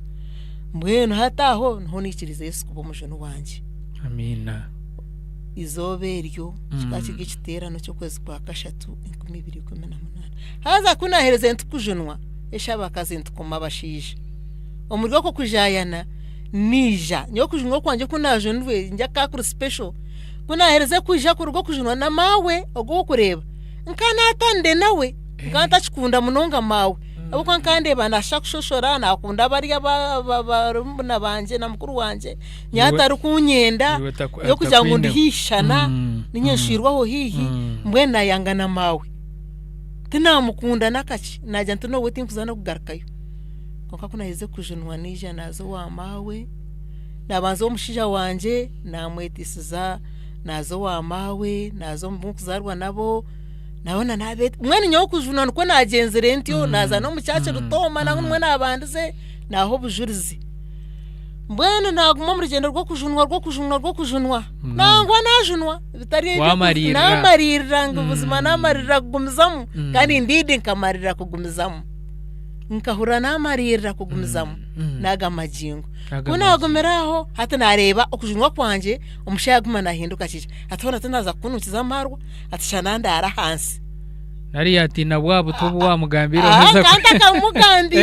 Speaker 4: mbwenu hataho nho nikirize Yesu kuba umujeno wanje
Speaker 3: amina
Speaker 4: izobe ryo kikaki giterano cyo kwezi kwa kashatu 2018 haza kunahereza ntukujunwa eshaba kazi ntukoma bashije omuryo ko kujayana nija nyo kujunwa kwanje kunajonwe njya kakuru special kunahereza kuja ku rugo kujunwa na mawe ogo kureba nkana atande nawe nkanta chikunda munonga mawe abo kankande banashaka kushoshora nakunda bari barumuna banje na mukuru wanje nyataru kunyenda yo kuja ngo ndihishana ninyenshirwaho hihi mbwena yangana mawe tina mukunda nakachi naja ntuno weti nkuzana kugarakayo konka kunaheze kujunwa nija nazo wa mawe nabanzo omushija wanje namwetisiza nazo wa mawe nazo mbukuzarwa nabo naona nabe mwene nyo kujuna nuko nagenzere ntyo naza no mucyace rutoma nangu mwe nabandize naho bujurizi mbwene naguma mu rugendo rwo kujunwa nangwa najunwa bitari namarira ngo ubuzima namarira kugumizamu kandi ndidi nkamarira kugumizamu nkahura namarira kugumizamu naga majingo kunagomeraho hata nareba okujunwa kwanje umushaguma nahinduka kica atona tanaza kunukiza marwa atishana ndara hansi
Speaker 3: nari ati nabwabo tubu wa mugambira neza
Speaker 4: kanta kamugambi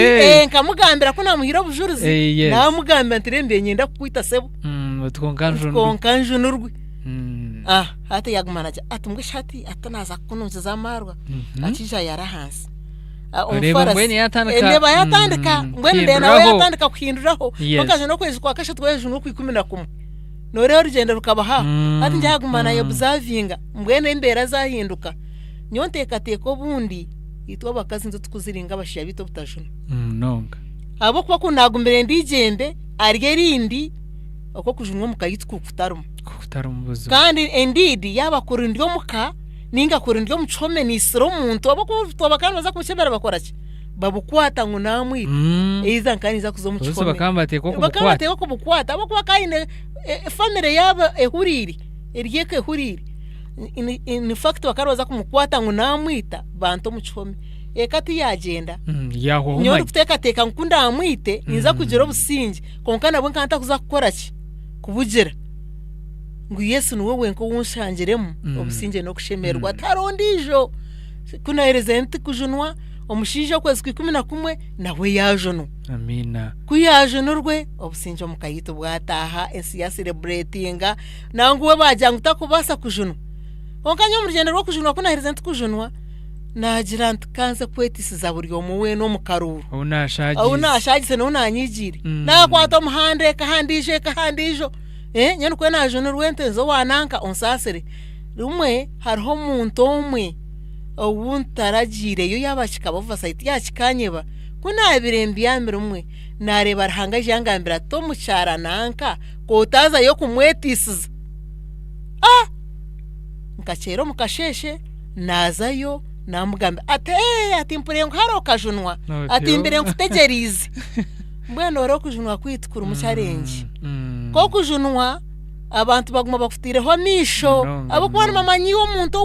Speaker 4: nkamugambira kuna muhira bujurizi namugambira ntirembe nyenda kukwita sebo tkonkanjunurwe hata yagumana atumwe shati atanaza kunukiza marwa atija yara hansi
Speaker 3: mbwene
Speaker 4: yatandika mbwene nawe yatandika kuhinduraho bakaje no kwezi kwa kasha tweje no kwikumina kumwe no rero rugenda rukabaha ati njagumana yobuzavinga mbwene imbera zahinduka nyonteka teko bundi itwa bakazi nzo tukuziringa bashiya bito butajuna
Speaker 3: nonga
Speaker 4: abo kwa kunagumbere ndijembe arye rindi uko kujunwa mukayitwa kutarumu
Speaker 3: buzo
Speaker 4: kandi indeed yaba kurindyo muka ninga kurindyo muchome ni siro muntu abo kubakana baza kuchebera bakoraki babukwata ngo namwe iza nkaniza kuzomuchome
Speaker 3: bose bakambate
Speaker 4: ko bukwata abo kwa kaine family yaba ehuriri eriyeke ehuriri in fact bakaroza kumukwata ngo namwita bantu muchome ekati yagenda
Speaker 3: yaho
Speaker 4: nyo kuteka teka nkunda amwite niza kugira obusingi konkana bwo nkanta kuza kukoraki kubugera ngo Yesu ni wowe nko wunshangiremo obusinge no kushemerwa tarondijo kunahereza nti kujunwa omushija kwezi 11 nawe yajono
Speaker 3: amina
Speaker 4: kuyajonurwe obusinge mukayito bwataha esi ya celebratinga nanguwe bajanga utakubasa kujunwa onkanyo mu rugendo rwo kujunwa kunahereza nti kujunwa nagira ntikanze kwetisiza buri omuwe no mukaruru unashagise no nanyigire nakwata muhande kahandijo nyene kwe najonurwe ntenzo wananka onsasire rumwe hariho muntu omwe owuntaragire yo yabashika bava site yakikanyeba kunabirembi yamira umwe nareba rahanga jangambira to mucyara nanka kotaza yo kumwetisiza nkacero mukasheshe nazayo namugambe ati mpure nkaro kajunwa ati imbere nkutegerize mbwene ro kujunwa kwitukura umucyarengi ko kujunwa abantu baguma bakufitireho misho abo kubana mamanyi wo muntu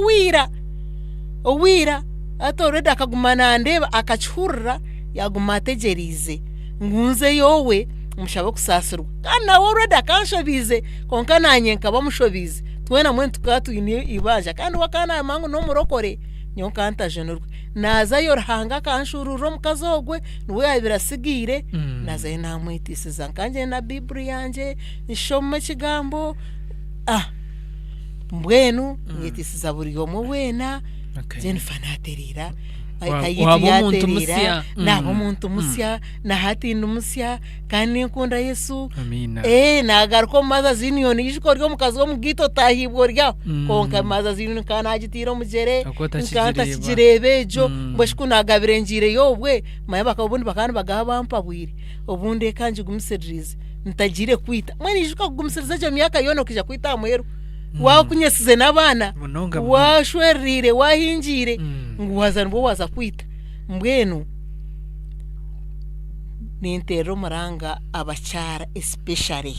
Speaker 4: owira atoreda akagumana ndeba akachurra yaguma tegerize ngunze yowe umushabo kusasirwa kana woreda kanshobize konka nanye nkaba mushobize twena mwe tukatu ibaja kandi wakana mangu no murokore nyonka antajenurwe naza yorhanga kanshururo mukazogwe nuwe yabirasigire naza namwitisiza nkanje na Biblia yanje nishome kigambo mbwenu yitisiza buri yomo wena Jennifer naterira
Speaker 3: ayiti yaterira
Speaker 4: nabo muntu musya na hati numusya kandi nkunda Yesu
Speaker 3: amina
Speaker 4: nagaruko maza ziniyoni yishiko ryo mukazi wo mugito tahibwo rya konka maza ziniyoni kana agitira mugere nkanta kigirebejo mbashku nagabirengire yobwe maye bakabundi bakana bagaha bampabwire obundi kanje gumisedrize ntagire kwita mwene yishika gumiseriza je myaka yono kija kwita mwero wakunyesize n'abana
Speaker 3: Munonga,
Speaker 4: washwerire wahingire ngo wazana bo waza kwita mbwenu nintero maranga abacyara especially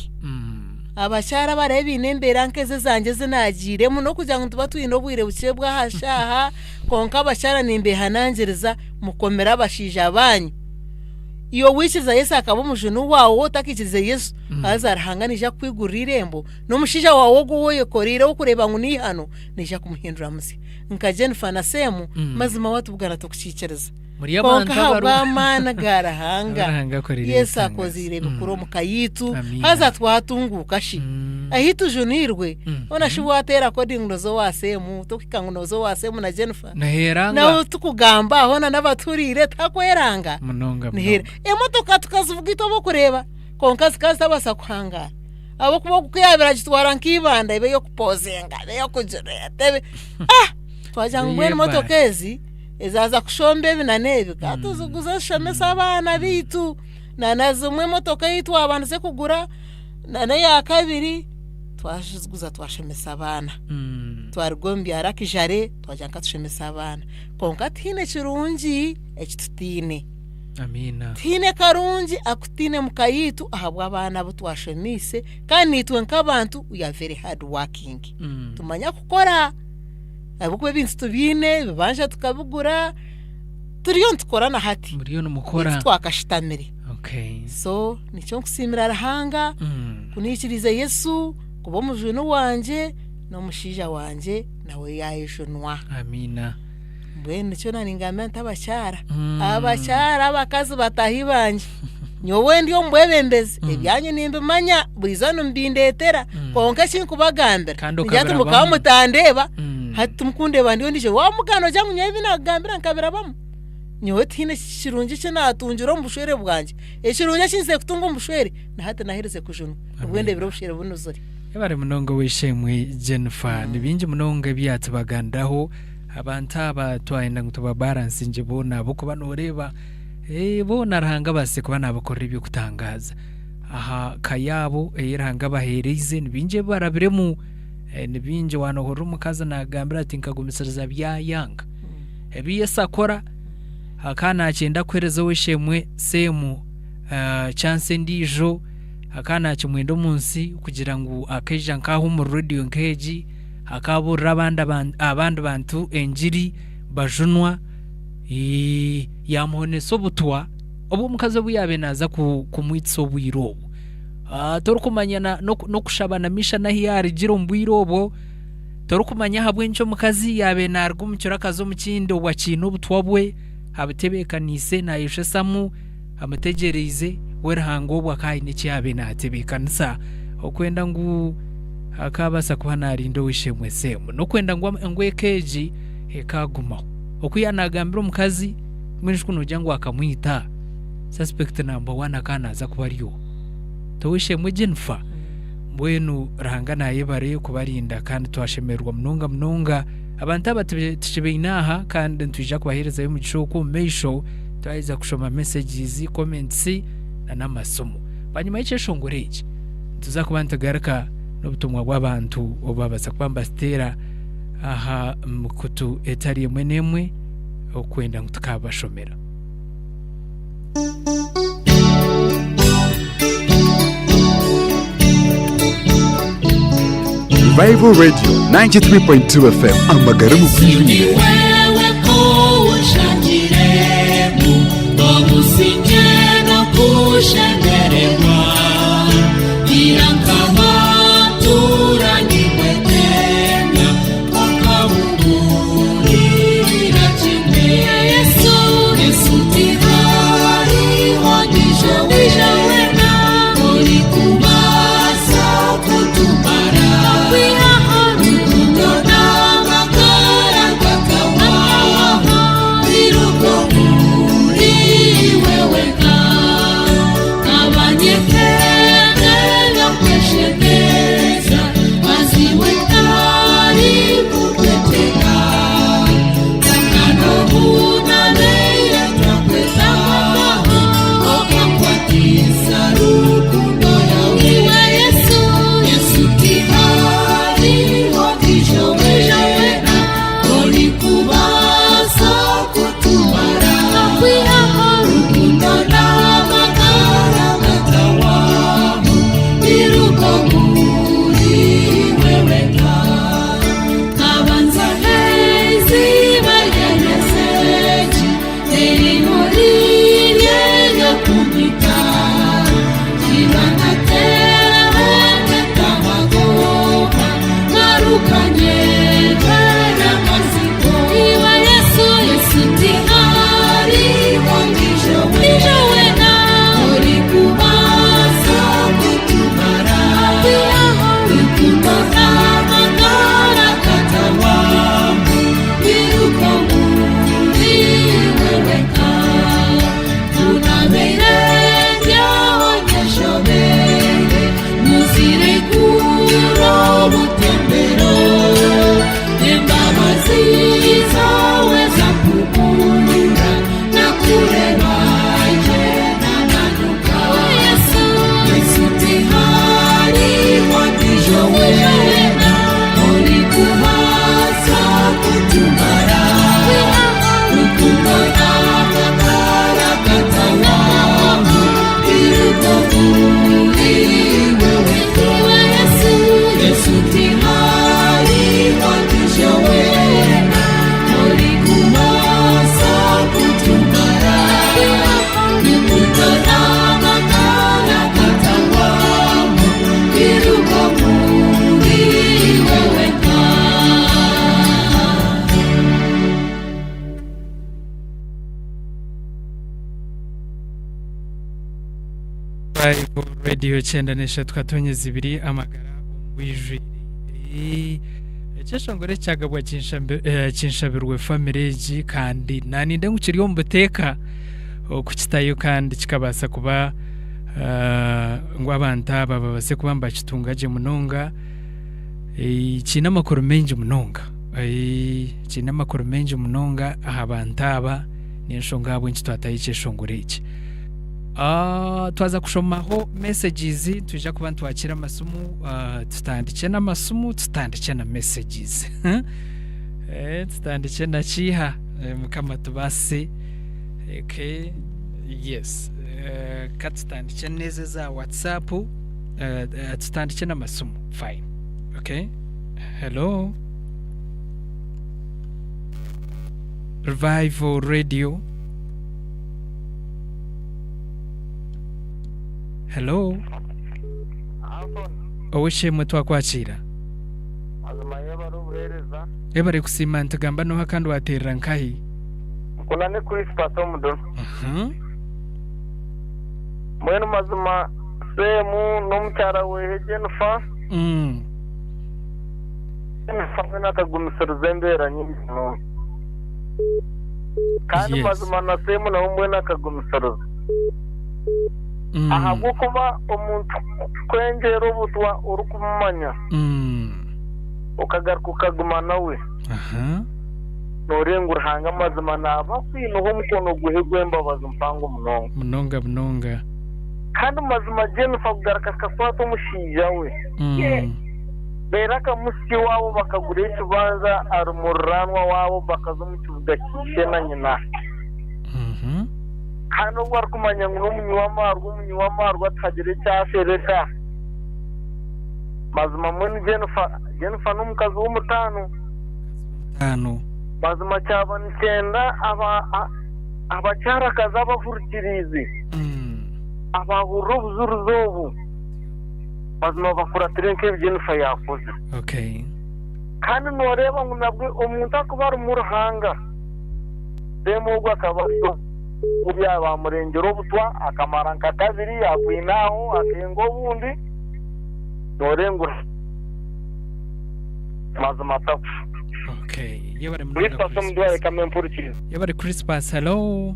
Speaker 4: abacyara bareba inembera nkeze zanjye zinagire muno kugira ngo tuba twino bwire buke bwahashaha konka abacyara nimbe hanangereza mukomera abashija banyu iyo wishiza Yesu akaba umujunu wawo utakikirize Yesu azarahanganija kwigurira irembo n'umushija wawo guwoye korire wo kureba ngo ni hano nija kumuhindura musi nkaje Fana Semu mazima watubwara tukushikiriza
Speaker 3: muri abantu
Speaker 4: bamana garahanga Yesu akozire bikuro mukayitu haza twatunguka shi ahitu junirwe ona shibwatera coding nozo wasemu tukikanga nozo wasemu na Jennifer
Speaker 3: naheranga
Speaker 4: nawe tukugamba hona n'abaturire takweranga
Speaker 3: munonga
Speaker 4: nihera emotoka tukazivuga itobo kureba konka zikasabasa kuhangara abo kuba kuyabira gitwara nkibanda ibe yo kupozenga ibe yo kujureta tebe twajangwe emotoka ezi ezaza kushombe binanebe katuzuguza shamesa abana bitu nanazumwe motoka yitu abantu se kugura nane ya kabiri twashizguza twashemesa abana twargombye arakijare twajanga tushemesa abana konka tine kirungi ekitutine
Speaker 3: amina
Speaker 4: tine karungi akutine mukayitu ahabwa abana abo twashemise kandi nitwe nk'abantu we are very hard working tumanya kukora abukwe bintu tubine bibanja tukabugura turiyo ntukorana hati
Speaker 3: muriyo numukora
Speaker 4: twakashitamire
Speaker 3: okay
Speaker 4: so nicyo nkusimira rahanga kunikirize Yesu kuba mujunu wanje no mushija wanje nawe yayishunwa
Speaker 3: amina
Speaker 4: mbwe nicyo naningamya ntabacyara abacyara abakazi batahi banje nyowe ndiyo mbwebembeze ebyanye nimbe manya burizano mbindetera konka kinkubagambira njatu mukaba mutandeba hati mukunde bandiyo ndije wa mugano jangu nyebi nagambira nkabira bamo nyowe tine kirungi cyo natunjira mu bushwere bwanje ekirungi kinse kutunga mu bushwere na hati nahereze kujunu ubwende biro bushwere bunuzuri
Speaker 3: ebare munonga wishemwe Jennifer nibinje munonga byatse bagandaho abantu aba twayenda ngutuba balance nje bona abo kuba noreba bona rahanga base kuba nabakorera ibyo kutangaza aha kayabo eranga bahereze nibinje barabiremu nibinje wanohora umukaza nagambira ati nkagumisiriza byayanga ebiye sakora akana akenda kwereza wishemwe Semu chance ndijo akana kimwendo munsi kugira ngo akeja nkaho mu radio nkeji akabura abandi bantu enjiri bajunwa yamone sobutwa obo mukaze buyabe naza kumwitso bwiro torukumanya no kushabana misha na hiyari jiro mbwirobo torukumanya habwe nco mukazi yabe narwo mucyora kazo mukindo wa kintu butwabwe habutebekanise na yeshe samu amategereze werhango bwakayi n'icyabe natebekanisa okwenda ngu akabasa kuba narindo wishemwe Semu no kwenda ngwekeji ekagumaho okuyanagambira omukazi mwenshi kuno jangu akamwita suspect number 1 akanaza kuba ariyo towishemwe Jennifer mbwenu rahanga naye bare kubarinda kandi twashemerwa munonga abantu abatishibinaha kandi ntujja kubahereza mu gishoku meisho twayiza kushoma messages comments na namasomo banyuma y'icesho ngoreje tuza kubantagaruka n'ubutumwa bw'abantu obabaza kwamba stera aha mukutu etari mwenemwe okwenda tukabashomera
Speaker 5: Revival Radio 93.2 FM amagara mu bwijwire
Speaker 8: wewe ko ushangiremo bamusinje no kushenderwa irankama turaniwe tena akabuguri birakine Yesu tihari hodije wijawena uri kubasa kutumara we are
Speaker 3: Bible radio cyenda n'eshatu katonyeza ibiri amagara wijwi cyashongore cyagabwa kinshabirwe family kandi naninde ngukiriyo mbuteka okukitayo kandi kikabasa kuba ngo abantu aba base kuba mbakitungaje munonga kina makuru menji munonga kina makuru menji munonga abantu aba n'inshonga abo nkitwataye cyeshongore iki twaza kushomaho messages tujya kuba twakira amasumu tutandike n'amasumu tutandike na messages tutandike na chiha mukama tubase okay yes katutandike neza za WhatsApp tutandike n'amasumu fine okay hello Revival Radio. Hello. Oweshe mutwa kwakira.
Speaker 9: Mazima yebara ubuhereza.
Speaker 3: Yebare kusima ntagamba no hakandi waterera nkahi.
Speaker 9: Kuna ne kuri spato mudo. Mwene mazima semu no mutara we Jennifer. Jennifer nakagumisoro zembera nyingi no. Kandi mazima na semu na umwene akagumisoro. Aha kuba umuntu kwengera ubutwa uri kumumanya ukagaruka ukaguma nawe norenga urahanga amazima naba kwinuho mukono guhigwe mbabaza mpango
Speaker 3: munonga
Speaker 9: kandi mazima Jennifer kugaruka kafata umushiya we bera kamusi wabo bakagura ikibanza arumuranwa wabo bakaza mu kibuga cy'ishena nyina hano warkumanya ngo umunyi w'amarwa atagire cyasereka mazima muri Jennifer n'umukazi w'umutano mazima cyaba n'ikenda abacyara kaza abavurikirizi abahuru buzuruzobu mazima bakura trenke Jennifer yakoze
Speaker 3: okay
Speaker 9: kandi noreba ngo nabwe umuntu akubara mu ruhanga demo gwakabaso ubya ba murengero butwa akamaranka kabiri yakwinaho akengo bundi dorengura mazima tafu
Speaker 3: okay yebare mu
Speaker 9: Christmas mudwaye kamempurikiza
Speaker 3: yebare Christmas hello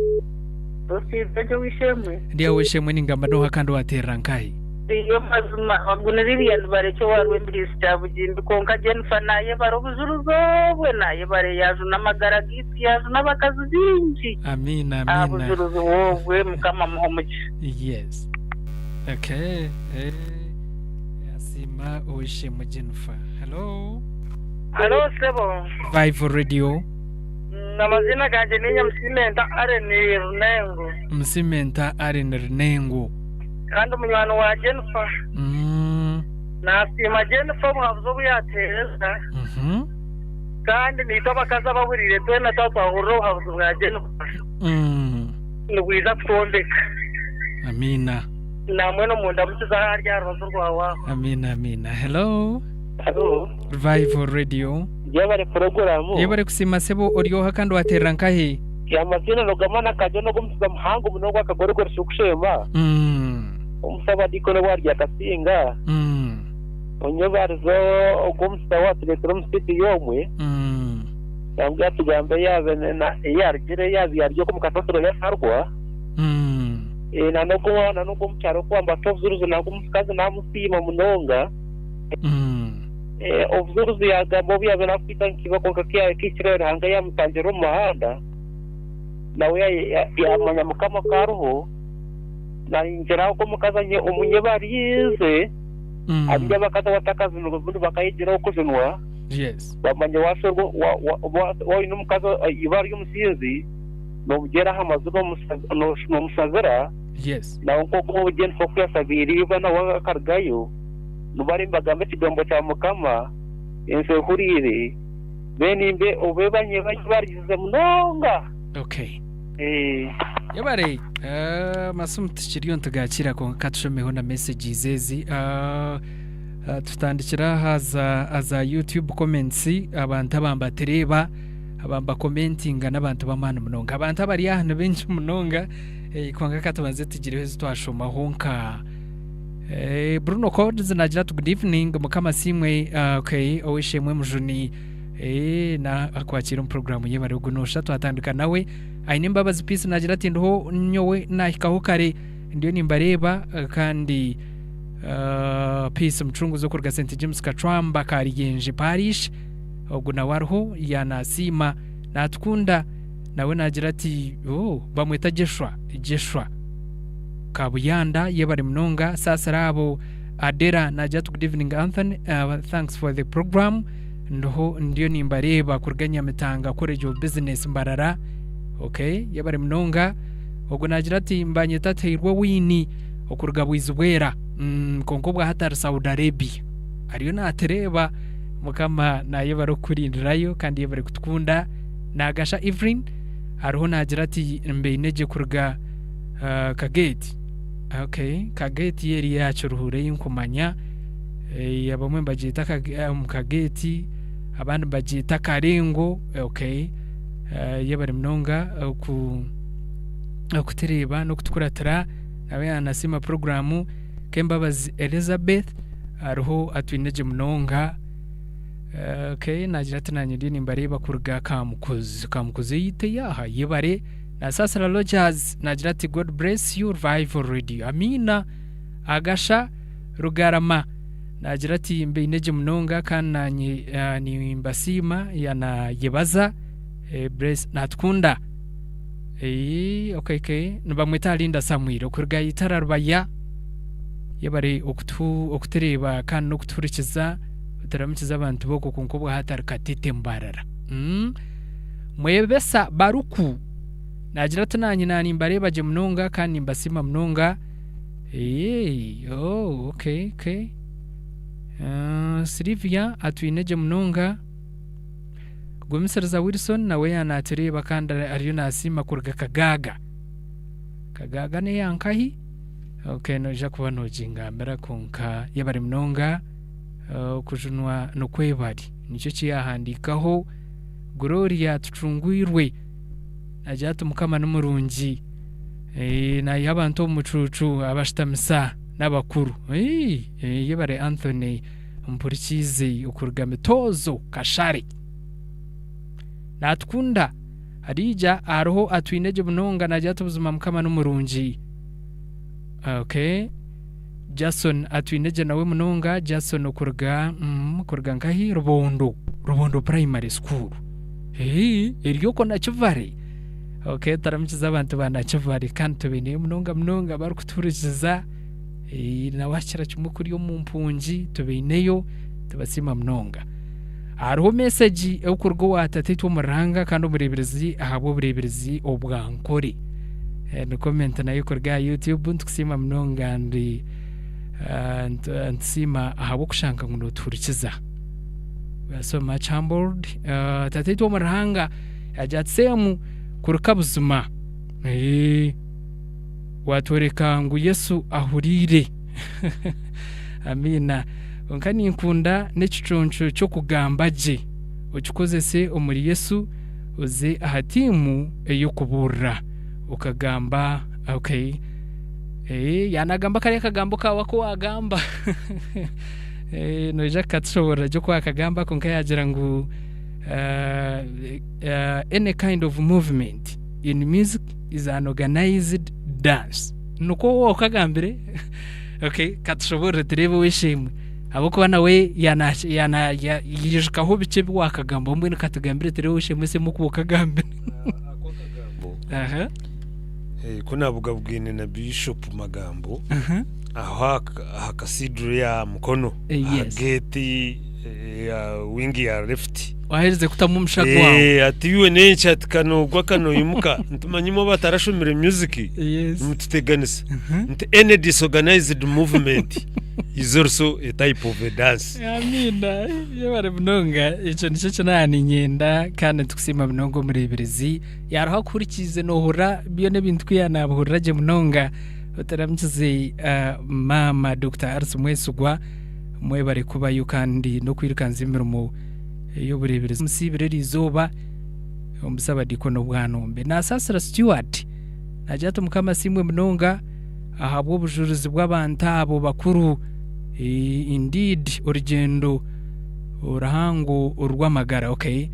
Speaker 10: Dosi bejo wishemwe
Speaker 3: ndiye wishemwe ningamba no hakandi waterera nkahi
Speaker 10: iyo mazima waguniriye bareke warwe mbirista bugimbi konka Jennifer naye barobuzuruzo bwe naye bare yaje namagara gisi yaje nabakazi binji
Speaker 3: amina
Speaker 10: abuzuruzo wowe mukama muhomuki
Speaker 3: yes okay yasima uwishe mu Jennifer hello
Speaker 10: sebo
Speaker 3: Vibe Radio
Speaker 10: namazina ganje ninya msimenta arene runengo kandi umunyano wa Jennifer nasima Jennifer mwavuzo buyatereza kandi nito bakaza baburire twe na twahuro havuzo bwa Jennifer nugwiza kutondeka
Speaker 3: amina
Speaker 10: namwe no munda mutuza harya rozo rwawa
Speaker 3: amina hello Revival Radio
Speaker 9: yebare programu
Speaker 3: yebare kusima sebo oryoha kandi waterera nkahi
Speaker 9: yamazina nogamana kaje no gumsiza muhango munongo akagorigora sukushema umusaba dikono warya kasinga unyobarizo ogumsiza watuletera umusiti yomwe yambya tugambe yabe na yargire yazi yaryo kumukatosoro yaharwa nanoko mcharo kwamba tovuzuruzo nagumukazi namusima munonga ovuzuruzo yagambo byabe nakwita nkibako kakiya kicirere hanga yamutangira umuhanda nawe yamanya mukama karuho na ingera ko mukazanye umunyebarize abya bakaza watakaza n'ubundi bakayigira okuzinwa
Speaker 3: yes
Speaker 9: bamanye wasorwa wa ino mukaza ibari y'umusinzi no bugera hamazu no musazara
Speaker 3: yes
Speaker 9: na uko Jennifer kwasabiri bana wakargayo nubari mbagambe kidombo cya mukama ense hurire benimbe obebanye barize munonga
Speaker 3: okay yabare masumu tukiriyo ntugakira ko katushomeho na messages ezi tutandikira haza YouTube comments abantu abamba tereba abamba commenting n'abantu bamana munonga abantu abari hano benshi munonga kwanga katabaze tugireho twashomaho nka Bruno Codes nagira ati good evening mukama simwe okay owishemwe mujuni na akwakira program ye bari gunosha twatandika nawe aine mbabazi peace nagira ati ndo nyowe nahikaho kare ndiyo nimbareba kandi peace mchungu zo kurga St James Katwamba karigenje parish ubwo nawarho yanasima natukunda nawe nagira ati bamwita Jeshua Kabuyanda yebari mnonga sasa rabo Adera nagira ati good evening Anthony thanks for the program ndiyo nimbareba kurganya mitanga college of business Mbarara okay yebari mnonga ubwo nagira ati mbanye tateirwa wini okurga bwizwera konkobwa hatari Saudi Arabia ariyo natereba mukama naye baro kurindirayo kandi yebare kutkunda nagasha Evelyn ariho nagira ati mbeneje kurga Kageti okay Kageti yeri yacu ruhure y'inkumanya yabamwe bagita Kageti abandi bagita Karengo okay yebare mnonga kutereba no kutukuratira nawe anasima programu Kembabazi Elizabeth ariho atwineje mnonga okay nagira ati nanyiri nimbareba kurga kamukozi yite yaha yebare na sasa Rogers nagira ati God bless you Revival Radio amina agasha Rugarama nagira ati mbeneje mnonga kana ni mbasima yana yebaza bless natkunda okay nubamwita Linda Samuel okurga itara rubaya yebare okutereba kandi no kuturikiza utaramukiza abantu boko kunkobwa hatari Katete Mbarara mwebesa baruku nagira ati nani mbareba je mnonga kandi mbasima mnonga okay Sylvia atwineje mnonga Gomserza Wilson nawe yanatereba kandi ariyo nasima kurga Kagaga ne yankahi okay no ja kuba no jingambera konka yabari mnonga kujunwa no kwebari nicyo kiyahandikaho Gloria tucungwirwe najatu mukama n'umurungi na yabantu umucucu abashitamisa n'abakuru yebare Anthony mpurikize ukurga metozo kashari natkunda Hadija ariho atwineje mnonga najatu buzuma mukama n'umurungi okay Jason atwineje nawe mnonga Jason ukurga nkahi Rubondo Primary School iriyo ko nakivare okay taramukiza abantu banakivare kandi tubene mnonga bari kuturikiza nawashira cyumukuri yo mu mpunji tubeneyo tubasima mnonga ariho message ukurgo watatitwa muranga kandi umureberezi ahabo bureberezi obwankore no comment nayo kurga YouTube ntukusima mnonga ndi nsima ahabo kushanka ngo turikiza so much humbled tatitwa muranga ajatsemu kurukabuzuma watoreka ngo Yesu ahurire amina onkani nkunda n'ekiconco cyo kugamba je ukikoze se omuri Yesu uze ahatimu eyo kuburra ukagamba okay yanagamba kare kagambo kawa ko agamba no jakatshobora jo kwa kagamba konka yagira ngo any kind of movement in music is an organized dance nuko okagambire okay katshobora direbo wishimwe abo ko nawe yana yishikaho bice bwakagamba mbwe katugambire direbo wishimwe se muko kagambire
Speaker 6: kuna bugabwine na Bishop Magambo aho akasidro ya mukono gate ya wingi ya left
Speaker 3: waheze kutamumshaka wawe
Speaker 6: ati yuwe nencha atikano kano yimuka ntumanyimo batarashomire music mutiteganisa any disorganized movement is also a type of a dance
Speaker 3: amina yebare mnonga ico nico cyane nyenda kandi tukusima mnongo mureberezi yaraho kurikize nohura byo nebintu kwiyanabura je mnonga utaramchize mama Dr. Ars Mwesugwa mwebare kuba yukandi no kwirukanza imirimo yo bureberezi musibire rizoba omusaba dikono bwanombe na sasra Stewart najatu mukama simwe mnonga ahabwa obujulizi bw'abantu abo bakuru. Indeed urugendo uruhango urw'amagara. Okay,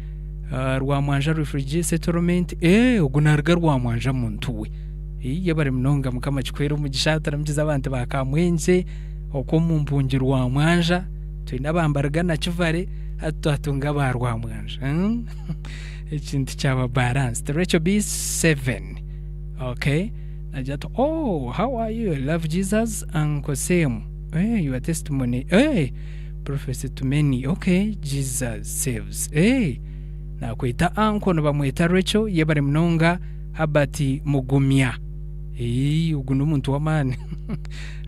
Speaker 3: rwamwanja refugee settlement ubwo naruga rwamwanja muntu we yabari mnonga mukama kikwera umugisha taramgiza abantu bakamwenje uko mu mpungi rwamwanja twina bambaraga na kivare hatutunga ba rwamwanja ikintu cyaba balance. Rachel B7. Okay, najato how are you? Love Jesus Uncle Sam. Your testimony Prophecy to many. Okay, Jesus saves. Nakwita uncle no bamwita Rachel yebare mnonga habati mugumya. Ugu n'umuntu w'amani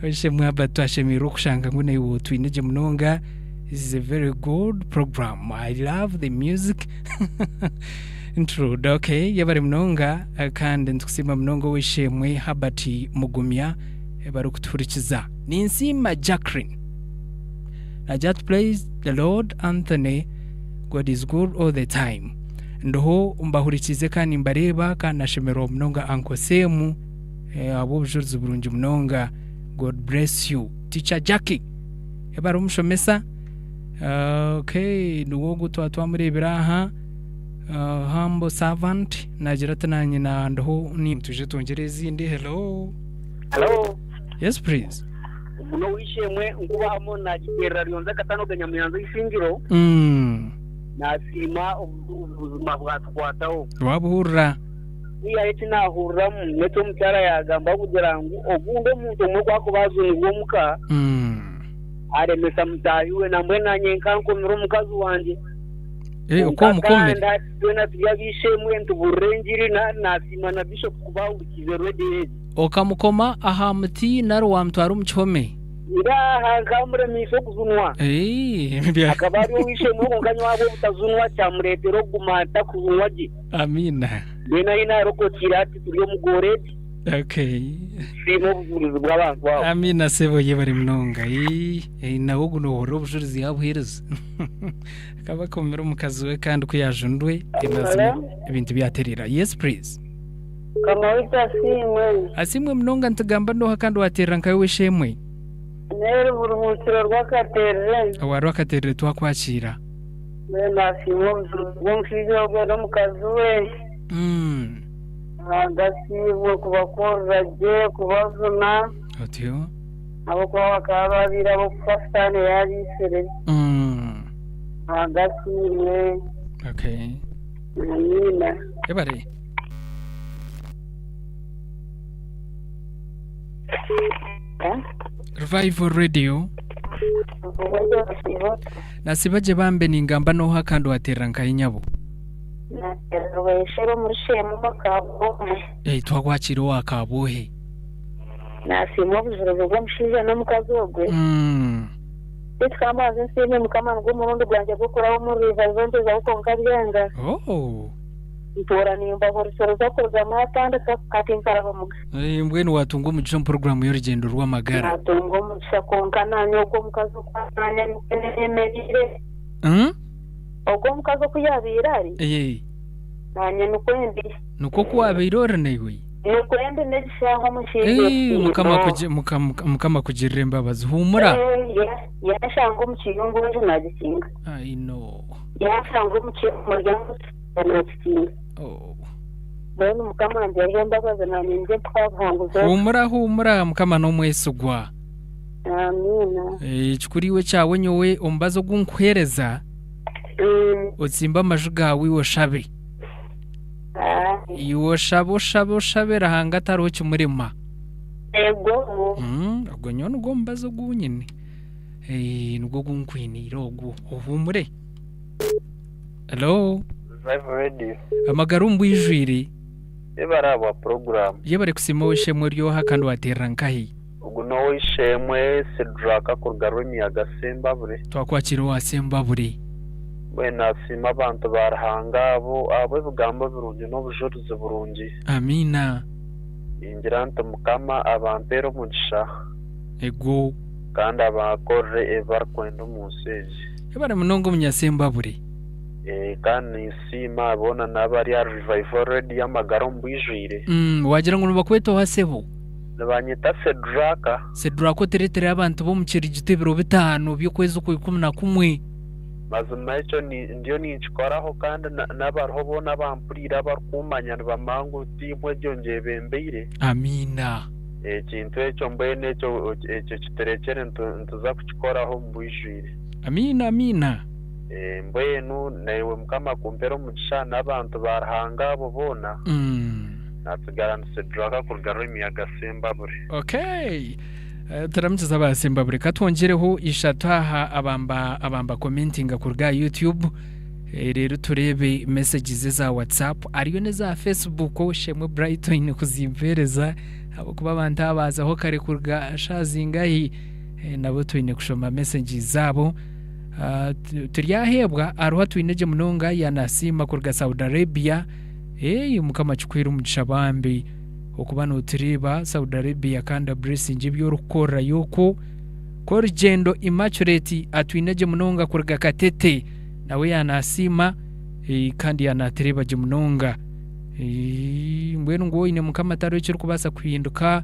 Speaker 3: wishe mwabatu ashemiro kushanga ngo nayo twinije mnonga. This is a very good program. I love the music. Intrude. Okay, yebare mnonga kandi ntukusima mnongo wishemwe habati mugumya ebari kuturikiza Ninsima Jacqueline. I just praise the Lord Anthony. God is good all the time. Ndoho mbahurikize kandi mbareba kandi nashemero mnonga Uncle Semu abo bujulizi burungi mnonga. God bless you Teacher Jackie ebari umushomesa. Okay, nuwo gutwa twamurebera aha humble servant nagira tananye na ndoho ni tuje tongereza indi. Hello. Yes please.
Speaker 11: Uno wishemwe nguba hamo na giterera ryonza katano ganyamuyanzo y'ishingiro. Nasima ubuzima bwatwataho.
Speaker 3: Wabuhura.
Speaker 11: Iya eti nahurira mu meto mutara yagamba kugira ngo ogunde muntu mwe kwakubazo niwo muka. Aremesa mutahiwe namwe nanye nkanko nuru mukazi wanje.
Speaker 3: Uko mukomere.
Speaker 11: Ndona byabishemwe ntuburengiri nasima na bishop kuba ukize ready.
Speaker 3: Okamukoma aha muti naro wamtwara umuchome.
Speaker 11: Ira hangamure miso kuzunwa. Akabari wishe mu nganywa abo butazunwa cyamuretero gumata kuzunwa ji.
Speaker 3: Amina.
Speaker 11: Bena ina roko kirati turiyo mugore.
Speaker 3: Okay.
Speaker 11: Simo bujulizi bw'abantu babo.
Speaker 3: Amina sebo yebari mnonga. Nawo guno horo bujulizi yabuhereza. Kabakomera umukazi we kandi kuyajundwe ibintu byaterera. Yes please.
Speaker 10: Kama wita
Speaker 3: asimwe mnonga ntagamba ndo hakandi waterera nkawe wishemwe.
Speaker 10: Nero burumukiro rwakaterere.
Speaker 3: Awari wakaterere twakwakira.
Speaker 10: Mena simo bwonkizo bwo mukazi we. Agasibo kubakora je kubazuna.
Speaker 3: Otyo.
Speaker 10: Abo kwa bakababira abo kufastane yari sere. Agasiwe.
Speaker 3: Okay.
Speaker 10: Amina.
Speaker 3: Ebare. Revival Radio. Nasibaje bambe ningamba no hakandi waterera nkayinyabo.
Speaker 10: Naterwa muri shemu bakabuhe.
Speaker 3: Twakwakira wakabuhe.
Speaker 10: Nasimo bujulizi bwo mushize no mukazi ogwe. Twamaze nsime mukama ngo murundi bwanje gukuraho muri revival za ukonka byenga. Ntora nimba horisoro zakoza matanda kakinkara bamuga.
Speaker 3: Mbwenu watunga umugisha program y'urugendo rw'amagara.
Speaker 10: Natunga umugisha konka nanyo uko mukazi kwanya n'emerire. Ogo mukazi kuyabirari. Nanye nuko ndi.
Speaker 3: Nuko kuwabirora nawe.
Speaker 10: Nuko ndi n'ishaho mushize.
Speaker 3: Mukama kugirira imbabazi humura.
Speaker 10: Yashango mukiyungu weje nagikinga.
Speaker 3: I know.
Speaker 10: Yashango mukiyungu nagikinga. Bene mukama ndiye mbabaza nanye nje twavanguza.
Speaker 3: Humura mukama no mwesugwa.
Speaker 10: Amina.
Speaker 3: Chikuriwe cyawe nyowe umbazo gunkwereza. Utsimba amajuga wiwo shabe. Iwo shabera hanga taro cyumurima.
Speaker 10: Ego.
Speaker 3: Ubwo nyono gombazo gunyine. Nubwo gunkwinira ogu uhumure. Hello.
Speaker 11: Revival Radio.
Speaker 3: Amagarumbu yijwiri.
Speaker 11: Ebaraba program.
Speaker 3: Yebare kusima wishemwe ryo hakandi waterera nkahi.
Speaker 11: Ubwo no wishemwe Sedraka kurgarumi agasemba bure.
Speaker 3: Twakwakira wasemba bure.
Speaker 11: Bena sima abantu barahanga abo bugamba burungi no bujulizi burungi.
Speaker 3: Amina.
Speaker 11: Ingirante mukama abantero mugisha.
Speaker 3: Ego.
Speaker 11: Kandi abakorre ebarkwenda umuseji.
Speaker 3: Ebare munongo munyasemba bure.
Speaker 11: Kandi sima abona nabari ya Revival Radio y'amagara mbwijire.
Speaker 3: Wagira ngo nubakweto hasebo.
Speaker 11: banyita
Speaker 3: Sedrako teretere abantu bo mu kirigito ibiro bitanu by'ukwezi kwa 11
Speaker 11: mazima icyo ndiyo ninshikoraho kandi n'abaroho bona bampurira bakumanya bamangu timwe byongeye bembeire
Speaker 3: amina
Speaker 11: ekintu ekyo mbene ekyo kiterekere ntuza kukikoraho mbwijire
Speaker 3: amina
Speaker 11: mbwenu newe mukama kumpera umugisha n'abantu barahanga abo bona natsigara nsedraka kurugaro imiyaga Zimbabwe.
Speaker 3: Okay, turamukiza ba Zimbabwe katwongereho ishataha abamba commentinga kurga YouTube. Rero turebe messages za WhatsApp ariyo neza Facebook shemwe Brighton kuzimvereza abo kuba abantu abazaho kare kurga shazingahi nabo twine kushoma messages zabo. Turyahebwa aruha twineje munonga yanasima kurga Saudi Arabia mukama chukwira umugisha bambi okubana utiriba Saudi Arabia kandi blessing byo rukora yoko ko rugendo Immaculate atwineje munonga kurga Katete nawe yanasima kandi yanatiriba je munonga mbwenu ngo ine mukama taro cyo kubasa kuhinduka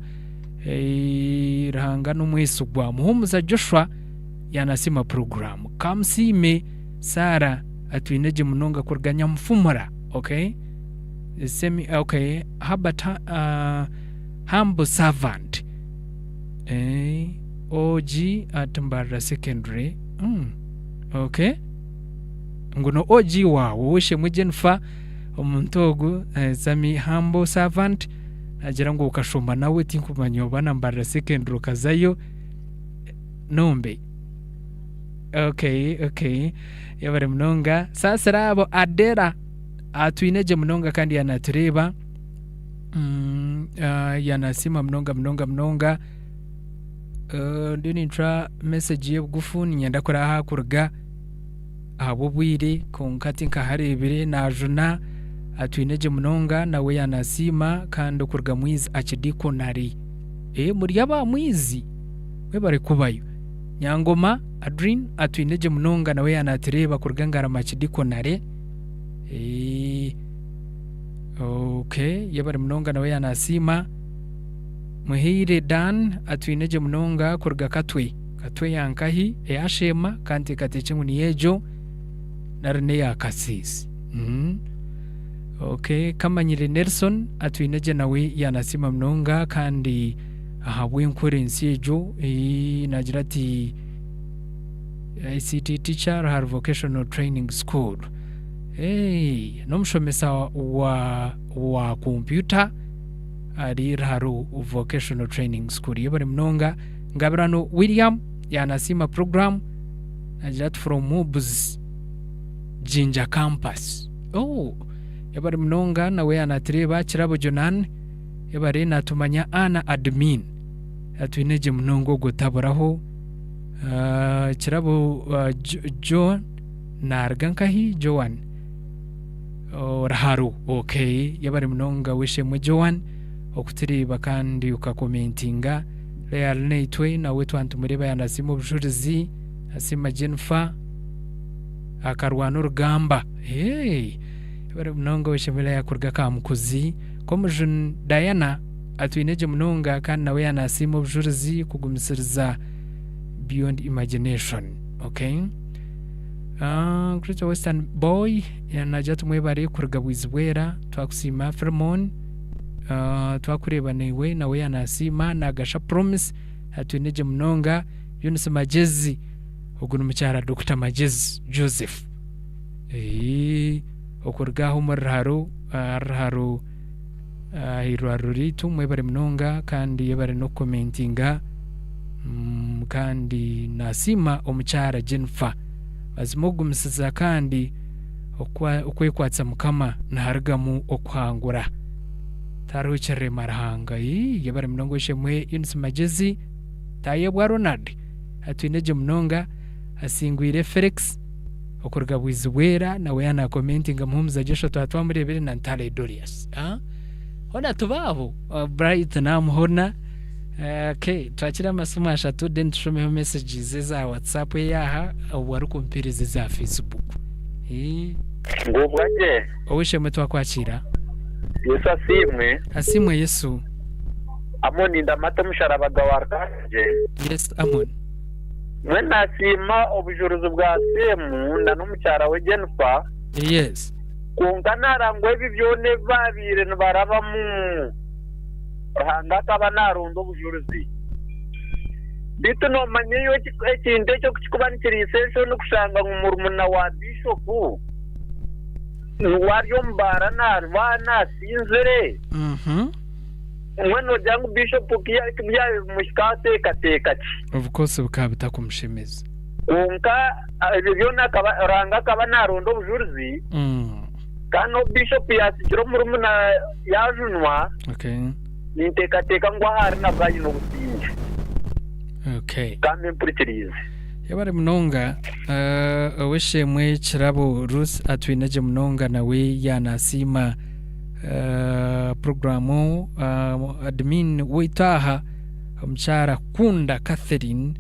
Speaker 3: rahanga n'umwisugwa muhumuza Joshua yanasima program kamsime Sara atwineje munonga kurganya mfumura. Okay, okay, humble servant OG at Mbara Secondary. Okay, ngono OG wawo wishe mwijenfa omuntogu sami humble servant agira ngo ukashomba nawe tinkumanyoba na Mbara Secondary kazayo nombe. Okay, yabare munonga sasa rabo Adera atwineje munonga kandi yanatureba yanasima munonga ndini ntra message yebugufuni nyenda kora hakurga abo bwire konkati nkaharebere najuna atwineje munonga nawe yanasima kandi kurga mwizi akidiko nari muri yaba mwizi webare kubayo Nyangoma Adrin atwineje munonga nawe yanatureba kurga ngarama akidiko nare. Okay, yabari munonga nawe yanasima Muhire Dan atwineje munonga kurga Katwe yankahi ashema kandi katece muniyejo narne ya Kasisi. Okay, Kamanyire Nelson atwineje nawe yanasima munonga kandi ahabwe insurance ejo najirati ICT teacher har vocational training school. Nomushomesa wa computer ari haru vocational training school yabari munonga ngabirano William yanasima program najat from Mobs Jinja campus. Yabari munonga nawe yanatreba Kirabo Jonan yabari natumanya Ana admin atwineje munongo gotaburaho Kirabo John nargankahi Joan Raharu. Okay, yabari munonga wishe mu Joan okutiriba kandi ukakomentinga Real Neitwe nawe twantumureba yanasima ubujurizi asima Jennifer akarwana rugamba. Yabari munonga wishe mila yakurga kamukuzi komujun Diana atwineje munonga kandi nawe yanasima ubujurizi kugumisiriza beyond imagination. Okay, Greater Western Boy yanajatu mwebare kurga Bwizibwera twakusima Fermon twakureba newe nawe yanasima nagasha Promise atwineje munonga Yunus Majezi ogunu mucyara Dr. Majezi Joseph okurgaho murharo hirwaruri tumwebare munonga kandi yabare no commentinga kandi nasima omucyara Jennifer azimugumisiza kandi okwekwatsa mukama nahargamu okwangura taruchere marahanga yabare munongo shemwe Yunus Majezi tayebwa Ronald atwineje munonga asingwire Felix okurga Bwizibwera nawe yana commentinga muhumuza Joshua twatwamurebere na Ntale Dorius. Hona tubabo Bright namuhona. Okay, twakira amasomo ashatu then tushomeho messages za WhatsApp yaha wari kumpirize za Facebook.
Speaker 11: Ngubwaje
Speaker 3: owishe mwe twakwakira
Speaker 11: Yesu asimwe
Speaker 3: asimwe Yesu
Speaker 9: Amoni ndamata musharabaga warkaje.
Speaker 3: Yes, Amon.
Speaker 9: Mwe nasima obujuruzi bwa semu na n'umucyara we Jennifer.
Speaker 3: Yes.
Speaker 9: Kunga narangwa ibi byone babire baraba mu hanga kaba narundo obujuruzi. Bitu no manyeyo ekinde cyo kubanikira session no kushanga umurumuna wa Bishop. Waryo mbara narwana sinzere. Mweno jangu Bishop kia mushikate kateka chi.
Speaker 3: Of course bukabita kumushemeza.
Speaker 9: Unka ibibyona ranga kaba narundo bujuruzi. Kano Bishop yasigiro murumuna yajunwa.
Speaker 3: Okay.
Speaker 9: Nintekateka ngwa hari na bwayi no businje.
Speaker 3: Okay.
Speaker 9: Kame mpurikirize.
Speaker 3: Yabari munonga weshemwe kirabo Ruth atwinaje munonga nawe yanasima programu admin witaha mchara kunda Catherine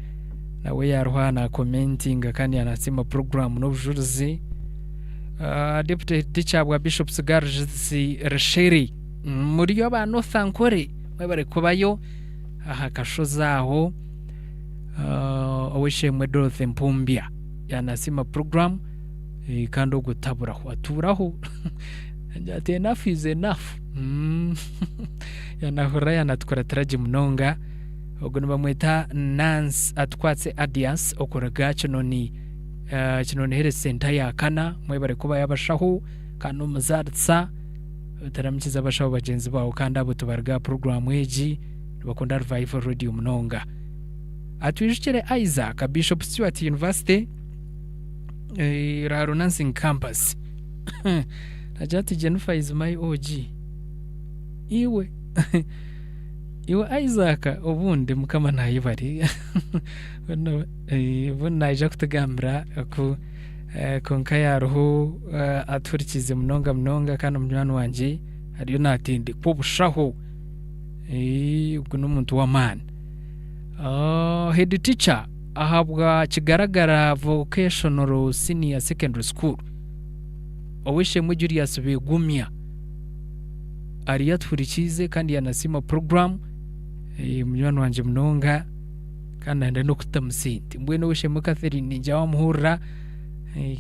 Speaker 3: nawe yaruhana commenting kandi yanasima programu n'obujuruzi deputy teacher wa Bishop Sigarzi Rasheri muri yo abantu thankore mwebare kubayo aha kashozaho aweshemwe Dorothy Mpumbya yanasima program kandi ogutaburaho aturaho njate enough is enough. Yanahura yanatukora taraji munonga oguno bamweta Nance atwatse Adias okoraga kinoni here center ya kana mwebare kuba yabashaho kanu muzartsa taramkiza abashaho bagenzi bawo kandi abo tubarga program eji bakunda Revival Radio munonga atwijukire Isaac Bishop Stewart University Raro Nursing Campus. Ajati Jennifer is my OG. Iwe Isaac obundi mukama nayibari. Bona aje kutugambira ku konkaya roho aturikize munonga kandi umwana wanje ariyo natinde kubushaho ubwo n'umuntu wa man. Head teacher ahabwa kigaragara vocational senior secondary school. Oweshemwe Julius Begumya ari yaturikize kandi yanasima program umwana wanje munonga kandi anda no kutamusindi mbwene oweshemwe Catherine njawa muhura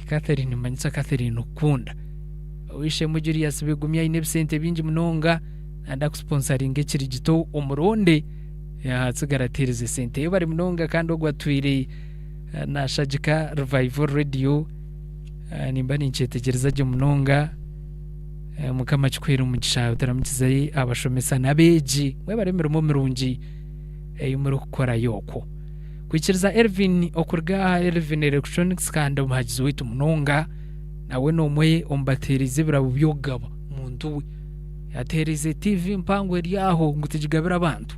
Speaker 3: Catherine manyisa Catherine ukunda oweshemwe Julius Begumya ine bisente bingi munonga anda kusponsoring ekiri gito umuronde ya tsigaratirize sente bari munonga kandi ogwatwire na Shajika Revival Radio nimba ninchetegereza je munonga mukama chikwira umugisha utaramukizayi abashomesa nabeji mwe baremera mu mirungi yumuro gukora yoko kwikiriza Elvin okurga Elvin Electronics kandi umuhagizi witu munonga nawe no mwe ombaterize bira bubyogaba muntu we yaterize TV mpango yaho ngutijigabira abantu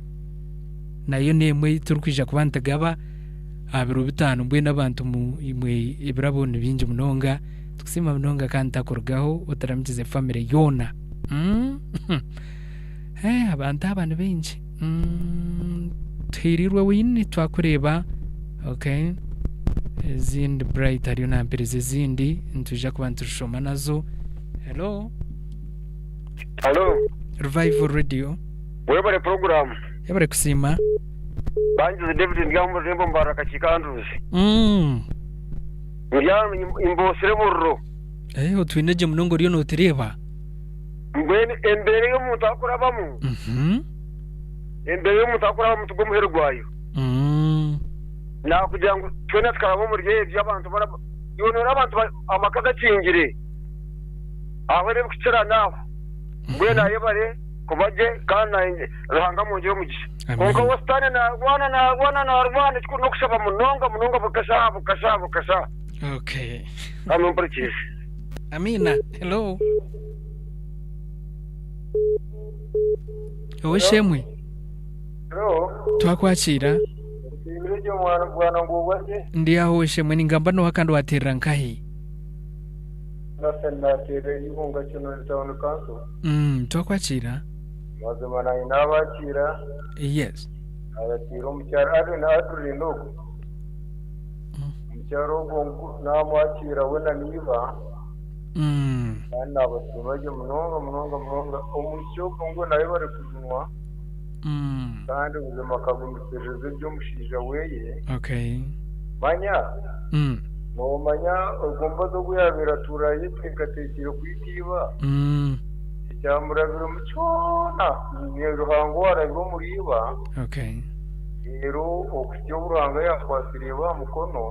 Speaker 3: nayo nemwe turukwija kubantagaba abiro bitanu mbwe nabantu mu imwe ibirabone bingi munonga tukusima munonga kandi takurgaho utaramkize family yona abantu bengi twirirwe wini twakureba. Okay, zindi bright ariyo nampirize zindi ntuje kubantu rushoma nazo. Hello Revival Radio
Speaker 9: Webare program
Speaker 3: yabare kusima
Speaker 9: bangize David Ngambo zembo mbaraka kikanduzi Mujyana imbosere burro
Speaker 3: otwineje munongo riyo notireba
Speaker 9: mbene embere yo mutakura bamu embere yo mutakura bamu tugomuhero gwayo na kugira ngo twene tkarabo muri gihe by'abantu bara yonora abantu amakaza cingire aho rero kicira naho mbene ayebare kubaje kana rahanga mu ngiyo mugisha konko wastane na rwana no kushaba munonga bukasha.
Speaker 3: Okay,
Speaker 9: I'm purchase.
Speaker 3: Amina, hello. Oweshemwe.
Speaker 9: Hello.
Speaker 3: Twakwakira.
Speaker 9: Ndimire mwana bwana ngubwase.
Speaker 3: Ndi aho oweshemwe ningamba no wakandi waterera nkahi.
Speaker 9: Nasenda tere ihunga kino town council.
Speaker 3: Twakwakira.
Speaker 9: Mazimana inabakira.
Speaker 3: Yes.
Speaker 9: Abatiro mucyara ari na aturindogo. Mucyaro ngo namwakira we na niba. Kandi abasimaje munonga umushyoko ngo nawe bari kuzunwa.
Speaker 12: kandi ubuzima akabumisereze by'omushaija weye
Speaker 3: okay
Speaker 12: manya nomanya ogomba zo kuyabira turaye twekatekire kwitiba icyamurabiro mu cyona ni ruhango warabiro muriba
Speaker 3: okay
Speaker 12: rero okutyo buranga yakwasiriye ba mukono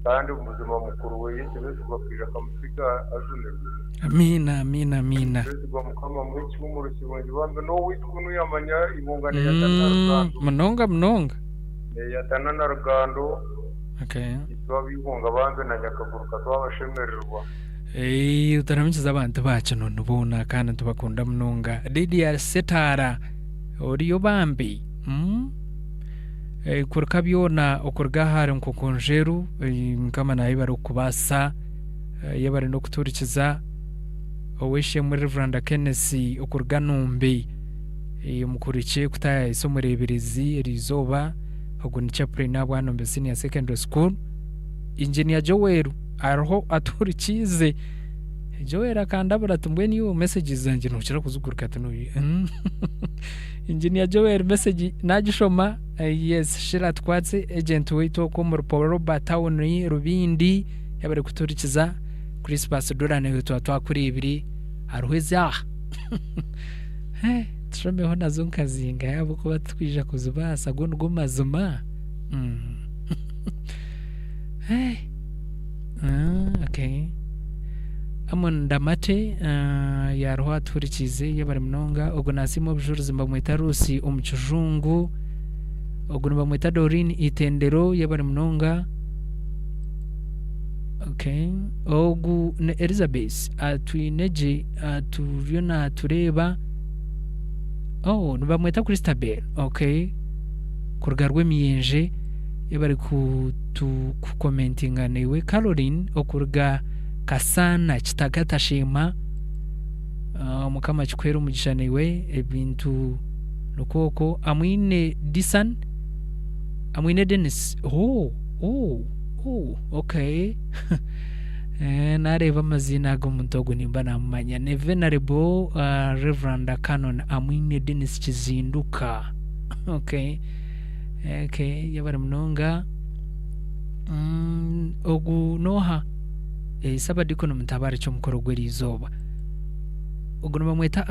Speaker 12: kandi ubuzima mukuru weye kibese bakwira kamusiga ajunerwe
Speaker 3: amina
Speaker 12: Kwa mukama mwichi umuru kibonji bambe no witunu yamanya ibungane ya tanarugando
Speaker 3: mnonga
Speaker 12: ya tananarugando
Speaker 3: okay
Speaker 12: itwa bibunga bambe na nyakaguruka twabashemererwa
Speaker 3: utaramikiza abantu bacu none ubona kandi tubakunda mnonga Lydia Setara oriyo bambi kurka byona okurga hari nkokonjeru kama nayo bari kubasa yabari no kuturikiza oweshe muri Reverend Kenneth okurga numbi mukurikiye kutaya isomureberezi rizoba oguni chaplain abwana mbe senior secondary school engineer Joweru arho aturikize Joweru akandabura tumbwe niyo messages zanje ntukira kuzuguruka tuno engineer Joweru message najishoma yes shira twatse agent wito ko mu Robert Town Rubindi yabare kuturikiza Christmas dorane yitwa twakuri ibiri aruheza tushomeho nazo nkazinga yabo ko batwija kuzubasa ngo mazuma okay amonda mate yarho aturikize yabare mnonga ogonasimo bujuruzi mbamwita Rusi omukijungu oguno bamwita Dorine itendero yabare mnonga okay ogu ne Elizabeth atwineje aturiona tureba nubamwita Christabel okay kurgarwe miyenje yabari ku commentinga newe Caroline okurga kasana kitagata shema mukama chikwero mugisha newe ebintu lokoko amwine Disan amwine Dennis okay nareba amazina go muntogo nimba namanya ne Venerable Reverend Canon amwine Dennis Kizinduka okay yabari mnonga ogu noha sabadiko no mutabare cyo mukoro gweri izoba ogu bamwita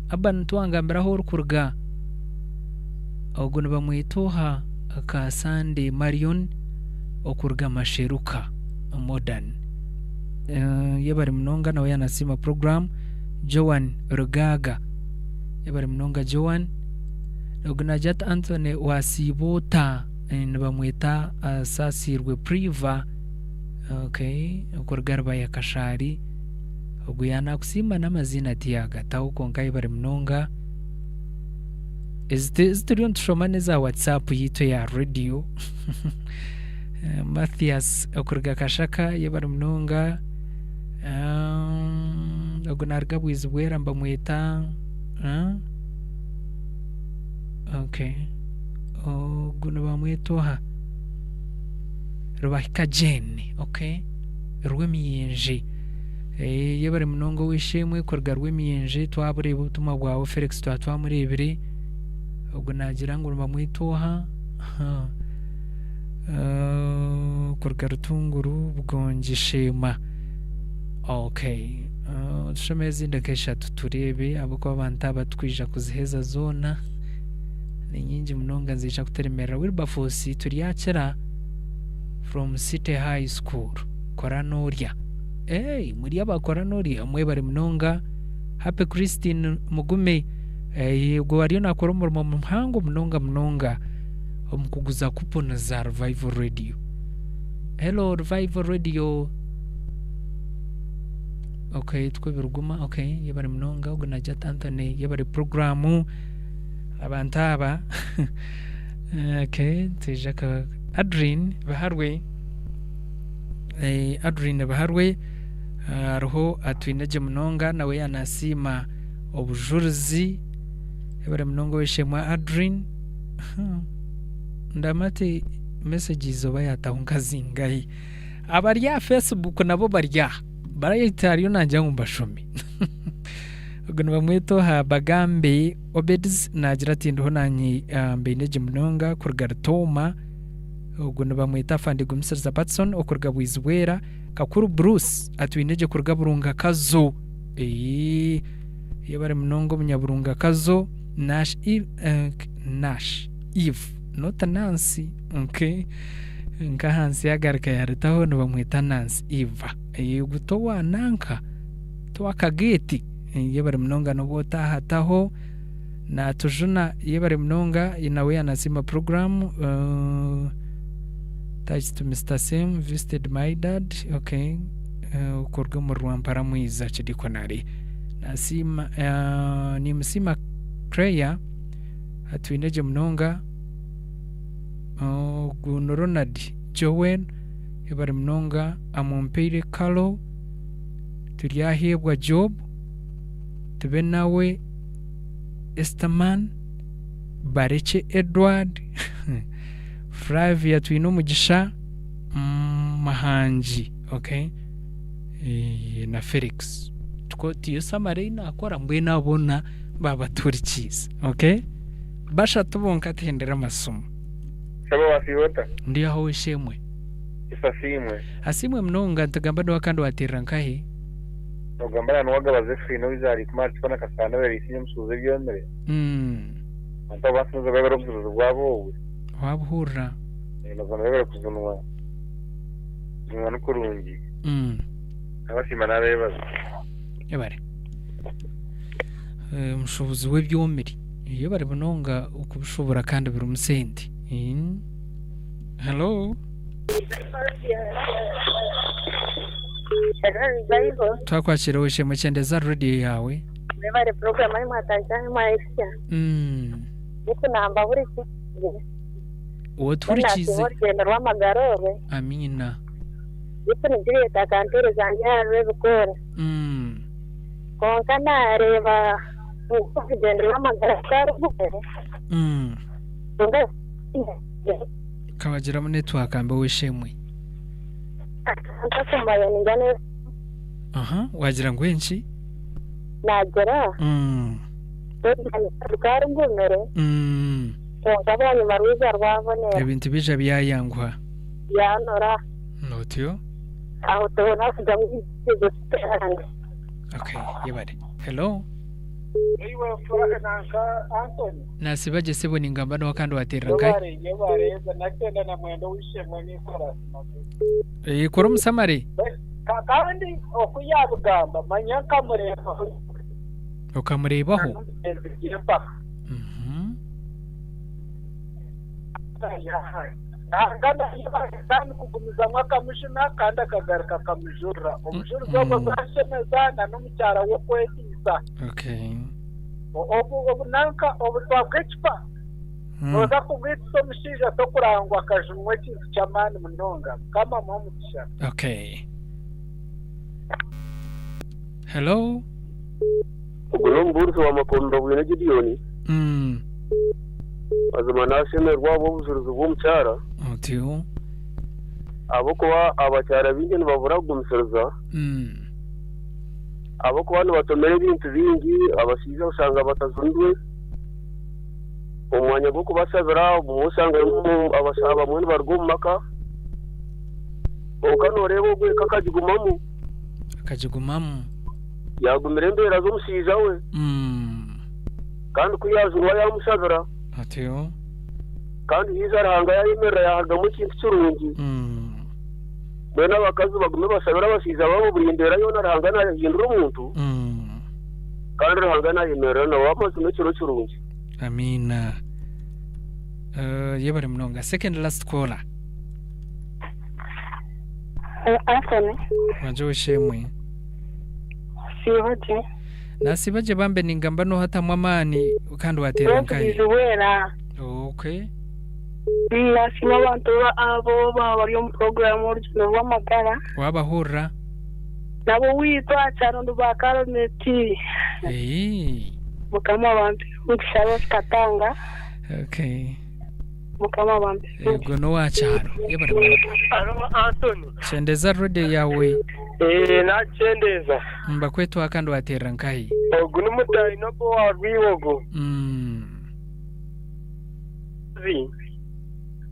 Speaker 3: Aban twangambiraho urukurga ogu bamwitoha ka Sunday Marion okurga masheruka modern yabari mnonga nawe yanasima program Joan Rugaga yabari mnonga Joan Ogunajat Anthony wasibota bamwita asasirwe priva okay okurgarba ya Kashari oguyana kusima n'amazina tiyaga tawo konka yabari mnonga Is-turion tushomane za WhatsApp yito ya radio Matthias okurga Kashaka yabari mnonga ogunarga bwizibwera mbamwita okay oguna bamwitoha Rubahika Jane okay rwemiyenje yabari mnongo wishemwe kurga rwemiyenje twabure butuma bwawe Felix twamurebere ogunagira ngo bamwitoha kurga rutunguru bwongishema okay tushemeze ndakesha tuturebe abako abantu abatwija kuziheza zona ni nyingi mnonga nzisha kuteremera Wilberforce turiyakira from City High School Koranoria muri abakoranoria mwe bari mnonga Happy Christine Mugume ubwo wariyo nakora umurimo mu mpango mnonga omukuguza kupona za Revival Radio. Hello Revival Radio. Okay twebiruguma okay yabari mnonga ubwo najat Anthony yabari programu abantaba okay tejaka Adrien baharwe Adrien baharwe roho atwineje mnonga nawe yanasima obujuruzi yabare mnongo weshemwa Adrien ndamate messages obayatahunga zingayi abarya Facebook nabo barya barayitariyo nanje ngumbashome Ugno bamweto ha bagambe Obeds nagira ati ndiho nanyi mbeneje munonga kurgartoma. Ugno bamweta fandi gumsirza Patson okurga bwizwera kakuru Bruce atwineje kurga burunga kazo. Yebare munongo munyaburunga kazo Nash Eve not Nancy. Okay. Nka hansi yagarika yaritaho no bamweta Nancy Eva. Gutowa nanka to akageti yebare munonga no botahataho na tujuna yebare munonga inawe anasima program touch to Mr. Sim visited my dad. Okay. Ukorga mu Rwampara mwiza chidikonari nasima ni msima Kreya atwineje munonga Guno Ronald Jowen yebare munonga amumpire Kalo turyahebwa Job tube nawe Estaman Bareche Edward Flavia twino mugisha Mahanji. Okay. Na Felix tuko tiyo Samarina akora mbwena abona baba turikiza. Okay. Basha tubonka tendera masomo
Speaker 12: sabo wasiyota
Speaker 3: ndi aho wishemwe
Speaker 12: isasimwe
Speaker 3: asimwe mnonga ntagamba do akandi waterankahe
Speaker 12: nogambara nwagabaze fino bizari kumara tubona kasana bari sinye musuze byomere anta basuze bagaro buzuzo bwabo
Speaker 3: wabuhura
Speaker 12: nogambara bagaro kuzunwa zumwana kurungi abashima nabebaza
Speaker 3: yebare mushobozi we byomeri iyo bari bunonga ukubushobora kandi biri umusendi. Hello. Twakwakira wishe mucyendeza radio yawe.
Speaker 13: Nebare program ari mwatanjana mwaisha. Niko namba buri
Speaker 3: uwo turikize
Speaker 13: urugendo rw'amagarore.
Speaker 3: Amina.
Speaker 13: Niko nigiriye takantere zanjye bukora. Konka nareba urugendo rw'amagarore bukora.
Speaker 3: Kawagira mu network ambe wishemwe.
Speaker 13: Atakumbaye ningane.
Speaker 3: Wagira ngo enchi?
Speaker 13: Nagera. Tukari ngumere. Ngabanye maruza rwabone.
Speaker 3: Ebintu bija byayangwa.
Speaker 13: Yanora.
Speaker 3: Notyo?
Speaker 13: Aho tubona kujya mu gusiterana.
Speaker 3: Okay, yebare. Hello.
Speaker 14: Eyiwe fura nanka Anthony.
Speaker 3: Nasibaje sebo ningamba no kandi waterankai.
Speaker 14: Yebare nakenda na mwendo wishemwe n'ikora.
Speaker 3: Kora umusamari.
Speaker 14: Kandi okuyabugamba manyaka mureba.
Speaker 3: Ukamurebaho.
Speaker 14: Nganda yibakandi kugumiza mwaka mushina kandi akagaruka kamujura. Umujura bwo bwashemezana n'umucyara wo kwetisa.
Speaker 3: Okay.
Speaker 14: Obu nanka obu twakwechipa. Oza kubwitso mushija to kurangwa kajumwe kintu cyamani munonga kama mumusha.
Speaker 3: Okay. Hello.
Speaker 15: Ubulomburso wa makondo bwene Gideoni. Azuma nasheme rwabo buzuruzo bw'umucyara.
Speaker 3: Otyo.
Speaker 15: Abo kuba abacyara bingi nibabura gumisereza. Abo kuba batomere ibintu bingi abasiza usanga batazundwe. Umwanya bwo kubasabira umusanga abasaba mwene bargumaka. Okanurebo gwe kakagigumamu.
Speaker 3: Akagigumamu.
Speaker 15: Yagumire mbera z'umusiza we. Kandi kuyazurwa yamusabira.
Speaker 3: Atyo.
Speaker 15: Kandi yizarahanga yayimera yahaga mu kintu cy'urungi. Bena bakazi bagume basabira abasiza babo burindera yo narahanga nahindura umuntu. Kandi rahanga nahimera na wamaze mu kiro cy'urungi.
Speaker 3: Amina. Yebare munonga second last caller.
Speaker 13: Anthony.
Speaker 3: Wajo shemwe.
Speaker 13: Sibaje.
Speaker 3: Nasibaje bambe ningamba no hata mwamani kandi waterankai. Okay.
Speaker 13: Nasima abantu abo bari mu program urugendo rw'amagara.
Speaker 3: Wabahura.
Speaker 13: Nabo witwa Charondo Bakarometi. Mukama abantu ukishawe katanga.
Speaker 3: Okay.
Speaker 13: Mukama abantu.
Speaker 3: Yego no wacharo. Yebare munonga.
Speaker 14: Anthony.
Speaker 3: Chendeza radio yawe.
Speaker 14: Na chendeza.
Speaker 3: Mbakwetu akandi waterankai.
Speaker 14: ogu n'umutayi no kuwa rwiwogo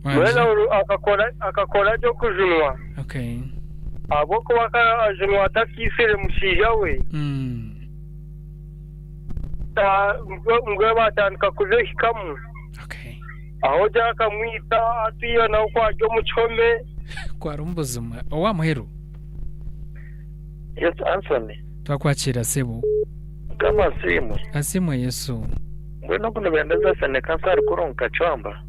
Speaker 14: mwena akakora ryo kujunwa abo kuba akajunwa atakisire musija we mbwe batandika kuzehikamu aho jakamwita atiyo nawe kwaryo mu gihome
Speaker 3: kwarumbuza wa muheru
Speaker 16: Yes, Anthony.
Speaker 3: Twakwakira sebo.
Speaker 16: Kama simu.
Speaker 3: Asimu Yesu.
Speaker 16: Mbona kuna bendeza sene kansari kuronka chamba.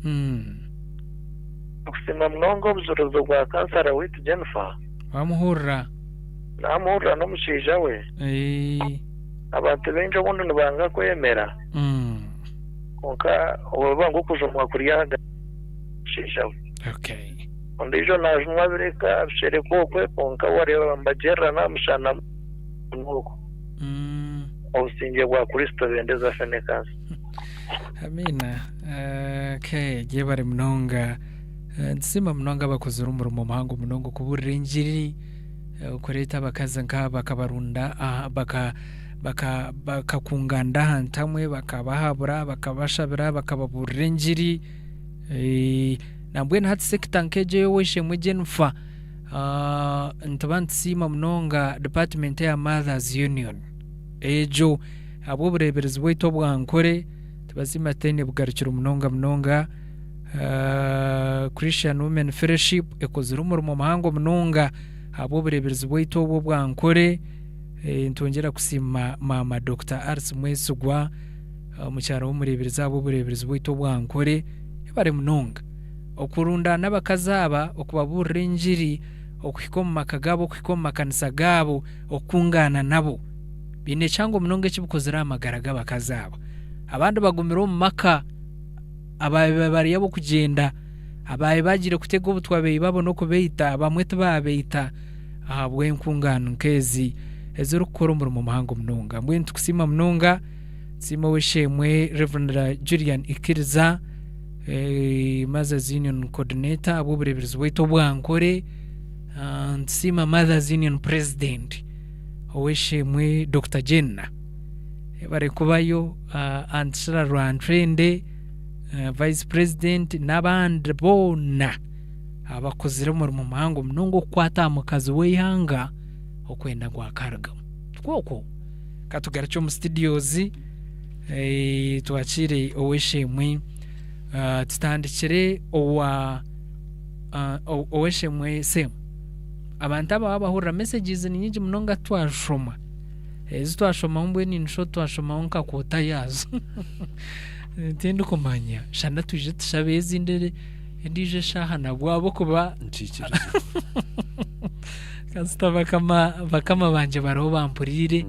Speaker 16: Kusima mnongo buzuruzo bwa kansari witu Jennifer.
Speaker 3: Wamuhura.
Speaker 16: Namuhura n'umushija we. Abantu benje bundi nibanga kwemera. Konka obanga kujumwa kuriyaga shija we.
Speaker 3: Okay.
Speaker 16: Ndijo najumwa bireka bishire kokwe konka wareba mbajera namushana nuko. Obusinge bwa Kristo bendeza sene kansa.
Speaker 3: Amina. Okay, gebare mnonga. Nsima mnonga bakozura umurimo muhango mnongo kuburira injiri ukoreta bakaza nkaba kabarunda bakakunganda hantamwe bakabahabura bakabashabira bakababurira injiri nambwe nhatse sekta nkeje weshe mwejenfa ntabantsima mnonga department ya Mothers Union ejo abo bureberezi bwito bwankore tubazima tene bugarukira mnonga Christian Women Fellowship ekozira umurimo muhango mnonga abo bureberezi bwito bwo bwankore ntongera kusima mama Dr. Ars Mwesugwa mucyaro w'umureberezi abo bureberezi bwito bwankore bare mnonga okurunda n'abakazaba okubaburira injiri okwikoma makagabo kwikoma kanisa gabo okungana nabo bine cyango mnonga kibukozira amagaraga bakazaba abandi bagumira mu maka abaye bari yabo kugenda abaye bagire kutega ubutwabe babo no kubeita bamwe tubabeita ahabwe nkungano nkezi ezuru gukora umurimo muhango mnonga mbwe ntukusima mnonga sima weshemwe Reverend Julian Ikiriza Mothers Union Coordinator abo bureberezi bwito bwankore nsima Mothers Union President oweshemwe Dr. Jenna bare kubayo Ansara Rwantrende Vice President n'abandi bona abakozira umurimo muhango mnongo kwata mukazi weyanga okwenda gwakarga twoko katugara cyo mu studios twakire oweshemwe tutandikire oweshemwe sem abantu abahurira messages ni nyingi mnonga twashoma twashoma mbwe ni nsho twashoma onka kota yazo tendo kumanya shanda tuje tushabeze indere ndije shaha nabwabo kuba
Speaker 6: ncikira
Speaker 3: kasita bakama banje baro bampurire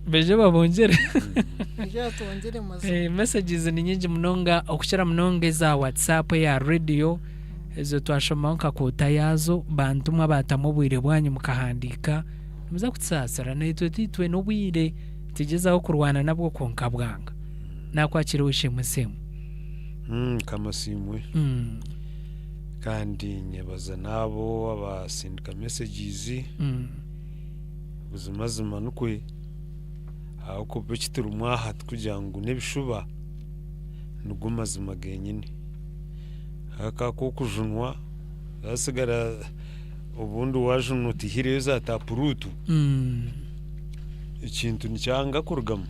Speaker 3: beje babongere messages ni nyingi mnonga okushara mnonge za WhatsApp ya radio ezo twashoma onka kota yazo bantumwa batamubwire bwanyu mukahandika muza kutsasara netwe titwe no bwire tigezaho kurwana nabwo konka bwanga nakwakira wishimwe semu
Speaker 6: kamasimwe kandi nyebaza nabo abasindika messages buzima nukwe aho ko bekitura umwaha kugira ngo nebishuba nugumazima genyine haka ko kujunwa asigara ubundi wajunuti hireza tapurutu ikintu nicyanga kurugama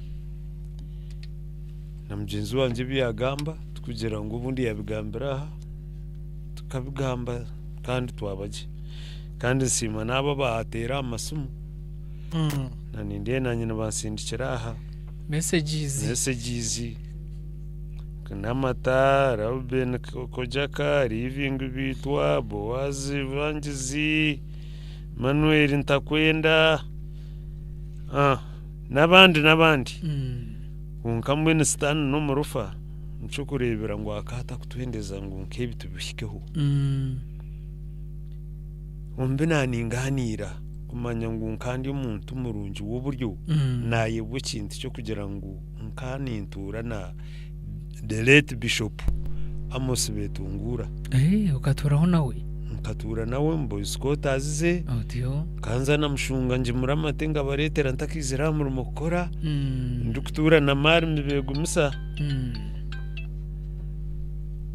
Speaker 6: na mugenzi wanje byagamba kugira ngo ubundi yabigambira tukabigamba kandi twabaje kandi sima nabo bahatera amasumu na ninde nanye nabasindikira aha messages kanamata Ruben Kojaka living bitwa Boaz Vangizi Manuel Ntakwenda nabandi unkamwe ni stan no murufa nco kurebera ngo akata kutwendeza ngo nkebi tubishikeho umbe naninganira kumanya ngo kandi umuntu murungi w'uburyo naye bukintu cyo kugira ngo nkanintura na the late bishop Amos Betungura
Speaker 3: ukaturaho nawe
Speaker 6: nkatura nawe mbo Scott azize
Speaker 3: audio
Speaker 6: kanza namushunga nje muramate ngabaretera ntakizira mu mukora ndukutura na mari mbegumisa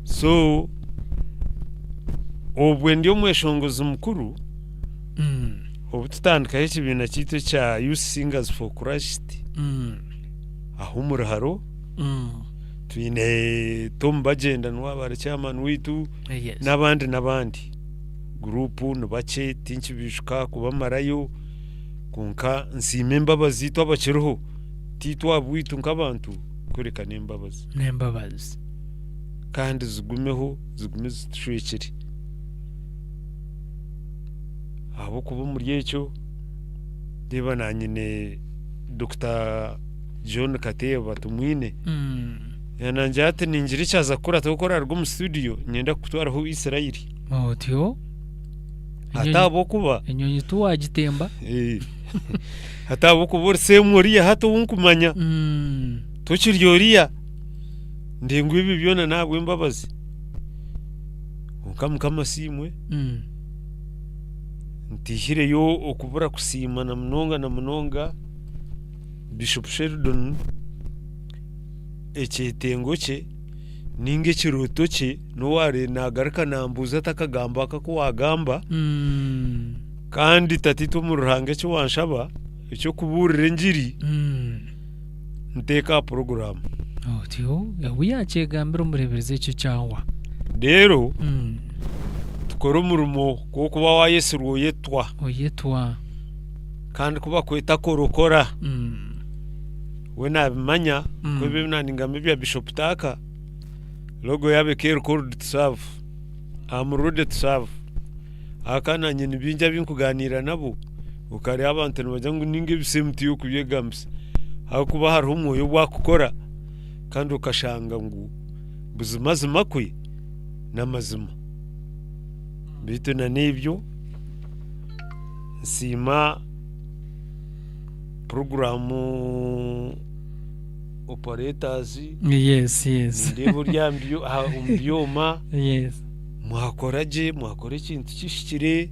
Speaker 6: so obwe ndiyo mweshongozi mukuru ubu tutandikaho ikibina cyito cya Youth Singers for Christ aho muraharo twine Tom Bagenda nwabara chairman witu n'abandi grupu nubace tinki bishuka kubamarayo kunka nsime mbabazi twabakiroho titwa bwitu nk'abantu kureka nembabazi kandi zigumeho zitushwekere abo kuba muri yecho deba nanyine Dr. John Kateba tumwine yananjate ninjiri cyaza kora tukora rwo mu studio nyenda kutwaraho Israeli
Speaker 3: audio
Speaker 6: hatabo kuba
Speaker 3: enyonyi tuwagitemba
Speaker 6: hatabo kuba semuriya hato unkumanya tukiryoriya ndengu ibi byona nabwe mbabazi kama simwe ntihire yo okubura kusima na munonga Bishop Sheldon ekyetengo cye ninge kiroto cye no ware nagaruka nambuza takagamba akakuwagamba kandi tatito mu ruhange cyo wanshaba icyo kuburira njiri nteka program
Speaker 3: audio yawiyakegambira umurebereze icyo cyawa
Speaker 6: rero tukora umurumo ko kuba wa Yesu oyetwa kandi kuba kweta korokora we nabimanya ko bibinaningame bya Bishop Taka logo yabe care code to serve amrude to serve akana nyine binja binkuganira nabo ukari abantu nabajya ngo ninge bisemti yo kubyegams aho kuba hari umwoyo wakukora kandi ukashanga ngo buzimazima kwe namazima bitu na nibyo sima programu operators
Speaker 3: yes
Speaker 6: ndebo ryambyo umbyoma
Speaker 3: yes
Speaker 6: mwakora ikintu kishikire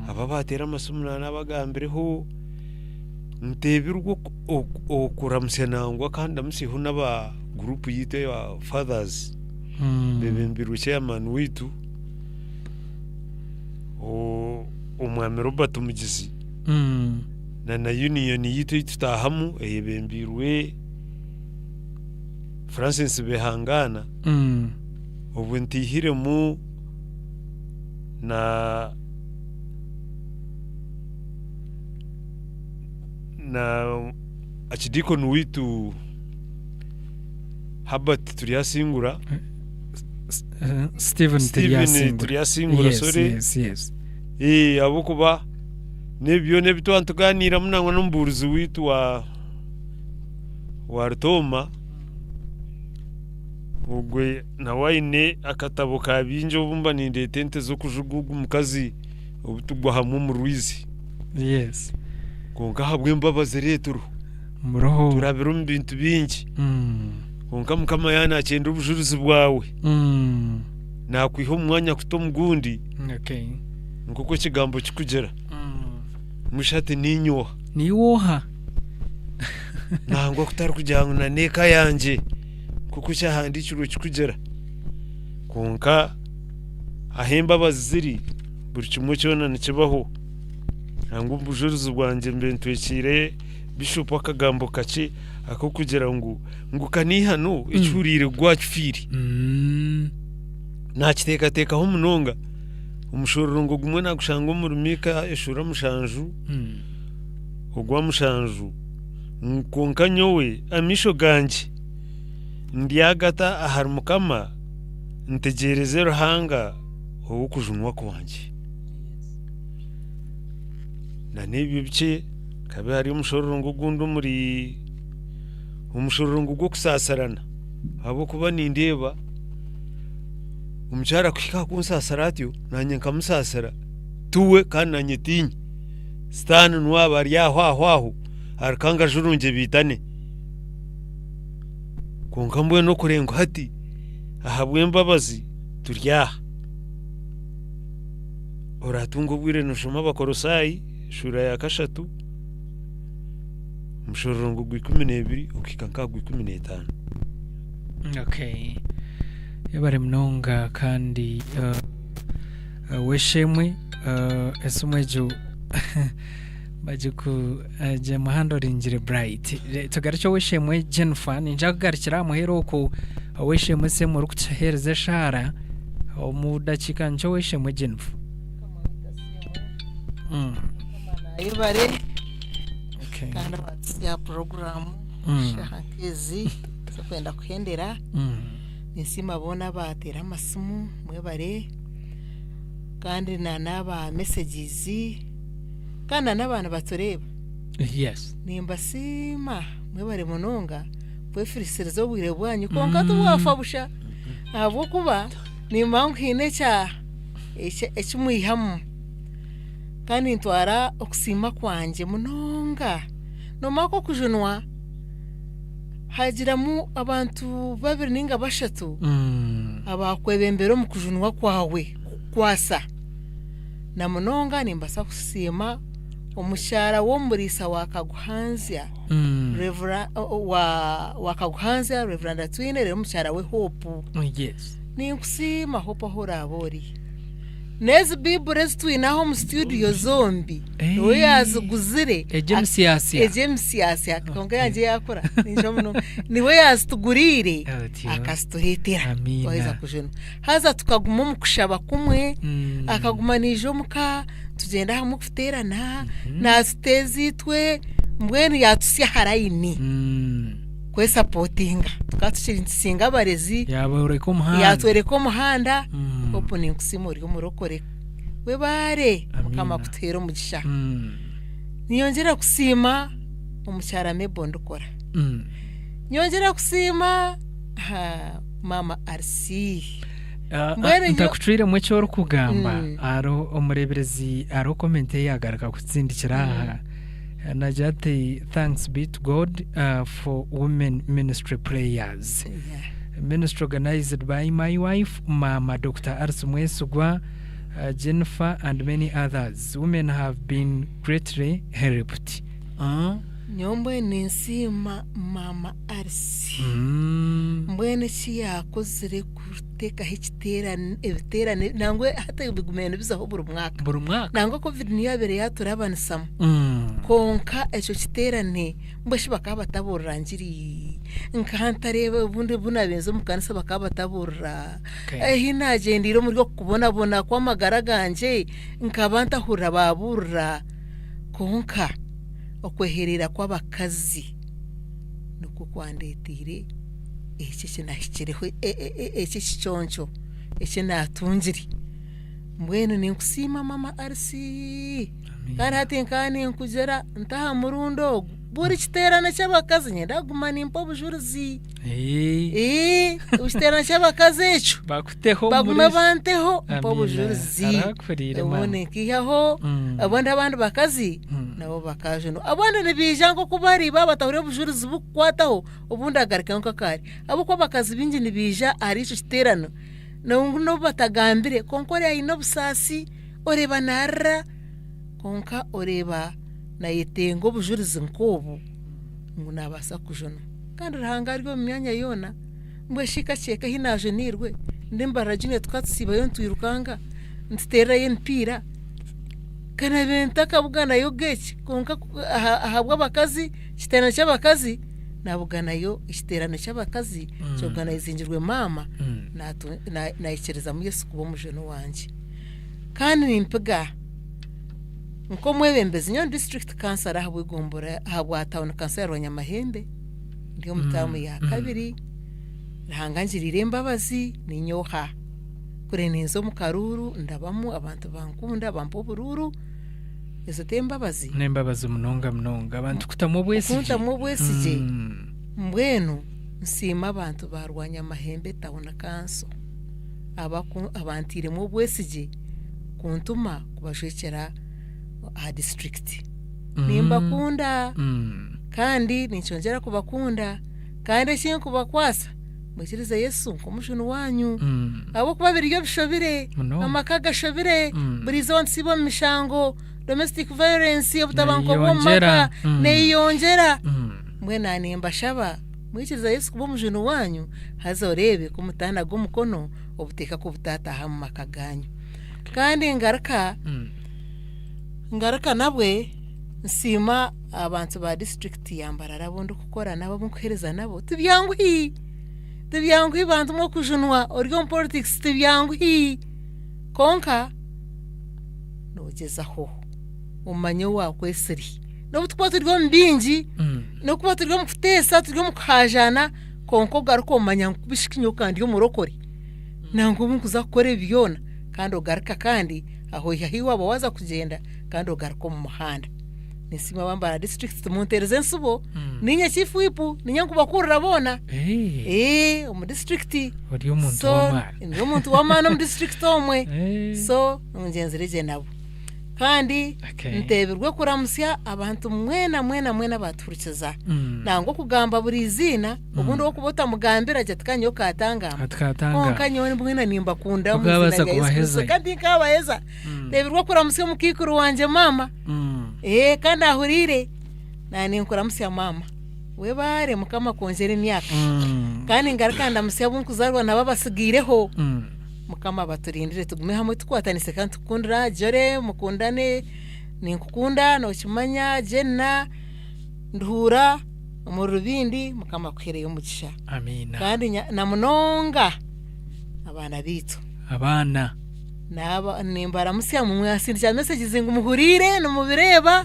Speaker 6: aba batera amasumuna n'abagambireho ntebirwo okuramsenangwa kandi amusiho n'aba group yite ya fathers bebembiru chairman witu umwami Robert Mugizi na union yito tutahamu eyebembirwe Francis Behangana ubu ntihire mu na achidikon witu Habert Turyasingura
Speaker 3: Steven
Speaker 6: Turyasingura
Speaker 3: yes
Speaker 6: abo kuba nebyo nebitwantuganira munangwa n'umburuzi witu wa Rutoma ugwe na waine akatabo kabinje ubumba ninde tente zo kujugugu mukazi ubutugwa hamwe mu Ruizi
Speaker 3: yes
Speaker 6: konka habwe mbabaze returu
Speaker 3: muroho
Speaker 6: turabira mu bintu bingi konka mukama yana cyenda ubujuruzi bwawe nakwiho umwanya kutomugundi
Speaker 3: okay
Speaker 6: nguko kigambo kikugera mushate niwoha nangwa kutari kujyana na neka yanje kuko cyahandikirwe kikugera konka ahemba baziri buri kimwe cyona nikibaho nangwa ubujuruzi bwanjye mbentwekire Bishop akagambo kace ako kugira ngo kanihano icurire gwacfiri nakiteka ho munonga umushororo ngo gumwe nagushanga mu rumika eshura mushanju ogwa mushanju konka nyowe amisho ganje ndiyagata ahari mukama ntegereze ruhanga wo kujunwa kwanje na nebyo bice kabe hari umushororo ngo gundo muri umushororo ngo kusasarana abo kuba nindeba umuchara kwika kunsasaratyo nanye nkamusasara tuwe kandi nanye tinyi stanu nwaba ryahwaho arkanga jurunje bitane konkambwe no kurengo hati ahabwe mbabazi turyaha oratunga obwire noshoma abakorosayi shura ya kashatu mushororongo gwa 12 ukika gwa 15.
Speaker 3: Okay, yabare mnonga kandi weshemwe esumwejo bajiku je muhando ringire bright tugaricyo weshemwe Jennifer ninja kugarikira muhero ko weshemwe se mu rukuhereze shara mu dakika njo weshemwe Jennifer
Speaker 4: ibare kandi ya program shahakezi kwenda kuhendera nisima bona batera amasimu mwebare kandi naba messages kandi n'abantu batoreba.
Speaker 3: Yes,
Speaker 4: nimba sima mwebare munonga bwefirisirizo obwire bwanyu konka tubwafabusha abo kuba nimba nkine cya ekimwihamu kandi ntwara okusima kwanje munonga nomako kujunwa hagiramu abantu babiri ninga bashatu abakwebembera mu kujunwa kwawe kwasa na munonga nimbasa kusima omushara wo murisa wakaguhanzya wakaguhanzya Reverend Atwine rero mushara we Hope.
Speaker 3: Yes,
Speaker 4: ninkusima Hope horabori nezi Bible twinaho mu studio zombi we yazuguzire egemsiasia konga yanje yakora ninjo muno niwe yazitugurire akasituhetera waiza kujeno haza tukaguma mu kushaba kumwe akaguma nijo muka tugenda hamwe kuterana nasitezitwe mbweni yatusya harayini kwe supportinga tukatushirisinga abarezi yatwereka umuhanda opo ninkusima uri umurokore we bare kama kutera umugisha niyongera kusima umucyara Mebondo kora nyongera kusima mama RC
Speaker 3: ntakucire mu cyo rukugamba aro umureberezi aro komente yagaraka kutsindikira najate thanks be to God for women ministry prayers. Ministry organized by my wife Mama Dr. Arsumwesugwa, Jennifer and many others. Women have been greatly helped.
Speaker 4: Nyombe ninsima Mama Arsi mbwene chiyakozere kuteka ebiterane nangwe hata ibigumene bizaho buri mwaka nangwe covid niyo yabere yaturabanisamo konka echo kiterane mbweshi bakaba taborangiri nkantarebe ubundi bunabenze mukanisa bakaba taborra hinagendiro muri kubona kwa magara ganje nkabanta hura baburra konka okweherera kw'abakazi nuko kwandetire eki kinahikireho eki kichoncho eki natungiri mbwene ninkusima Mama RC kandi hati nkani nkugera ntaha murundo buri kiterana cy'abakazi nyendaguma nimpa obujuruzi ukiterana cy'abakazi echo
Speaker 3: bakuteho
Speaker 4: bagume banteho mpa obujuruzi ubone kiyaho abandi bakazi nabo bakaje no abandi nibija ngo kubari babatahura obujuruzi bukwataho ubundi agarika nko kare abo kwa bakazi bingi nibija ari ico kiterano no batagambire konkore ayino busasi oreba narra konka oreba na yetengo bujuruzi nkobu ngunabasa kujono kandi rahangaryo mu myanya yona mbweshika cheka hinaje nirwe ndimbarajine twatsiba yo ntwirukanga ntitera yenpira kana benta kabugana yo geki konka ahabwa abakazi kiterana cy'abakazi nabugana yo ikiterana cy'abakazi cyogana izingirwe mama nayikereza mu Yesu kubo mujono wanje kandi nimpiga nko mwebembezi nyo district cancer ahabwe gombora ahabwa town cancer ya Nyamahembe ndiyo mutamu ya kabiri rahangangirire imbabazi ninyoha kure ninzo mu Karuru ndabamu abantu bankunda bampo bururu ezo tembabazi
Speaker 3: nembabazi munonga abantu kutamo bwesije mbwenu nsima abantu barwanya Mahembe town cancer abantire mu bwesije kuntuma kubashekera a district nimba kunda kandi nichongera kubakunda kandi chin kubakwasa
Speaker 4: mwikirize Yesu nk'umushunu wanyu abo kuba biryo bishobire amaka gashobire burizo nsibo mishango domestic violence obutabanko bomaka neyongera mwena nimba shaba mwikirize Yesu kuba umushunu wanyu hazorebe kumutana gumukono obuteka ko butataha mu makaganyu kandi ngaraka nabwe nsima abantu ba district yambara rabondo gukora nabo mukuhereza nabo tubyangwi bantu mo kujunwa organ politics tubyangwi konka nogezaho umanyo wa kwesiri no butwa turyo mbingi no kuba turyo mukutesa turyo mukajana konko garuko umanya kubishikinyo kandi yo murokori nango mukuza kore byona kandi ogaruka kandi aho yahiwa bawaza kugenda kandi ogaruko mu muhanda nisima bambara district tumuntereze nsubo ninya chifu ipu ninya kubakurira bona mu district
Speaker 3: uri umuntu w'amana
Speaker 4: ni umuntu w'amana mu district omwe so ngenzereje nabo kandi nteberwe kuramusya abantu mwena baturikiza nango kugamba buri zina ubundi wo kubota mugambira je tkanyo katanga kanyo mwena nimba kunda
Speaker 3: muzina
Speaker 4: kandi kabaheza nteberwe kuramusya mukikuru wanje mama kandi ahurire nani nkuramusya mama we bare mukama konjera imyaka kandi ngarakanda musya bunkuzarwa nababasigireho mukama baturindire tugume hamwe tukwatanise kandi tukundira jore mukundane ninkukunda no kimanya jenna ndhura mu rubindi mukama kuhereye umugisha
Speaker 3: amina
Speaker 4: kandi namunonga abana bitu
Speaker 3: abana
Speaker 4: naba nimbara musya mu mwasindya message zingu muhurire no mubireba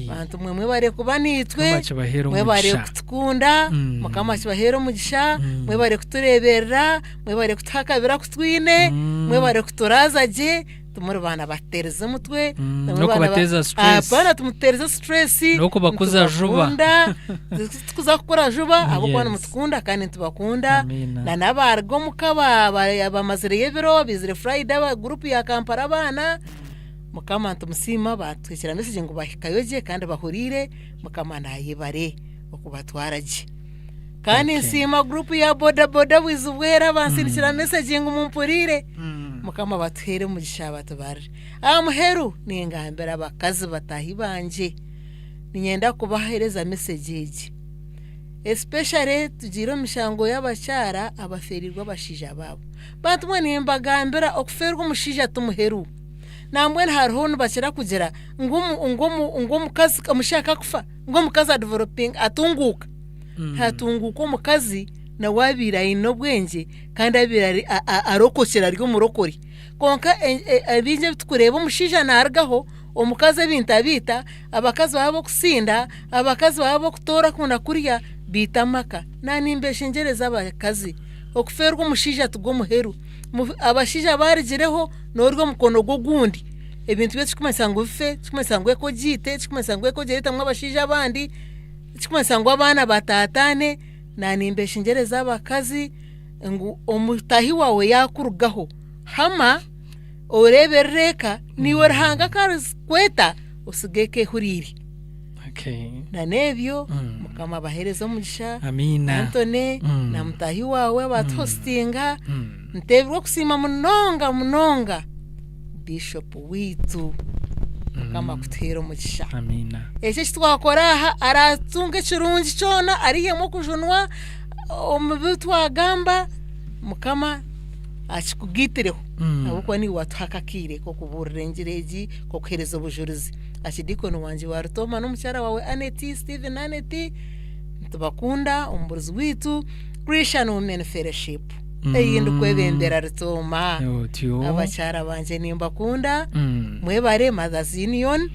Speaker 4: bantu mwe bare kuba nitwe mwe bare kutukunda mukama kibahero mugisha mwe bare kutureberera mwe bare kutakabira kutwine mwe bare kuturaza je tumuri bana batereze mutwe
Speaker 3: no kubateza stress
Speaker 4: apana tumutereze stress
Speaker 3: no kubakuza juba
Speaker 4: tukuza gukora juba abo kwana mutukunda kandi tubakunda na nabargo mukaba abamazire yebiro bizire Friday ba group ya Kampala abana mukama ntumusima batwikira message ngo bahikayoje kandi bahurire mukama nayibare okubatwaraje kandi nsima group ya boda wizubwera bansindikira message ngo mumpurire mukama bathere mugisha batubare amuheru ningambera abakazi batahi banje ninyenda kubahereza message especially tujiro mishango y'abacyara abaferirwa bashija babo bantumwe nimbagambera okuferwa umushija tumuheru namwe hariho nubakira kugera ngo mukazi kamushaka kufa ngo mukazi developing atunguka hatunguka umukazi na wabira inobwenge kandi abira arokokera ryo murokori konka abinje tukureba umushija nargaho omukazi abintabita abakazi babo kusinda abakazi babo kutora kuna kuriya bita maka nanimbeshe ngereza abakazi okuferwa umushija tugo muheru abashija barigireho norwo mukono gundi ebintu byo tukumasango bife tukumasango eko jite tukumasango eko jerita mwabashija abandi tukumasango abana batatane nanimbeshe ngereza abakazi ngo omutahi wawe yakurugaho hama orebereka niwe rahanga kweta usigeke huriri na nebyo mukama bahereza umugisha
Speaker 3: amina
Speaker 4: Antone na mutahi wawe bathostinga ntebwo kusima munonga bishop witu mukama kuthera umugisha
Speaker 3: amina
Speaker 4: ese twakora aratunga kirungi cyona ariyemo kujunwa omubitu agamba mukama achikugitireho abukwa ni watwakakire ko kuburengereji ko kuhereza ubujurizi ashidikono wanje warutoma n'umucyara wawe Aneti Steven Aneti tubakunda umburuzi witu Christian Women Fellowship eyindi kwebembera rutoma abacyara banje nimbakunda mwebare Mothers Union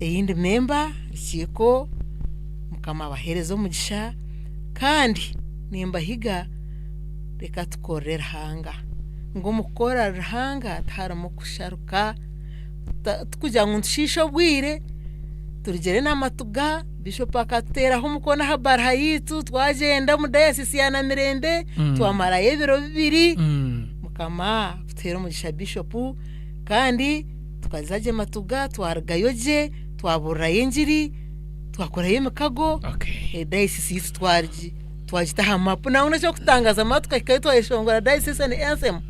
Speaker 4: eyindi member rikiko mukama bahereza umugisha kandi nimbahiga reka tukorera hanga ngo mukora hanga taramo kusharuka tukujya ngo nshisho bwire turigere namatuga bishop akateraho mukona habar hayitu twagenda mu diocese ya Namirembe twamara yebiro bibiri mukama tutera umugisha bishop kandi tukazaje matuga twargayoje twabura yenjiri twakora yemekago diocese yitu twagitaha mapu nawe cyo kutangaza amatwi kayitwa ishongora diocese and anthem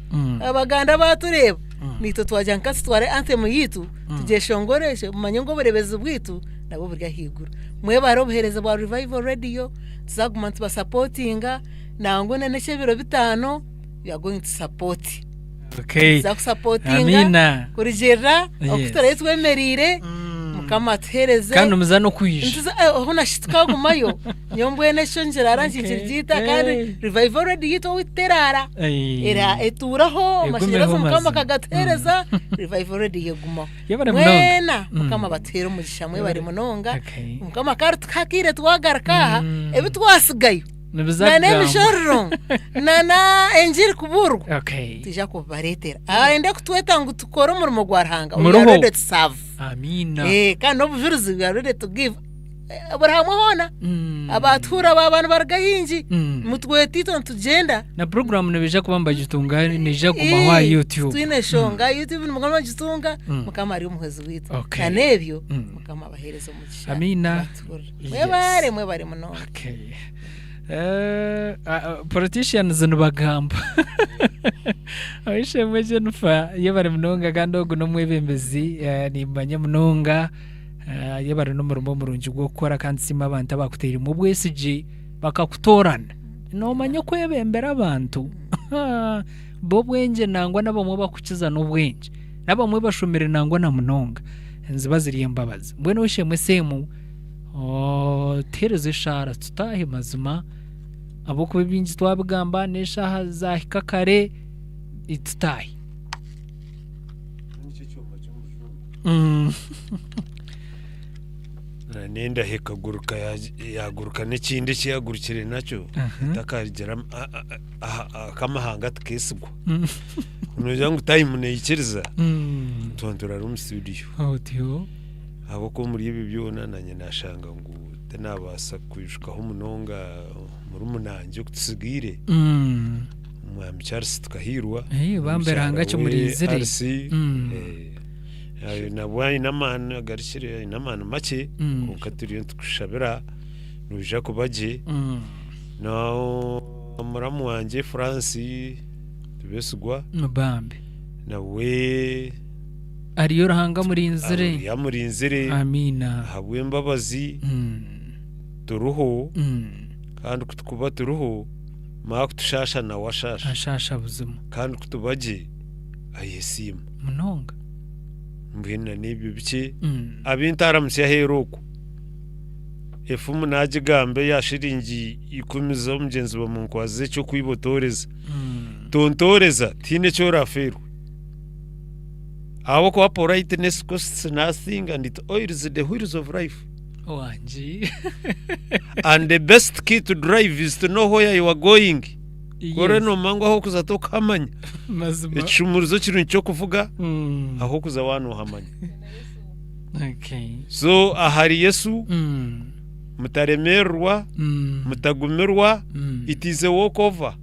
Speaker 4: abaganda batureba nito twajya nkasi tware anthem yitu tugeshongoreshe mumanye ngo burebeze bwitu nabo burya higura mwe barobuhereza bwa revival radio tuzaguma tuba supportinga nango neneshe biro bitano we are going to support.
Speaker 3: Okay.
Speaker 4: Amina. Kurigera okutara yitwemerire mukama tuhereze
Speaker 3: kandi umuzano kwisha
Speaker 4: ntuza hona shitukagumayo nyombwe neshonjera aranshikirita kandi revival radio yito witerara era eturaho mashirazo mukama kagatereza revival radio yeguma mwena mukama batera umugisha mwe bari munonga mukama kari tukakire twagarakaha ebitwasigayo nane bishorro nana enjiri kuburwa tija kubaretera arende kutweta ngo tukore umurimo gwarhanga we are ready to serve.
Speaker 3: Amina.
Speaker 4: Kandi obujuruzi we are ready to give. Abrahamu hona abatura babana baragahinji mutwetito ntugenda
Speaker 3: na program nebija kubamba gitunga neja kumahwa YouTube
Speaker 4: twine shonga YouTube mugama gitunga mukama ari umuhezi witu kanebyo mukama bahereza umugisha.
Speaker 3: Amina.
Speaker 4: Mwe bare muno.
Speaker 3: Okay. Politicians nubagamba aishe mweje nufa yebare munonga gandogo no mwebembezi nimbanye munonga yebare no murumbo murungi gwo gukora kandi sima abantu bakutera mu bwesije bakakutorana no manye kwebembera abantu bo bwenje nangwa nabo bakukiza no bwenje nabo mwe bashomere nangwa na munonga nzibaziriye mbabazi mbwe no shemwe semu tereze shara tutahe mazima abo kubinji twabigamba neshaha za hikakare itutahe
Speaker 6: nenda hekaguruka yaguruka n'ikindi cyagurukire nacyo takagera akamahanga tukesugwa unujya ngo time neyikiriza ntondora room studio abo ko muri ibi byona nanye nashanga ngo tenabasa kwishukaho umunonga muri umunanje kutusigire mwami Charles tukahirwa
Speaker 3: bamberanga cyo muri izire
Speaker 6: nabwaye namana garishire inamana make ukaturiye tukushabira nuja kubaje no muramu wanje France tubesugwa
Speaker 3: mubambe
Speaker 6: nawe
Speaker 3: ariyo rahanga muri inzire
Speaker 6: ya muri inzire.
Speaker 3: Amina.
Speaker 6: Habwe mbabazi turuho kandi kutukuba turuho ma kutushasha na washasha
Speaker 3: ashasha buzima
Speaker 6: kandi kutubaje ayesima
Speaker 3: munonga
Speaker 6: mbwina n'ibyo bike abintaramutse yaheroko efumu najigambe yashiringi ikumiza umugenzi wa munkwaze cyo kwibotoreza tontoreza tine cyo rafero aho ko politeness costs nothing and it oils the wheels of life.
Speaker 3: Wanji.
Speaker 6: And the best key to drive is to know where you are going. Kore no mango aho kuzatoka hamanya
Speaker 3: mazima
Speaker 6: icumuruzo kintu cyo kuvuga aho kuza wanu hamanya.
Speaker 3: Okay.
Speaker 6: So ahari Yesu mutaremerwa mutagumirwa it is a walk over.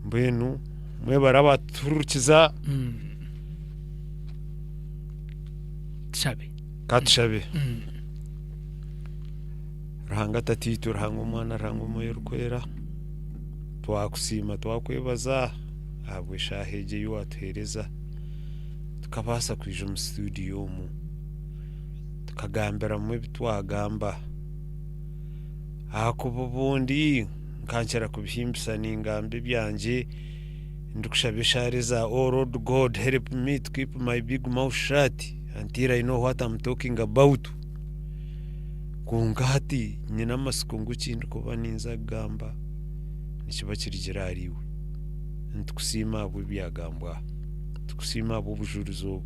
Speaker 6: Mbenu mwe barabaturkiza
Speaker 3: shabe
Speaker 6: katshabe rahanga tatitu rahanga umwana rahanga moyo rukwera twakusima twakwebaza abwe shahege yuwatuhereza tukabasa kwije mu studio mu tukagambera mu bitwagamba akububundi nkankera kubihimbisa ningambe byanje ndikushabishareza oh Lord God help me to keep my big mouth shut until I know what I'm talking about. Kungati nyina masikungu kintu kuba ninza gamba nikiba kirigera ariwe ntukusima abo byagambwa tukusima abo bujuruzo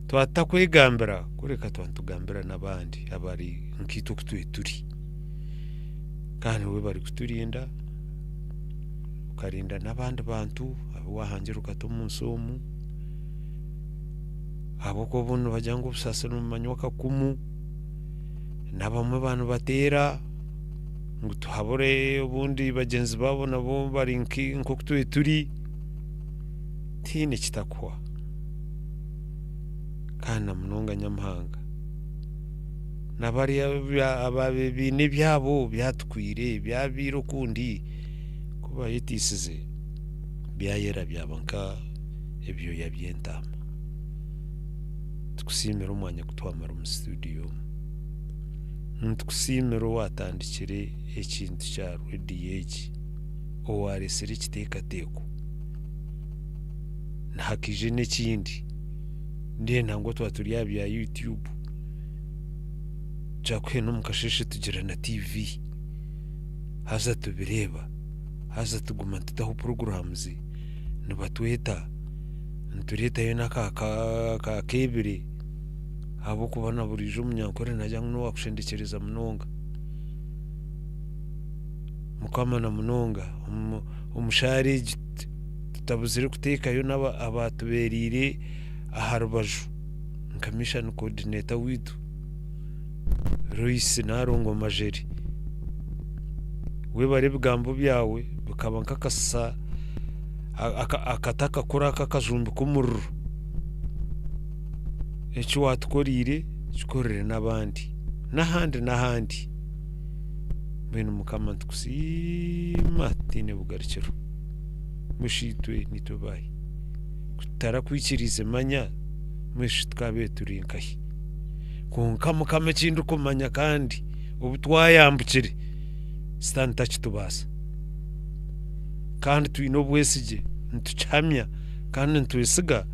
Speaker 6: twatakwegambira kureka twantugambira nabandi abari nkito kuturi kandi we bari kuturinda ukarinda nabandi bantu abo wahangira ukatoma unsomu abo ko buntu bajyango busasa no manyoka kumu nabamwe bantu batera ngo tuhabore ubundi bagenzi babo nabo bari nko turi tine kitakwa kana munonga nyamhanga nabari ababine byabo byatwire byabiro kundi kuba yitisize byayera byabanka ebyo yabyentama tukusimira umwanya kutwamara mu studio ntukusimira watandikire ekintu cya RDH owaresere kitekateko nahakije n'ekindi ndiye ntango twaturiya bya YouTube jakwe no mukasheshe tugira na TV haza tubireba haza tuguma tutaho programs nibatweta ntureta yo naka kebire abo kubana burijo munyankore najya no wakushendekereza munonga mukamana munonga umushari tutabuzire kuteka yo naba abatuberire aharubaju commission coordinator witu Royce narongo majeri we bare bigambo byawe bukaba nkakasa akataka kora kakajumbi kumururu ecyo watukorire kikorere nabandi nahandi bene mukama tukusima tine bugarikiro mushitwe nitubaye kutara kwikirize manya mwishitkabe turinkahi konka mukama kindu kumanya kandi ubutwayambukire stanta kitubasa kandi twino bwesije ntucamya kandi ntwisiga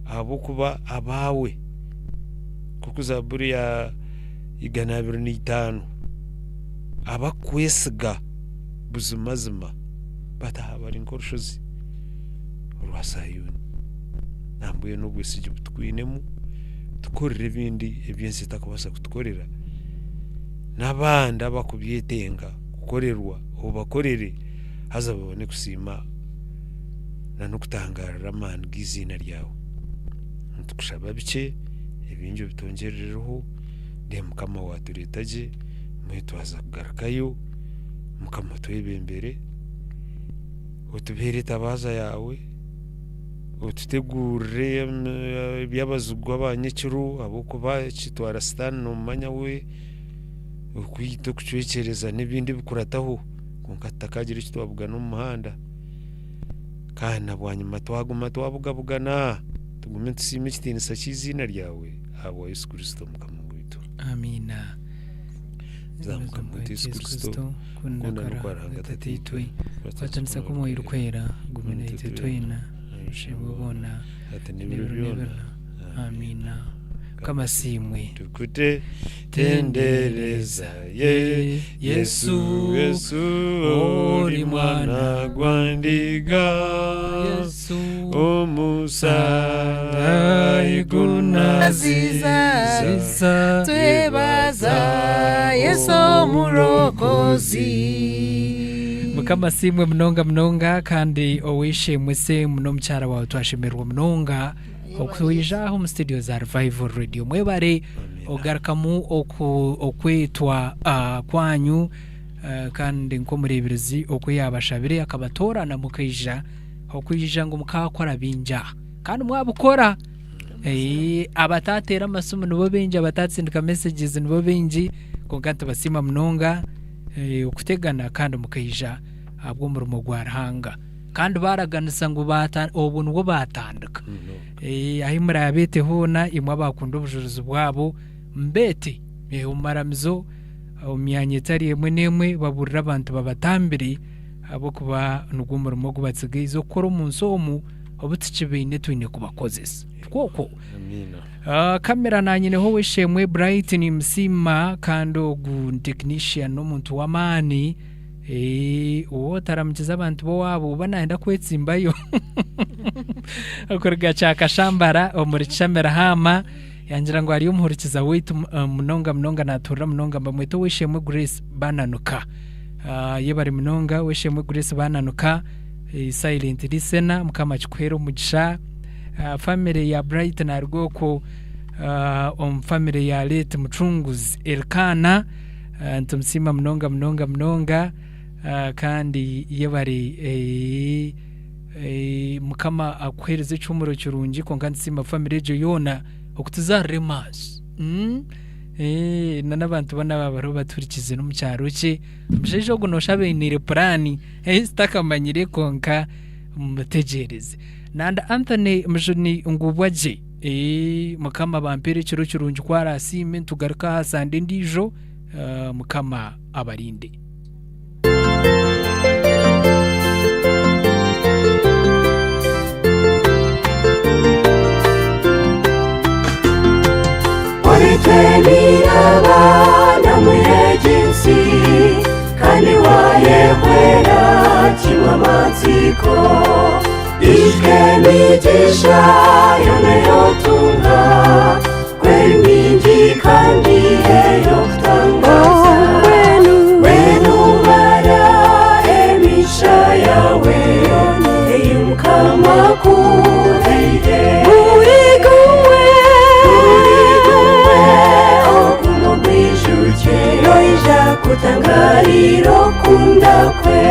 Speaker 6: abo kuba abawe kuko zaburi ya 125 abakwesiga buzumazima batahabari nkorushozi rwasayuni nambuye no bwesije butwinemu tukorere bindi ebyense takubasa kutukorera nabanda bakubyetenga gukorerwa obakorere haza babone kusima na nokutangara man gizina ryawe ntukushaba bice ebinjo bitongerereho de mukama waturetaje mwetu haza kugarakayo mukama twebembere utubere tabaza yawe ututegure byabazugwa abanyekiru abo kuba kitwara stan no manya we ukwito kucwekereza n'ibindi bikurataho kunkatakagira kitwabuga no muhanda kana bwanyuma twaguma twabugabugana tugume tusime kitinisa kizina ryawe abo Yesu Kristo mukama witu
Speaker 3: amina
Speaker 6: zamuka mu Yesu Kristo kunda kwaranga tatitwe
Speaker 3: watanisa ko moyo rukwera gumene tetwena shibona atenibirona amina kama simwe
Speaker 6: tukute tendereza Yesu uri mwana gwandiga
Speaker 3: Yesu
Speaker 6: omusara igunaziza
Speaker 4: twebaza Yesu murokozi
Speaker 3: mukama simwe mnonga kandi owishimwe se muno mchara wawe twashimirwa mnonga okwijaho mu studio za Revival Radio mwebare ogarakamu okwetwa kwanyu kandi nko murebirizi okwiyabashabire akabatora na mukija okwija ngo mukakora binja kandi mwabukora abatatera amasumu nibo benje abatatsindika messages nibo benji konkante basima mnonga okutegana kandi mukija abwo murumo gwarahanga kandi baraganisa ngo obuntu bwo batandika ahimura yabete hona imwe bakunda ubujuruzi bwabo mbete umaramizo umyanye tari yemwe nemwe baburira abantu babatambire abo kuba nugumurimo gubatsiga izo kora umunsomu obutsikibine twine kubakozesa koko kamera nanyine ho wishemwe Bright ni msima kando gu technician no muntu wamani uwo taramukiza abantu bo wabo banaenda kwetsimbayo akuriga chaka shambara omurichamera hama yangira ngo ari umuhurikiza wetu mnonga natura mnonga mbamweto wishemwe Grace bananuka ye bari mnonga wishemwe Grace bananuka silent listener mukama chikwero mugisha family ya Bright na rwoko family ya late muchunguzi Elkana ntumsima mnonga kandi ye bari mukama akwereze cyumuro kirungi ko ngantsima family je yona okutuzarre mas n'abantu bana babaro baturikize no mu cyaro cye mushejo gunosha benire plani stakamanyire konka mutegereze nanda Anthony mujuni ngubwaje mukama bampere kiro kirungi kwara sime tugaruka hasande ndijo mukama abarinde
Speaker 8: Teni abana mwejinsi kandi wayehwera kimwe amatsiko ishke migisha yone yotunga kwemingi kandi eyo kutangaza wenu bara emisha yawe eyumukama kuheire Noija kutangariro kunda kwe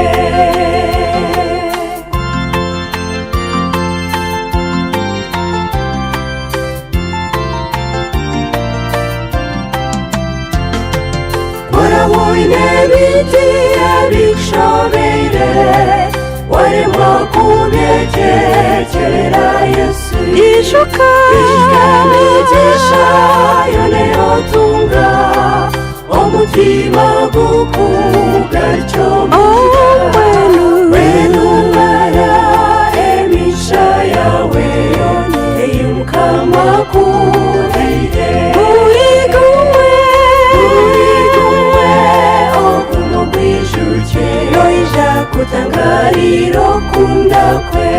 Speaker 8: Kora moine biti abikshobere Warema kubyekekerera Yesu Ishuka migisha yone yotunga Omutima gukugarcho mugira Wenu mara emisha yawe Eyumukama kuheire Uriguwe okumu bwijuke Noija kutangariro kunda kwe